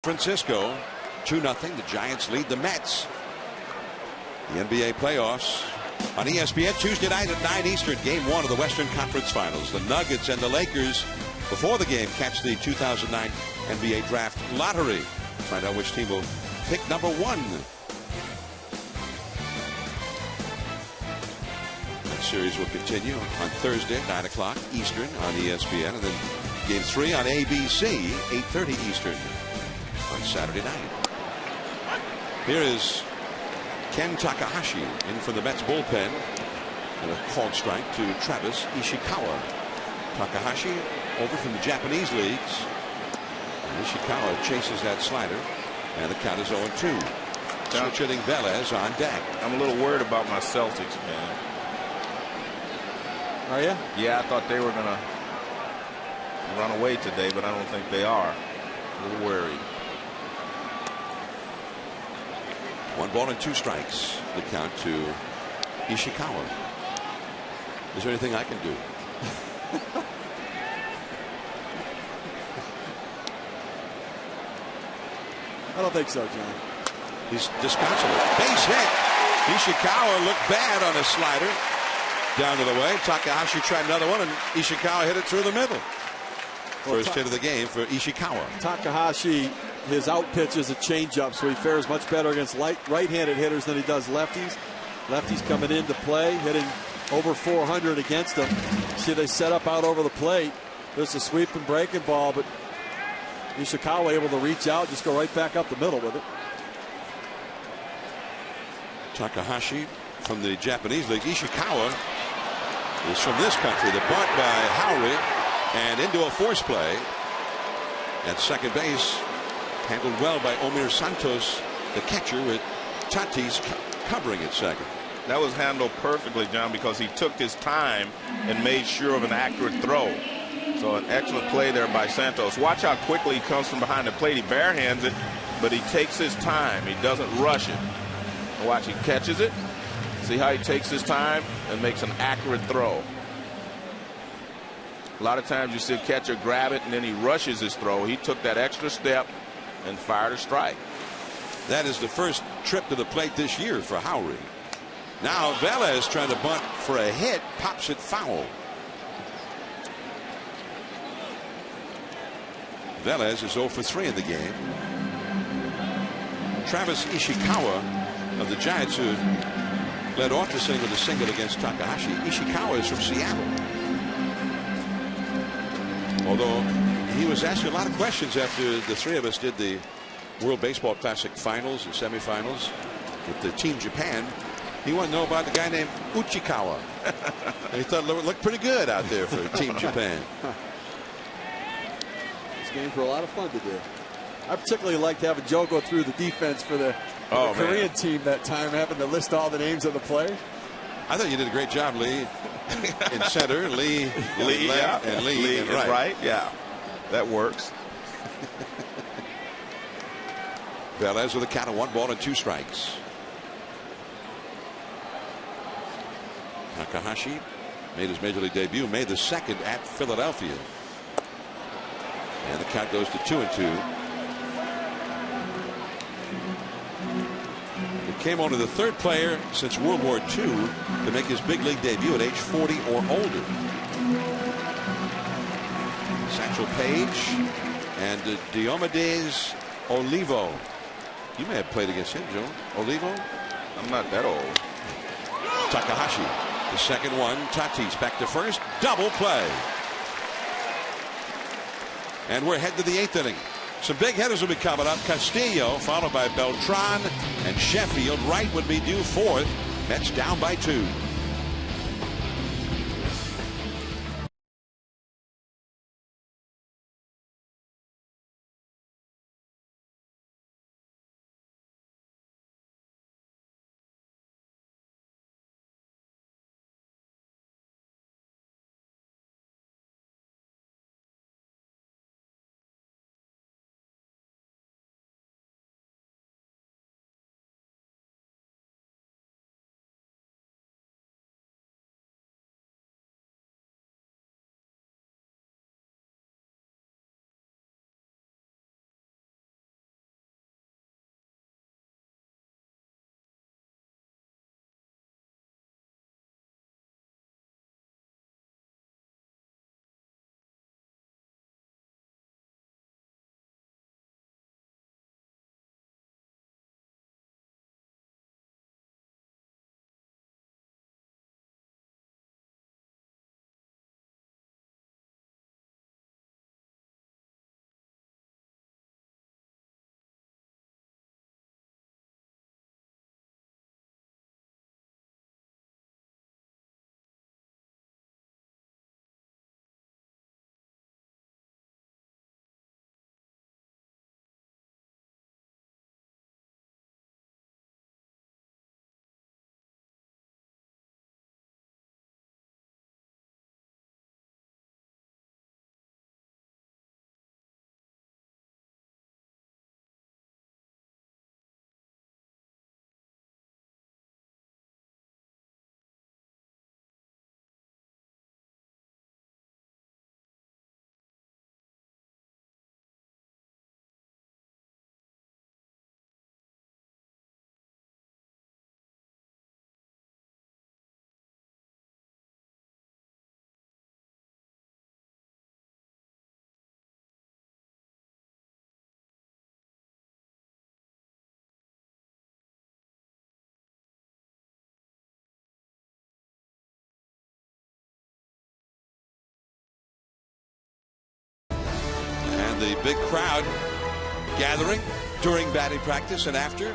Francisco 2-0. The Giants lead the Mets. The NBA playoffs on ESPN Tuesday night at 9 Eastern. Game 1 of the Western Conference Finals. The Nuggets and the Lakers before the game catch the 2009 NBA Draft Lottery. Find out which team will pick number 1. That series will continue on Thursday at 9 o'clock Eastern on ESPN. And then Game 3 on ABC, 8:30 Eastern on Saturday night. Here is Ken Takahashi in for the Mets bullpen. And a called strike to Travis Ishikawa. Takahashi over from the Japanese leagues. And Ishikawa chases that slider. And the count is 0-2. Switch hitting Velez on deck. I'm a little worried about my Celtics, man. Are you? Yeah, I thought they were going to run away today, but I don't think they are. A little worried. 1 ball and 2 strikes. The count to Ishikawa. Is there anything I can do? I don't think so, John. He's disconsolate. Base hit. Ishikawa looked bad on a slider. Down to the way. Takahashi tried another one, and Ishikawa hit it through the middle. First hit of the game for Ishikawa. Takahashi, his out pitch is a changeup, so he fares much better against right-handed hitters than he does lefties. Lefties coming into play, hitting over 400 against them. See, they set up out over the plate. There's a sweep and breaking ball, but Ishikawa able to reach out, just go right back up the middle with it. Takahashi from the Japanese league. Ishikawa is from this country. The bunt by Howry and into a force play at second base, handled well by Omir Santos, the catcher, with Tatis covering at second. That was handled perfectly, John, because he took his time and made sure of an accurate throw. So an excellent play there by Santos. Watch how quickly he comes from behind the plate. He barehands it, but he takes his time. He doesn't rush it. Watch, he catches it. See how he takes his time and makes an accurate throw. A lot of times you see a catcher grab it and then he rushes his throw. He took that extra step and fired a strike. That is the first trip to the plate this year for Howry. Now Velez trying to bunt for a hit, pops it foul. Velez is 0 for 3 in the game. Travis Ishikawa of the Giants, who led off this inning with a single against Takahashi. Ishikawa is from Seattle. Although he was asking a lot of questions after the three of us did the World Baseball Classic finals and semifinals with the Team Japan. He wanted to know about the guy named Uchikawa. And he thought it looked pretty good out there for Team Japan. These games were a lot of fun to do. I particularly liked having Joe go through the defense for the Korean team that time, having to list all the names of the players. I thought you did a great job, Lee. In center, Lee left, and Lee in right. Yeah, that works. Velez with a count of 1 ball and 2 strikes. Takahashi made his major league debut May the 2nd at Philadelphia. And the count goes to 2-2. It came on to the 3rd player since World War II to make his big league debut at age 40 or older. Satchel Paige and Diomedes Olivo. You may have played against him, Joe. Olivo? I'm not that old. Takahashi, the second one. Tatis back to first. Double play. And we're headed to the 8th inning. Some big hitters will be coming up. Castillo, followed by Beltran and Sheffield. Wright would be due 4th. Mets down by 2. the big crowd gathering during batting practice and after.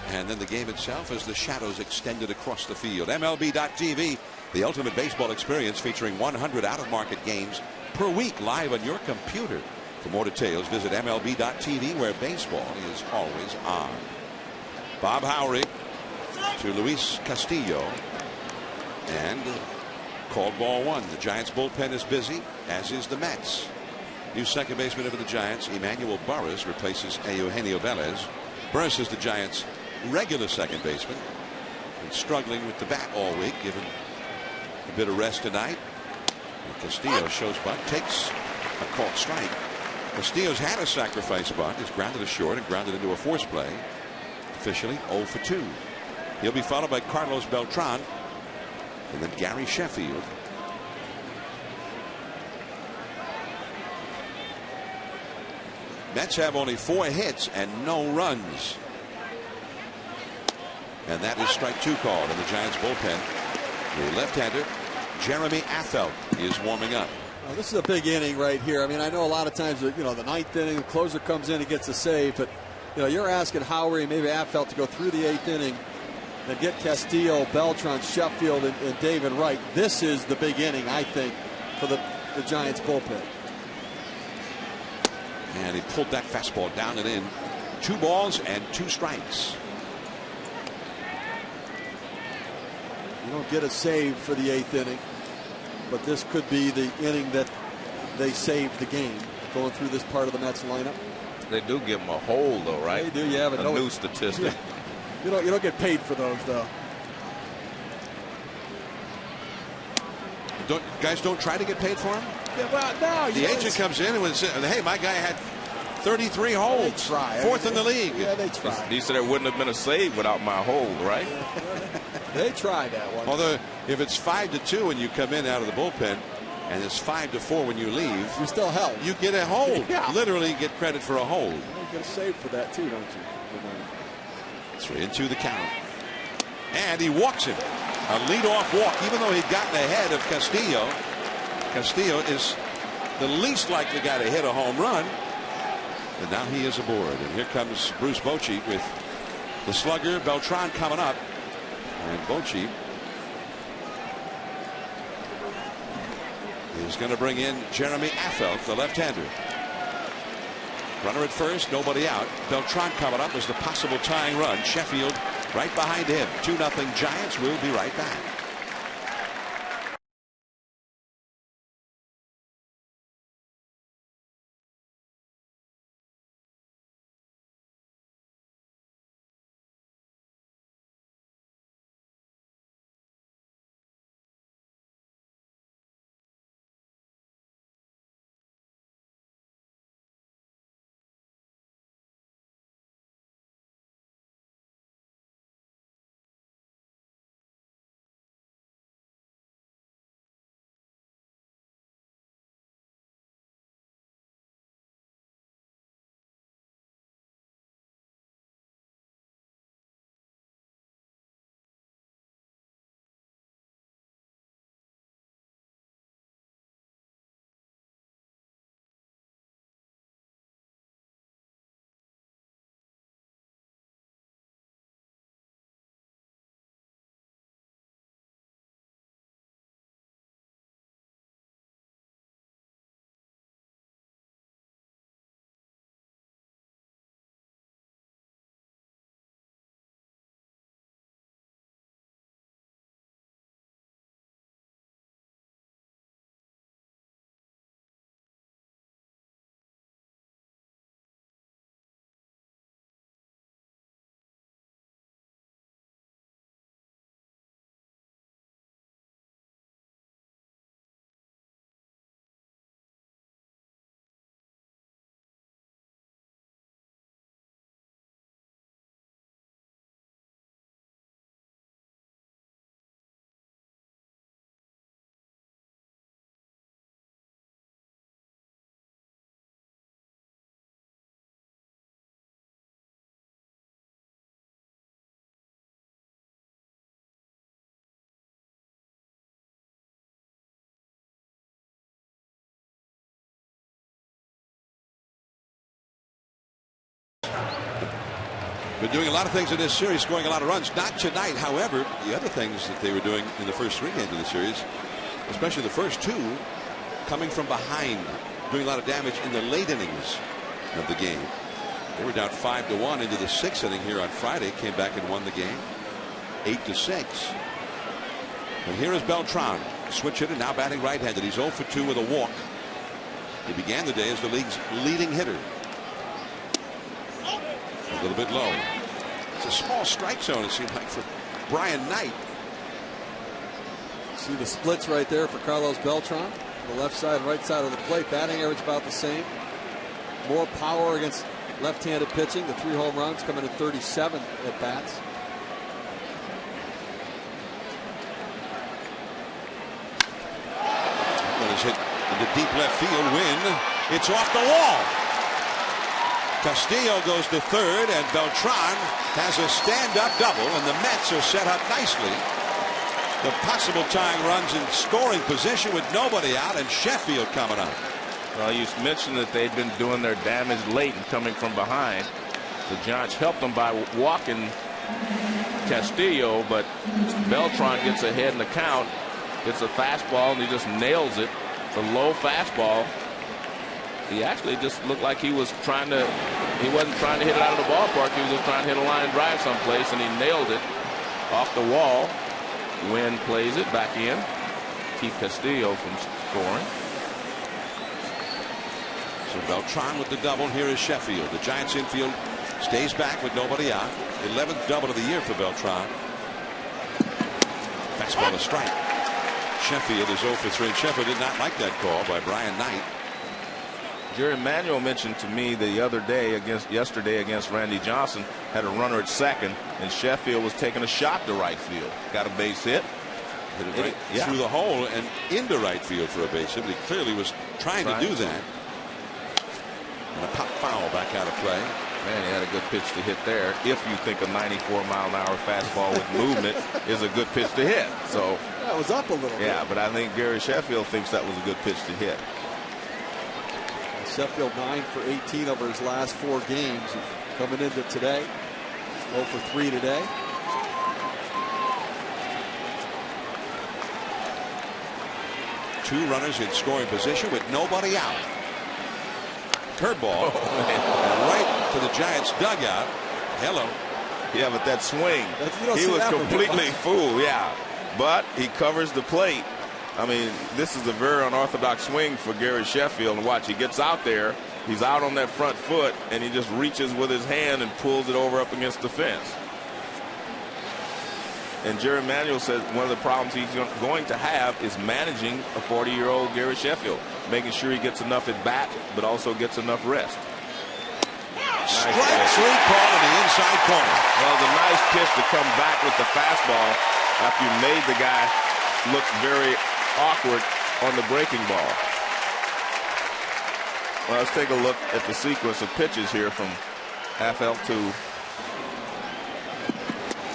And then the game itself as the shadows extended across the field. MLB.tv, the ultimate baseball experience, featuring 100 out-of-market games per week live on your computer. For more details, visit MLB.tv, where baseball is always on. Bob Howry to Luis Castillo, and called ball one. The Giants bullpen is busy, as is the Mets. New second baseman over the Giants, Emmanuel Burris, replaces Eugenio Velez. Burris is the Giants' regular second baseman, been struggling with the bat all week, given a bit of rest tonight. And Castillo shows bunt, takes a called strike. Castillo's had a sacrifice bunt, is grounded to short and grounded into a force play. Officially 0 for 2. He'll be followed by Carlos Beltran and then Gary Sheffield. Mets have only 4 hits and no runs. And that is strike 2 called in the Giants bullpen. The left-hander Jeremy Affeldt is warming up. Well, this is a big inning right here. I mean, I know a lot of times, the 9th inning, the closer comes in and gets a save, but you're asking Howry, maybe Affeldt, to go through the 8th inning and get Castillo, Beltran, Sheffield, and David Wright. This is the big inning, I think, for the Giants bullpen. And he pulled that fastball down and in. 2 balls and 2 strikes. You don't get a save for the 8th inning, but this could be the inning that they saved the game, going through this part of the Mets lineup. They do give them a hold, though, right? They do, yeah. But a new statistic. You don't get paid for those, though. Guys don't try to get paid for them? Yeah, well, no. The agent comes in and says, hey, my guy had 33 holds. They try. 4th in the league. Yeah, they try. He said there wouldn't have been a save without my hold, right? They tried that one. Although, if it's 5-2 and you come in out of the bullpen, and it's 5-4 when you leave, you're still held. You get a hold. Yeah. Literally get credit for a hold. You get a save for that too, don't you? 3-2 the count. And he walks him. A leadoff walk, even though he'd gotten ahead of Castillo. Castillo is the least likely guy to hit a home run. And now he is aboard. And here comes Bruce Bochy with the slugger, Beltran, coming up. And Bochy is going to bring in Jeremy Affeldt, the left-hander. Runner at first, nobody out. Beltran coming up as the possible tying run. Sheffield right behind him. 2-0 Giants. We'll be right back. Been doing a lot of things in this series, scoring a lot of runs. Not tonight, however. The other things that they were doing in the first 3 games of the series, especially the first 2, coming from behind, doing a lot of damage in the late innings of the game. They were down 5-1 into the 6th inning here on Friday. Came back and won the game 8-6. And here is Beltran, switch hitter, now batting right-handed. He's 0 for 2 with a walk. He began the day as the league's leading hitter. A little bit low. It's a small strike zone, it seemed like, for Brian Knight. See the splits right there for Carlos Beltran. The left side and right side of the plate. Batting average about the same. More power against left-handed pitching. The 3 home runs coming in 37 at bats. One is hit into deep left field. Win. It's off the wall. Castillo goes to third, and Beltran has a stand-up double, and the Mets are set up nicely. The possible tying runs in scoring position with nobody out, and Sheffield coming up. Well, you mentioned that they'd been doing their damage late and coming from behind. The Giants helped them by walking Castillo, but Beltran gets ahead in the count, gets a fastball, and he just nails it. It's a low fastball. He actually just looked like he wasn't trying to hit it out of the ballpark. He was just trying to hit a line drive someplace, and he nailed it off the wall. Wynn plays it back in. Keep Castillo from scoring. So Beltran with the double. Here is Sheffield. The Giants infield stays back with nobody out. 11th double of the year for Beltran. Fastball a strike. Sheffield is 0 for 3. Sheffield did not like that call by Brian Knight. Jerry Manuel mentioned to me the other day yesterday against Randy Johnson, had a runner at second, and Sheffield was taking a shot to right field. Got a base hit. Hit it right through the hole and into right field for a base hit. But he clearly was trying to do that. And a pop foul back out of play. Man, he had a good pitch to hit there. If you think a 94-mile-an-hour fastball with movement is a good pitch to hit. So that was up a little bit. Yeah, but I think Gary Sheffield thinks that was a good pitch to hit. Sheffield 9 for 18 over his last 4 games. Coming into today, 0 for 3 today. Two runners in scoring position with nobody out. Curveball right to the Giants dugout. Hello. Yeah, but that swing, he was completely fooled. Yeah, but he covers the plate. I mean, this is a very unorthodox swing for Gary Sheffield. And watch, he gets out there, he's out on that front foot, and he just reaches with his hand and pulls it over up against the fence. And Jerry Manuel said one of the problems he's going to have is managing a 40-year-old Gary Sheffield, making sure he gets enough at bat, but also gets enough rest. Strike 3 call in the inside corner. Well, it's a nice pitch to come back with the fastball after you made the guy look very awkward on the breaking ball. Well, let's take a look at the sequence of pitches here from FL2.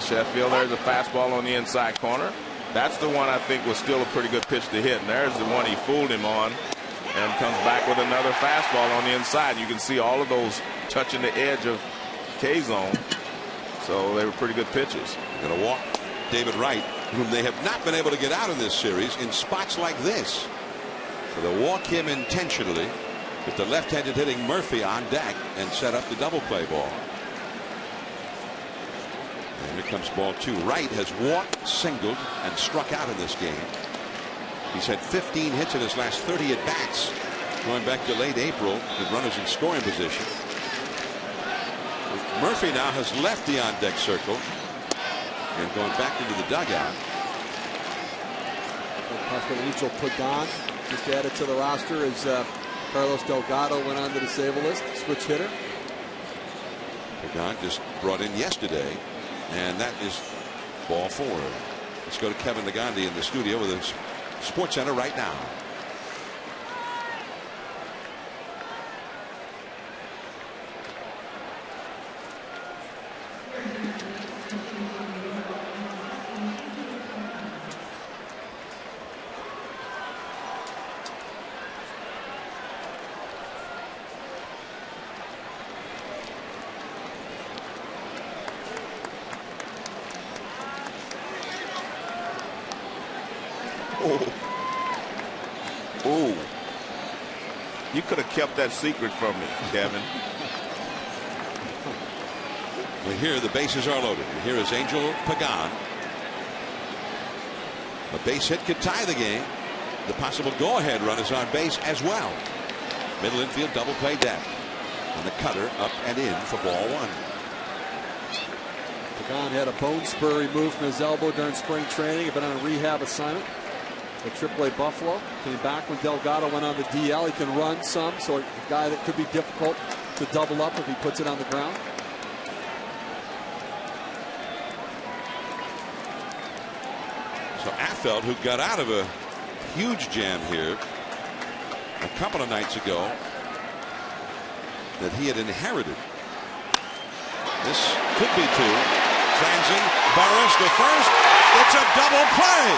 Sheffield, there's a fastball on the inside corner. That's the one I think was still a pretty good pitch to hit. And there's the one he fooled him on, and comes back with another fastball on the inside. You can see all of those touching the edge of K-zone. So they were pretty good pitches. They're going to walk David Wright, whom they have not been able to get out in this series in spots like this. So they'll walk him intentionally with the left-handed hitting Murphy on deck and set up the double play ball. And here comes ball 2. Wright has walked, singled, and struck out in this game. He's had 15 hits in his last 30 at bats, going back to late April with runners in scoring position. Murphy now has left the on deck circle and going back into the dugout. Angel Pagan just added to the roster as Carlos Delgado went on the disabled list. Switch hitter. Pagan just brought in yesterday, and that is ball 4. Let's go to Kevin Nagandi in the studio with his Sports Center right now. Oh. You could have kept that secret from me, Kevin. Well, here the bases are loaded. Here is Angel Pagan. A base hit could tie the game. The possible go-ahead run is on base as well. Middle infield double play deck. And the cutter up and in for ball one. Pagan had a bone spur removed from his elbow during spring training. He'd been on a rehab assignment at AAA Buffalo. Came back when Delgado went on the DL. He can run some, so a guy that could be difficult to double up if he puts it on the ground. So Affeldt, who got out of a huge jam here a couple of nights ago that he had inherited. This could be two. Franzen, Burris to first. It's a double play.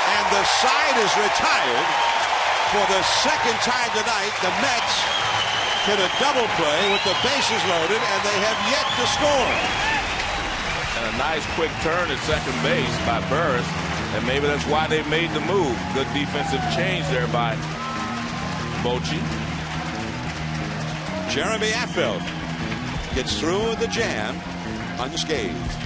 And the side is retired for the second time tonight. The Mets hit a double play with the bases loaded, and they have yet to score. And a nice quick turn at second base by Burris. And maybe that's why they made the move. Good defensive change there by Bochy. Jeremy Affeldt gets through the jam unscathed.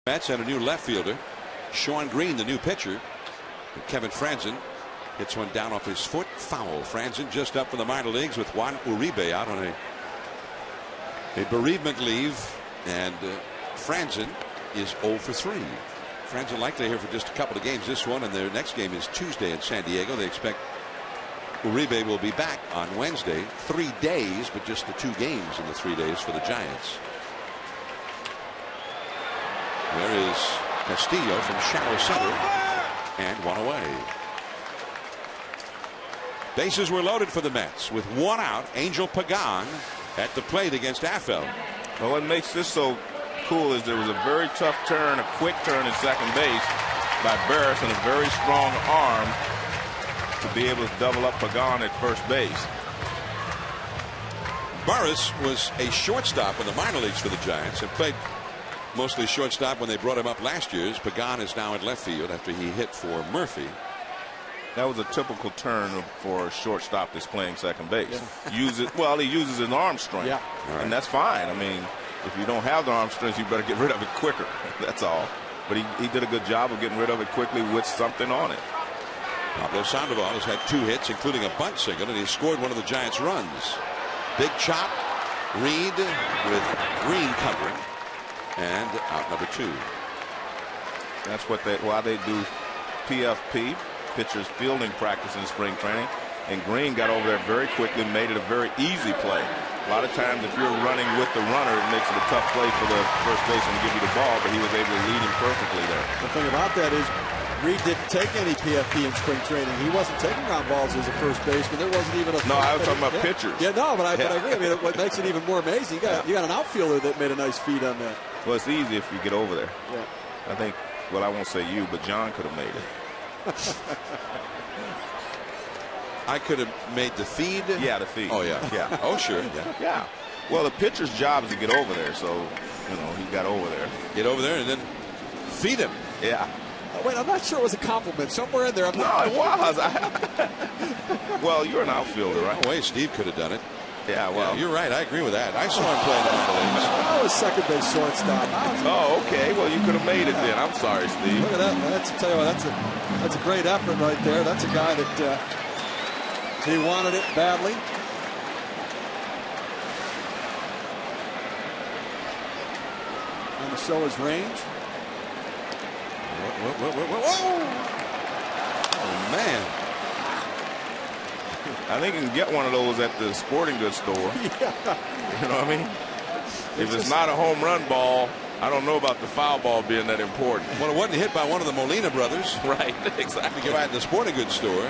Mets and a new left fielder, Sean Green, the new pitcher. And Kevin Franzen hits one down off his foot, foul. Franzen just up from the minor leagues with Juan Uribe out on a bereavement leave, and Franzen is 0 for 3. Franzen likely here for just a couple of games. This one and their next game is Tuesday in San Diego. They expect Uribe will be back on Wednesday. 3 days, but just the 2 games in the 3 days for the Giants. There is Castillo from shallow center, and one away. Bases were loaded for the Mets with 1 out. Angel Pagan at the plate against Affeldt. Well, what makes this so cool is there was a very tough turn, a quick turn at second base by Burris, and a very strong arm to be able to double up Pagan at first base. Burris was a shortstop in the minor leagues for the Giants and played mostly shortstop when they brought him up last year. Pagan is now in left field after he hit for Murphy. That was a typical turn for a shortstop that's playing second base. Yeah. He uses his arm strength. Yeah. Right. And that's fine. I mean, if you don't have the arm strength, you better get rid of it quicker. That's all. but he did a good job of getting rid of it quickly with something on it. Pablo Sandoval has had 2 hits, including a bunt single, and he scored one of the Giants' runs. Big chop, Reed with Green covering, and out number 2. That's why they do PFP, pitchers fielding practice in spring training. And Green got over there very quickly, made it a very easy play. A lot of times, if you're running with the runner, it makes it a tough play for the first baseman to give you the ball, but he was able to lead him perfectly there. The thing about that is Reed didn't take any PFP in spring training. He wasn't taking ground balls as a first baseman. There wasn't even a... No, I was talking about pitchers. Yeah, no, but I agree. I mean, what makes it even more amazing, you got an outfielder that made a nice feed on that. Well, it's easy if you get over there. Yeah. I think, well, I won't say you, but John could have made it. I could have made the feed. Yeah, the feed. Oh, yeah. Yeah. Oh, sure. Yeah. Well, the pitcher's job is to get over there, so, he got over there. Get over there and then feed him. Yeah. Oh, wait, I'm not sure it was a compliment. Somewhere in there. It was. Well, you're an outfielder, right? Oh, wait, Steve could have done it. Yeah, well. Yeah, you're right. I agree with that. I saw him playing the minor leagues. I was second base shortstop. Oh, okay. Well, you could have made it then. I'm sorry, Steve. Look at that. Tell you what, that's a great effort right there. That's a guy that he wanted it badly. Trying to show his range. Whoa. Oh, man. I think you can get one of those at the sporting goods store. Yeah. You know what I mean? If it's not a home run ball, I don't know about the foul ball being that important. Well, it wasn't hit by one of the Molina brothers. Right, exactly. You go out in the sporting goods store.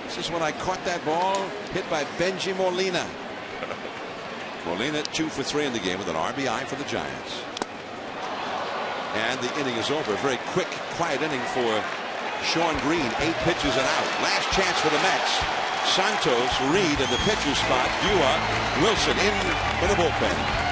This is when I caught that ball, hit by Benji Molina. Molina 2 for 3 in the game with an RBI for the Giants. And the inning is over. A very quick, quiet inning for Sean Green. 8 pitches and out. Last chance for the Mets. Santos, Reed in the pitcher spot. Dua, Wilson in the bullpen.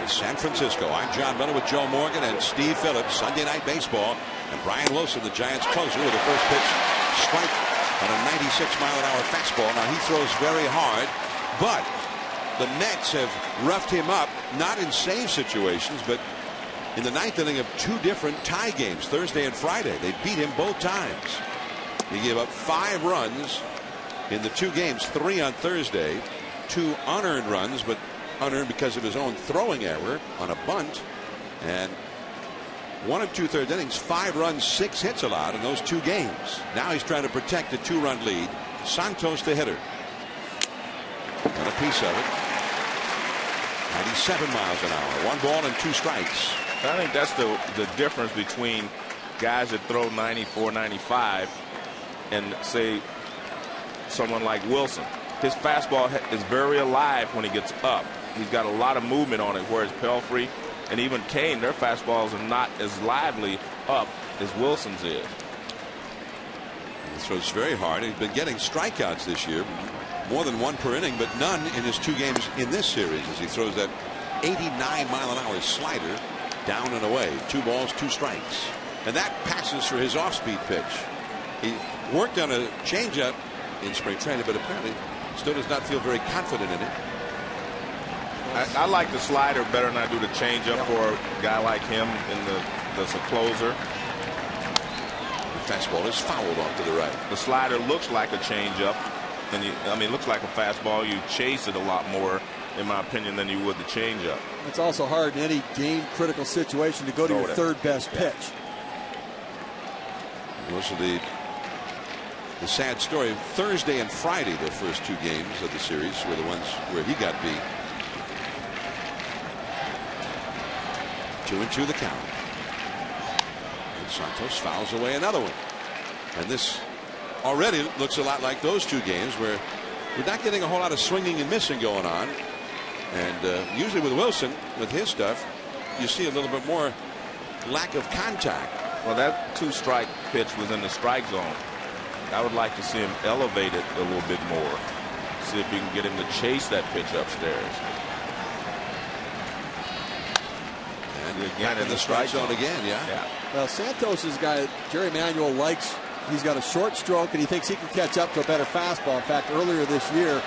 In San Francisco, I'm John Miller with Joe Morgan and Steve Phillips. Sunday Night Baseball, and Brian Wilson, the Giants closer, with the first pitch strike on a 96-mile-an-hour fastball. Now he throws very hard, but the Mets have roughed him up, not in save situations, but in the ninth inning of 2 different tie games, Thursday and Friday. They beat him both times. He gave up 5 runs in the 2 games, 3 on Thursday, 2 unearned runs, but unearned because of his own throwing error on a bunt. And 1 2/3 innings, 5 runs, 6 hits allowed in those 2 games. Now he's trying to protect a 2-run lead. Santos the hitter. Got a piece of it. 97 miles an hour. 1 ball and 2 strikes. I think that's the difference between guys that throw 94, 95 and say someone like Wilson. His fastball is very alive when he gets up. He's got a lot of movement on it, whereas Pelfrey and even Kane, their fastballs are not as lively up as Wilson's is. He throws very hard. He's been getting strikeouts this year, more than 1 per inning, but none in his 2 games in this series as he throws that 89-mile-an-hour slider down and away. 2 balls, 2 strikes. And that passes for his off-speed pitch. He worked on a changeup in spring training, but apparently still does not feel very confident in it. I like the slider better than I do the changeup for a guy like him that's a closer. The fastball is fouled off to the right. The slider looks like a changeup, and looks like a fastball. You chase it a lot more, in my opinion, than you would the changeup. It's also hard in any game-critical situation to go to your third-best pitch. Those are the sad story. Thursday and Friday, the first 2 games of the series, were the ones where he got beat. 2-2 the count. And Santos fouls away another one. And this already looks a lot like those 2 games where we're not getting a whole lot of swinging and missing going on. And usually with Wilson, with his stuff, you see a little bit more lack of contact. Well, that 2-strike pitch was in the strike zone. I would like to see him elevate it a little bit more. See if you can get him to chase that pitch upstairs. And again in the strike zone again, yeah. Well, Santos is a guy Jerry Manuel likes. He's got a short stroke, and he thinks he can catch up to a better fastball. In fact, earlier this year,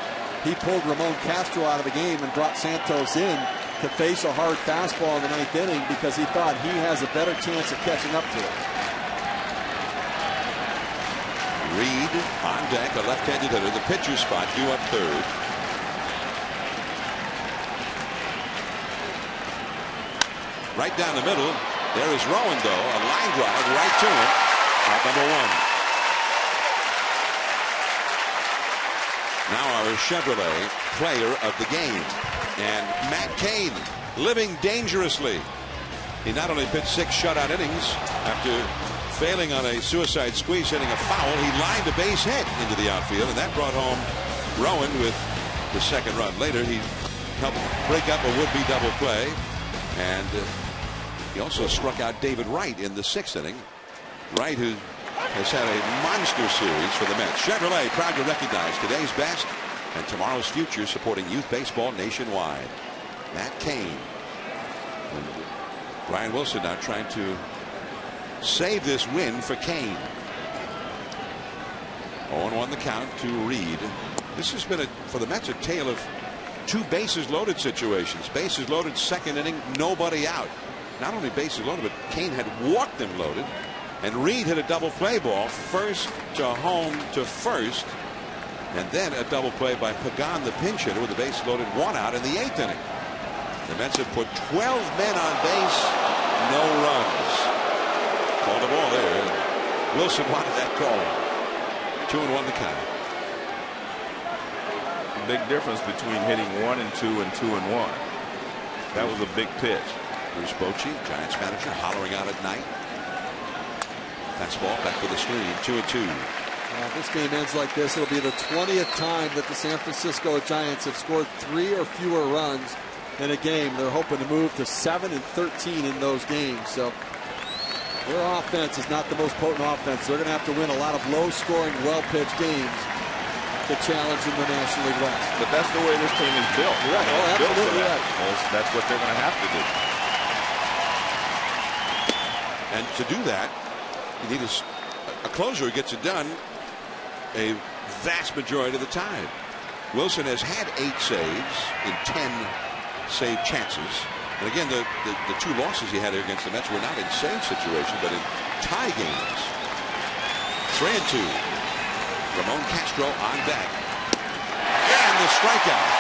he pulled Ramon Castro out of the game and brought Santos in to face a hard fastball in the 9th inning because he thought he has a better chance of catching up to it. Reed on deck, a left-handed hitter, the pitcher's spot, due up third. Right down the middle, there is Rowan, though, a line drive right to him at number 1. Now our Chevrolet player of the game, and Matt Cain living dangerously. He not only pitched 6 shutout innings after failing on a suicide squeeze, hitting a foul, he lined a base hit into the outfield, and that brought home Rowan with the 2nd run. Later, he helped break up a would-be double play, and he also struck out David Wright in the 6th inning. Wright, who has had a monster series for the Mets. Chevrolet proud to recognize today's best and tomorrow's future, supporting youth baseball nationwide. Matt Cain. And Brian Wilson now trying to save this win for Kane. 0-1 the count to Reed. This has been for the Mets a tale of 2 bases loaded situations. Bases loaded, 2nd inning, nobody out. Not only bases loaded, but Kane had walked them loaded, and Reed hit a double play ball first to home to first, and then a double play by Pagan, the pinch hitter, with the base loaded, 1 out in the 8th inning. The Mets have put 12 men on base, no runs. Called the ball there. Wilson wanted that call. 2-1 the count. Big difference between hitting 1 and 2 and 2 and 1. That was a big pitch. Bruce Bochy, Giants manager, hollering out at night. Fastball back to the screen. 2-2. If this game ends like this, it'll be the 20th time that the San Francisco Giants have scored 3 or fewer runs in a game. They're hoping to move to 7 and 13 in those games. So their offense is not the most potent offense. They're going to have to win a lot of low-scoring, well-pitched games to challenge in the National League West. But that's the way this team is built. You're right. Oh, absolutely right. That's what they're going to have to do. And to do that, you need a closer who gets it done a vast majority of the time. Wilson has had 8 saves in 10 save chances. And again, the 2 losses he had here against the Mets were not in save situations, but in tie games. 3-2. Ramon Castro on deck. And the strikeout.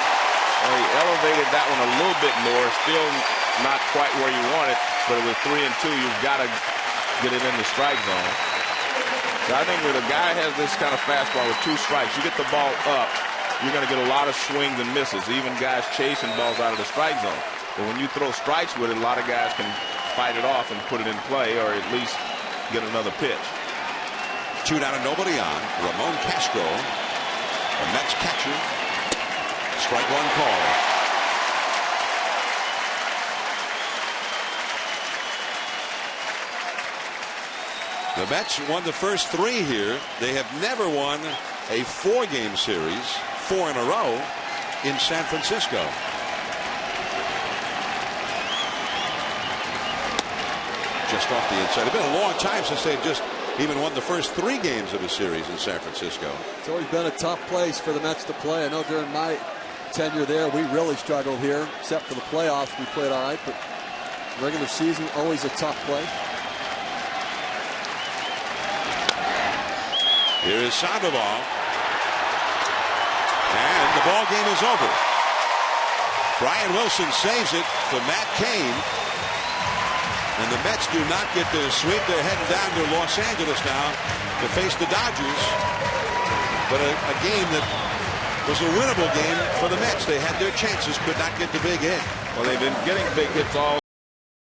Well, he elevated that one a little bit more. Still not quite where you want it, but with 3 and 2, you've got to get it in the strike zone. So I think when a guy has this kind of fastball with 2 strikes, you get the ball up, you're going to get a lot of swings and misses, even guys chasing balls out of the strike zone. But when you throw strikes with it, a lot of guys can fight it off and put it in play, or at least get another pitch. 2 down and nobody on. Ramon Castro, the Mets catcher. Strike 1 call. The Mets won the first 3 here. They have never won a 4-game series, 4 in a row, in San Francisco. Just off the inside. It's been a long time since they've just even won the first 3 games of a series in San Francisco. It's always been a tough place for the Mets to play. I know during my tenure there, we really struggled here, except for the playoffs. We played all right, but regular season, always a tough place. Here is Sandoval. And the ball game is over. Brian Wilson saves it for Matt Cain. And the Mets do not get to sweep. They're heading down to Los Angeles now to face the Dodgers. But a game that was a winnable game for the Mets. They had their chances, could not get the big hit. Well, they've been getting big hits all